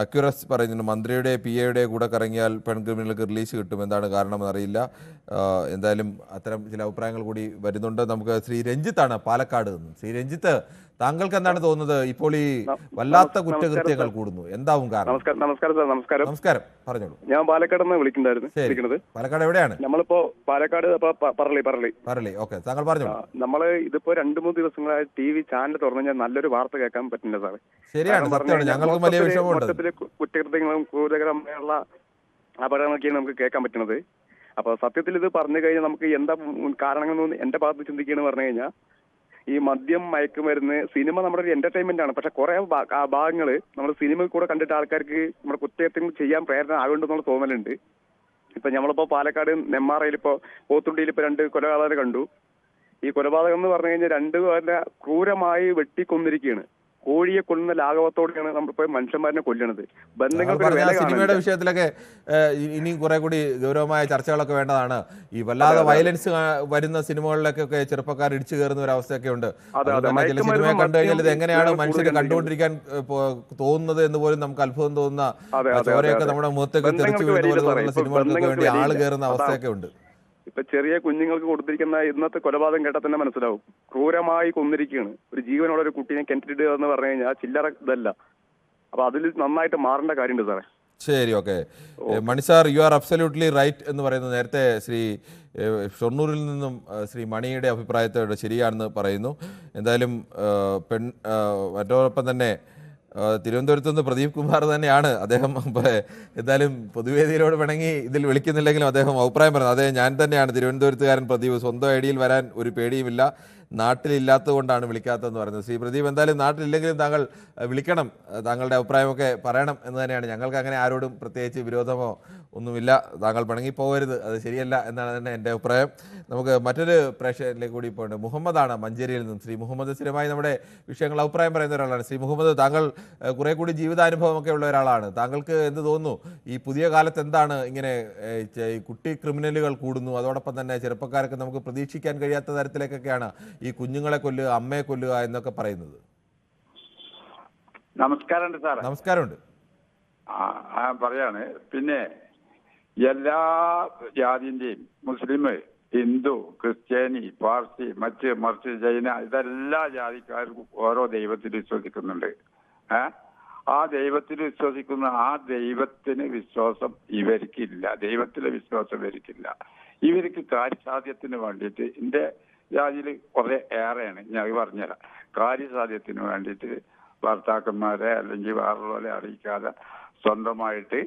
അക്യുറസ് പറയുന്നുണ്ട്, മന്ത്രിയുടെ PA കൂടെ കറങ്ങിയാൽ പെൺക്രിമിനലുകൾക്ക് റിലീസ് കിട്ടും, എന്താണ് കാരണമെന്ന് അറിയില്ല. എന്തായാലും അത്തരം ചില അഭിപ്രായങ്ങൾ കൂടി വരുന്നുണ്ട്. നമുക്ക് ശ്രീ രഞ്ജിത്താണ് പാലക്കാട് നിന്ന്. ശ്രീ രഞ്ജിത്ത്, താങ്കൾക്ക് എന്താണ് തോന്നുന്നത്? ഇപ്പോൾ ഈ വല്ലാത്ത കുറ്റകൃത്യങ്ങൾ കൂടുന്നു, എന്താവും കാരണം? നമസ്കാരം സാർ. നമസ്കാരം, പറഞ്ഞോളൂ. ഞാൻ പാലക്കാട് നിന്ന് വിളിക്കുന്നത്. പാലക്കാട് എവിടെയാണ്? നമ്മളിപ്പോ പാലക്കാട് പറളി. ഓക്കെ, താങ്കൾ പറഞ്ഞോളൂ. നമ്മള് ഇതിപ്പോ 2-3 ദിവസങ്ങളായി TV ചാനൽ തുറന്നു കഴിഞ്ഞാൽ നല്ലൊരു വാർത്ത കേൾക്കാൻ പറ്റില്ല സാറേ. ശരിയാണ്, സത്യമാണ്. ഞങ്ങൾക്ക് വലിയ വിഷമമുണ്ട്. മൊത്തത്തില് കുറ്റകൃത്യങ്ങളും ക്രൂരകരമായുള്ള അപകടങ്ങളൊക്കെയാണ് നമുക്ക് കേൾക്കാൻ പറ്റുന്നത്. അപ്പൊ സത്യത്തിൽ ഇത് പറഞ്ഞു കഴിഞ്ഞാൽ നമുക്ക് എന്താ കാരണങ്ങളെന്ന് എന്റെ ഭാഗത്ത് ചിന്തിക്കുകയെന്ന് പറഞ്ഞു കഴിഞ്ഞാൽ, ഈ മദ്യം, മയക്കുമരുന്ന്, സിനിമ നമ്മുടെ ഒരു എന്റർടൈൻമെന്റ് ആണ്. പക്ഷെ കുറെ ഭാഗങ്ങൾ നമ്മൾ സിനിമ കൂടെ കണ്ടിട്ട് ആൾക്കാർക്ക് നമ്മുടെ കുറ്റകൃത്യങ്ങൾ ചെയ്യാൻ പ്രേരണ ആകുന്നുണ്ടെന്നുള്ള തോന്നലുണ്ട്. ഇപ്പൊ നമ്മളിപ്പോ പാലക്കാട് നെമ്മാറയിൽ ഇപ്പോ പോത്തുണ്ടിയിൽ ഇപ്പൊ 2 കൊലപാതകം കണ്ടു. ഈ കൊലപാതകം എന്ന് പറഞ്ഞു കഴിഞ്ഞാൽ 2 പേരെ ക്രൂരമായി വെട്ടിക്കൊന്നിരിക്കുകയാണ്. കോഴിയെ കൊല്ലുന്ന ലാഘവത്തോടെയാണ് നമ്മളിപ്പോ മനുഷ്യന്മാരെ കൊല്ലുന്നത്. സിനിമയുടെ വിഷയത്തിലൊക്കെ ഇനി കുറെ കൂടി ഗൗരവമായ ചർച്ചകളൊക്കെ വേണ്ടതാണ്. ഈ വല്ലാതെ വയലൻസ് വരുന്ന സിനിമകളിലൊക്കെ ചെറുപ്പക്കാർ ഇടിച്ചു കയറുന്ന ഒരു അവസ്ഥയൊക്കെ ഉണ്ട്. ചില സിനിമയെ കണ്ടു കഴിഞ്ഞാൽ ഇത് എങ്ങനെയാണ് മനുഷ്യരെ കണ്ടുകൊണ്ടിരിക്കാൻ തോന്നുന്നത് എന്ന് പോലും നമുക്ക് അത്ഭുതം തോന്നുന്ന, ചോരയൊക്കെ നമ്മുടെ മുഖത്തേക്ക് തെറിച്ചു വീഴുന്ന പോലെ തോന്നുന്ന സിനിമകൾക്കൊക്കെ വേണ്ടി ആള് കയറുന്ന അവസ്ഥയൊക്കെ ഉണ്ട്. ഇപ്പൊ ചെറിയ കുഞ്ഞുങ്ങൾക്ക് കൊടുത്തിരിക്കുന്ന ഇന്നത്തെ കൊലപാതകം കേട്ടാൽ തന്നെ മനസ്സിലാവും. ക്രൂരമായി കൊന്നിരിക്കുകയാണ്. ഒരു ജീവനുള്ള ഒരു കുട്ടീനെ കിണറ്റിടുക എന്ന് പറഞ്ഞു കഴിഞ്ഞാൽ ചില്ലറ ഇതല്ല. അപ്പൊ അതിൽ നന്നായിട്ട് മാറേണ്ട കാര്യമുണ്ട് സാറേ. ശരി, okay. Mani sir, you are absolutely right എന്ന് പറയുന്നത് നേരത്തെ ശ്രീ ഷൊർണൂരിൽ നിന്നും ശ്രീ മണിയുടെ അഭിപ്രായത്തോട് ശരിയാണെന്ന് പറയുന്നു. എന്തായാലും മറ്റോടൊപ്പം തന്നെ തിരുവനന്തപുരത്ത് നിന്ന് പ്രദീപ് കുമാർ തന്നെയാണ് അദ്ദേഹം. എന്തായാലും പൊതുവേദിയിലോട് വേണമെങ്കിൽ ഇതിൽ വിളിക്കുന്നില്ലെങ്കിലും അദ്ദേഹം അഭിപ്രായം പറഞ്ഞു. അതെ, ഞാൻ തന്നെയാണ് തിരുവനന്തപുരത്തുകാരൻ പ്രദീപ്. സ്വന്തം ഐഡിയിൽ വരാൻ ഒരു പേടിയുമില്ല. നാട്ടിലില്ലാത്തത് കൊണ്ടാണ് വിളിക്കാത്തതെന്ന് പറയുന്നത്. ശ്രീ പ്രദീപ്, എന്തായാലും നാട്ടിലില്ലെങ്കിലും താങ്കൾ വിളിക്കണം, താങ്കളുടെ അഭിപ്രായമൊക്കെ പറയണം എന്ന് തന്നെയാണ്. ഞങ്ങൾക്ക് അങ്ങനെ ആരോടും പ്രത്യേകിച്ച് വിരോധമോ ഒന്നുമില്ല. താങ്കൾ പിണങ്ങിപ്പോകരുത്, അത് ശരിയല്ല എന്നാണ് തന്നെ എൻ്റെ അഭിപ്രായം. നമുക്ക് മറ്റൊരു പ്രേക്ഷകരിലേക്ക് കൂടി പോയിട്ടുണ്ട്. മുഹമ്മദാണ് മഞ്ചേരിയിൽ നിന്നും. ശ്രീ മുഹമ്മദ് സ്ഥിരമായി നമ്മുടെ വിഷയങ്ങൾ അഭിപ്രായം പറയുന്ന ഒരാളാണ്. ശ്രീ മുഹമ്മദ്, താങ്കൾ കുറെ കൂടി ജീവിതാനുഭവമൊക്കെ ഉള്ള ഒരാളാണ്. താങ്കൾക്ക് എന്ത് തോന്നുന്നു, ഈ പുതിയ കാലത്ത് എന്താണ് ഇങ്ങനെ ഈ കുട്ടി ക്രിമിനലുകൾ കൂടുന്നു, അതോടൊപ്പം തന്നെ ചെറുപ്പക്കാർക്ക് നമുക്ക് പ്രതീക്ഷിക്കാൻ കഴിയാത്ത തരത്തിലേക്കൊക്കെയാണ് ഈ കുഞ്ഞുങ്ങളെ കൊല്ലുക, അമ്മയെ കൊല്ലുക എന്നൊക്കെ പറയുന്നത്? നമസ്കാരമുണ്ട് സാർ. നമസ്കാരമുണ്ട്. പറയാണ്, പിന്നെ എല്ലാ ജാതിന്റെയും മുസ്ലിം, ഹിന്ദു, ക്രിസ്ത്യാനി, പാർസി, മറിച്ച് ജൈന, ഇതെല്ലാ ജാതിക്കാർക്കും ഓരോ ദൈവത്തിൽ വിശ്വസിക്കുന്നുണ്ട്. ആ ദൈവത്തിൽ വിശ്വസിക്കുന്ന ആ ദൈവത്തിന് വിശ്വാസം ഇവർക്കില്ല, ദൈവത്തിലെ വിശ്വാസം ഇവർക്കില്ല. ഇവർക്ക് കാര്യസാധ്യത്തിന് വേണ്ടിയിട്ട്, എൻ്റെ ജാതിയിൽ കുറെ ഏറെയാണ്, ഞാൻ പറഞ്ഞുതരാം. കാര്യസാധ്യത്തിന് വേണ്ടിയിട്ട് ഭർത്താക്കന്മാരെ അല്ലെങ്കിൽ വേറുള്ളവരെ അറിയിക്കാതെ സ്വന്തമായിട്ട്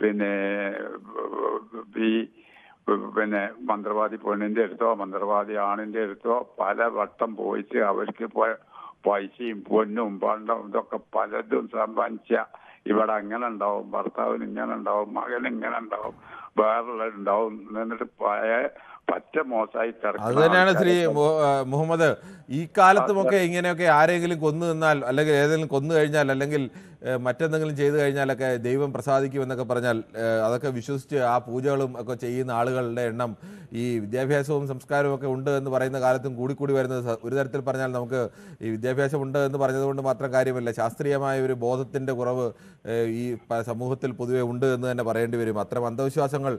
പിന്നെ മന്ത്രവാദി പെണ്ണിന്റെ അടുത്തോ മന്ത്രവാദി ആണിന്റെ അടുത്തോ പല വട്ടം പോയിട്ട് അവർക്ക് പൈസയും പൊന്നും പണ്ടവും ഇതൊക്കെ പലതും സമ്പാദിച്ച ഇവിടെ അങ്ങനെ ഉണ്ടാവും, ഭർത്താവിന് ഇങ്ങനെ ഉണ്ടാവും, മകന് ഇങ്ങനെ ഉണ്ടാവും, വേറുള്ളവരുണ്ടാവും, എന്നിട്ട് പറ്റ മോശമായി അത് തന്നെയാണ് ശ്രീ മുഹമ്മദ്. ഈ കാലത്തുമൊക്കെ ഇങ്ങനെയൊക്കെ ആരെങ്കിലും കൊന്നു നിന്നാൽ, അല്ലെങ്കിൽ ഏതെങ്കിലും കൊന്നു കഴിഞ്ഞാൽ, അല്ലെങ്കിൽ മറ്റെന്തെങ്കിലും ചെയ്തു കഴിഞ്ഞാലൊക്കെ ദൈവം പ്രസാദിക്കുമെന്നൊക്കെ പറഞ്ഞാൽ അതൊക്കെ വിശ്വസിച്ച് ആ പൂജകളും ഒക്കെ ചെയ്യുന്ന ആളുകളുടെ എണ്ണം ഈ വിദ്യാഭ്യാസവും സംസ്കാരവും ഒക്കെ ഉണ്ട് എന്ന് പറയുന്ന കാലത്തും കൂടിക്കൂടി വരുന്നത്. ഒരു തരത്തിൽ പറഞ്ഞാൽ നമുക്ക് ഈ വിദ്യാഭ്യാസം ഉണ്ട് എന്ന് പറഞ്ഞതുകൊണ്ട് മാത്രം കാര്യമല്ല, ശാസ്ത്രീയമായ ഒരു ബോധത്തിൻ്റെ കുറവ് ഈ സമൂഹത്തിൽ പൊതുവെ ഉണ്ട് എന്ന് തന്നെ പറയേണ്ടി വരും. അത്തരം അന്ധവിശ്വാസങ്ങൾ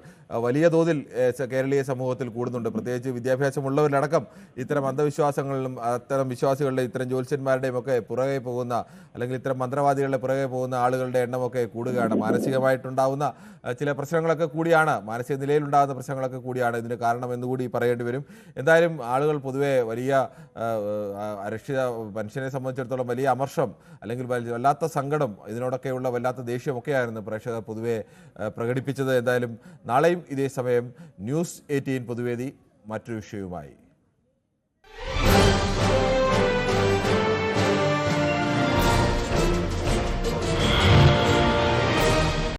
വലിയ തോതിൽ കേരളീയ സമൂഹത്തിൽ കൂടുന്നുണ്ട്. പ്രത്യേകിച്ച് വിദ്യാഭ്യാസമുള്ളവരിലടക്കം ഇത്തരം അന്ധവിശ്വാസങ്ങളിലും അത്തരം വിശ്വാസികളുടെ, ഇത്തരം ജ്യോത്സ്യന്മാരുടെയും ഒക്കെ പുറകെ പോകുന്ന, അല്ലെങ്കിൽ ഇത്തരം മന്ത്രവാദികളുടെ പുറകെ പോകുന്ന ആളുകളുടെ എണ്ണമൊക്കെ കൂടുകയാണ്. മാനസികമായിട്ടുണ്ടാകുന്ന ചില പ്രശ്നങ്ങളൊക്കെ കൂടിയാണ്, മാനസിക നിലയിലുണ്ടാകുന്ന പ്രശ്നങ്ങളൊക്കെ കൂടിയാണ് ഇതിന് കാരണം എന്നുകൂടി പറയേണ്ടി വരും. എന്തായാലും ആളുകൾ പൊതുവെ വലിയ അരക്ഷിത മനുഷ്യനെ സംബന്ധിച്ചിടത്തോളം വലിയ അമർഷം, അല്ലെങ്കിൽ വല്ലാത്ത സങ്കടം, ഇതിനോടൊക്കെയുള്ള വല്ലാത്ത ദേഷ്യമൊക്കെയായിരുന്നു പ്രേക്ഷകർ പൊതുവെ പ്രകടിപ്പിച്ചത്. എന്തായാലും നാളെയും ഇതേ സമയം ന്യൂസ് 18 പൊതുവേദി മറ്റൊരു വിഷയവുമായി.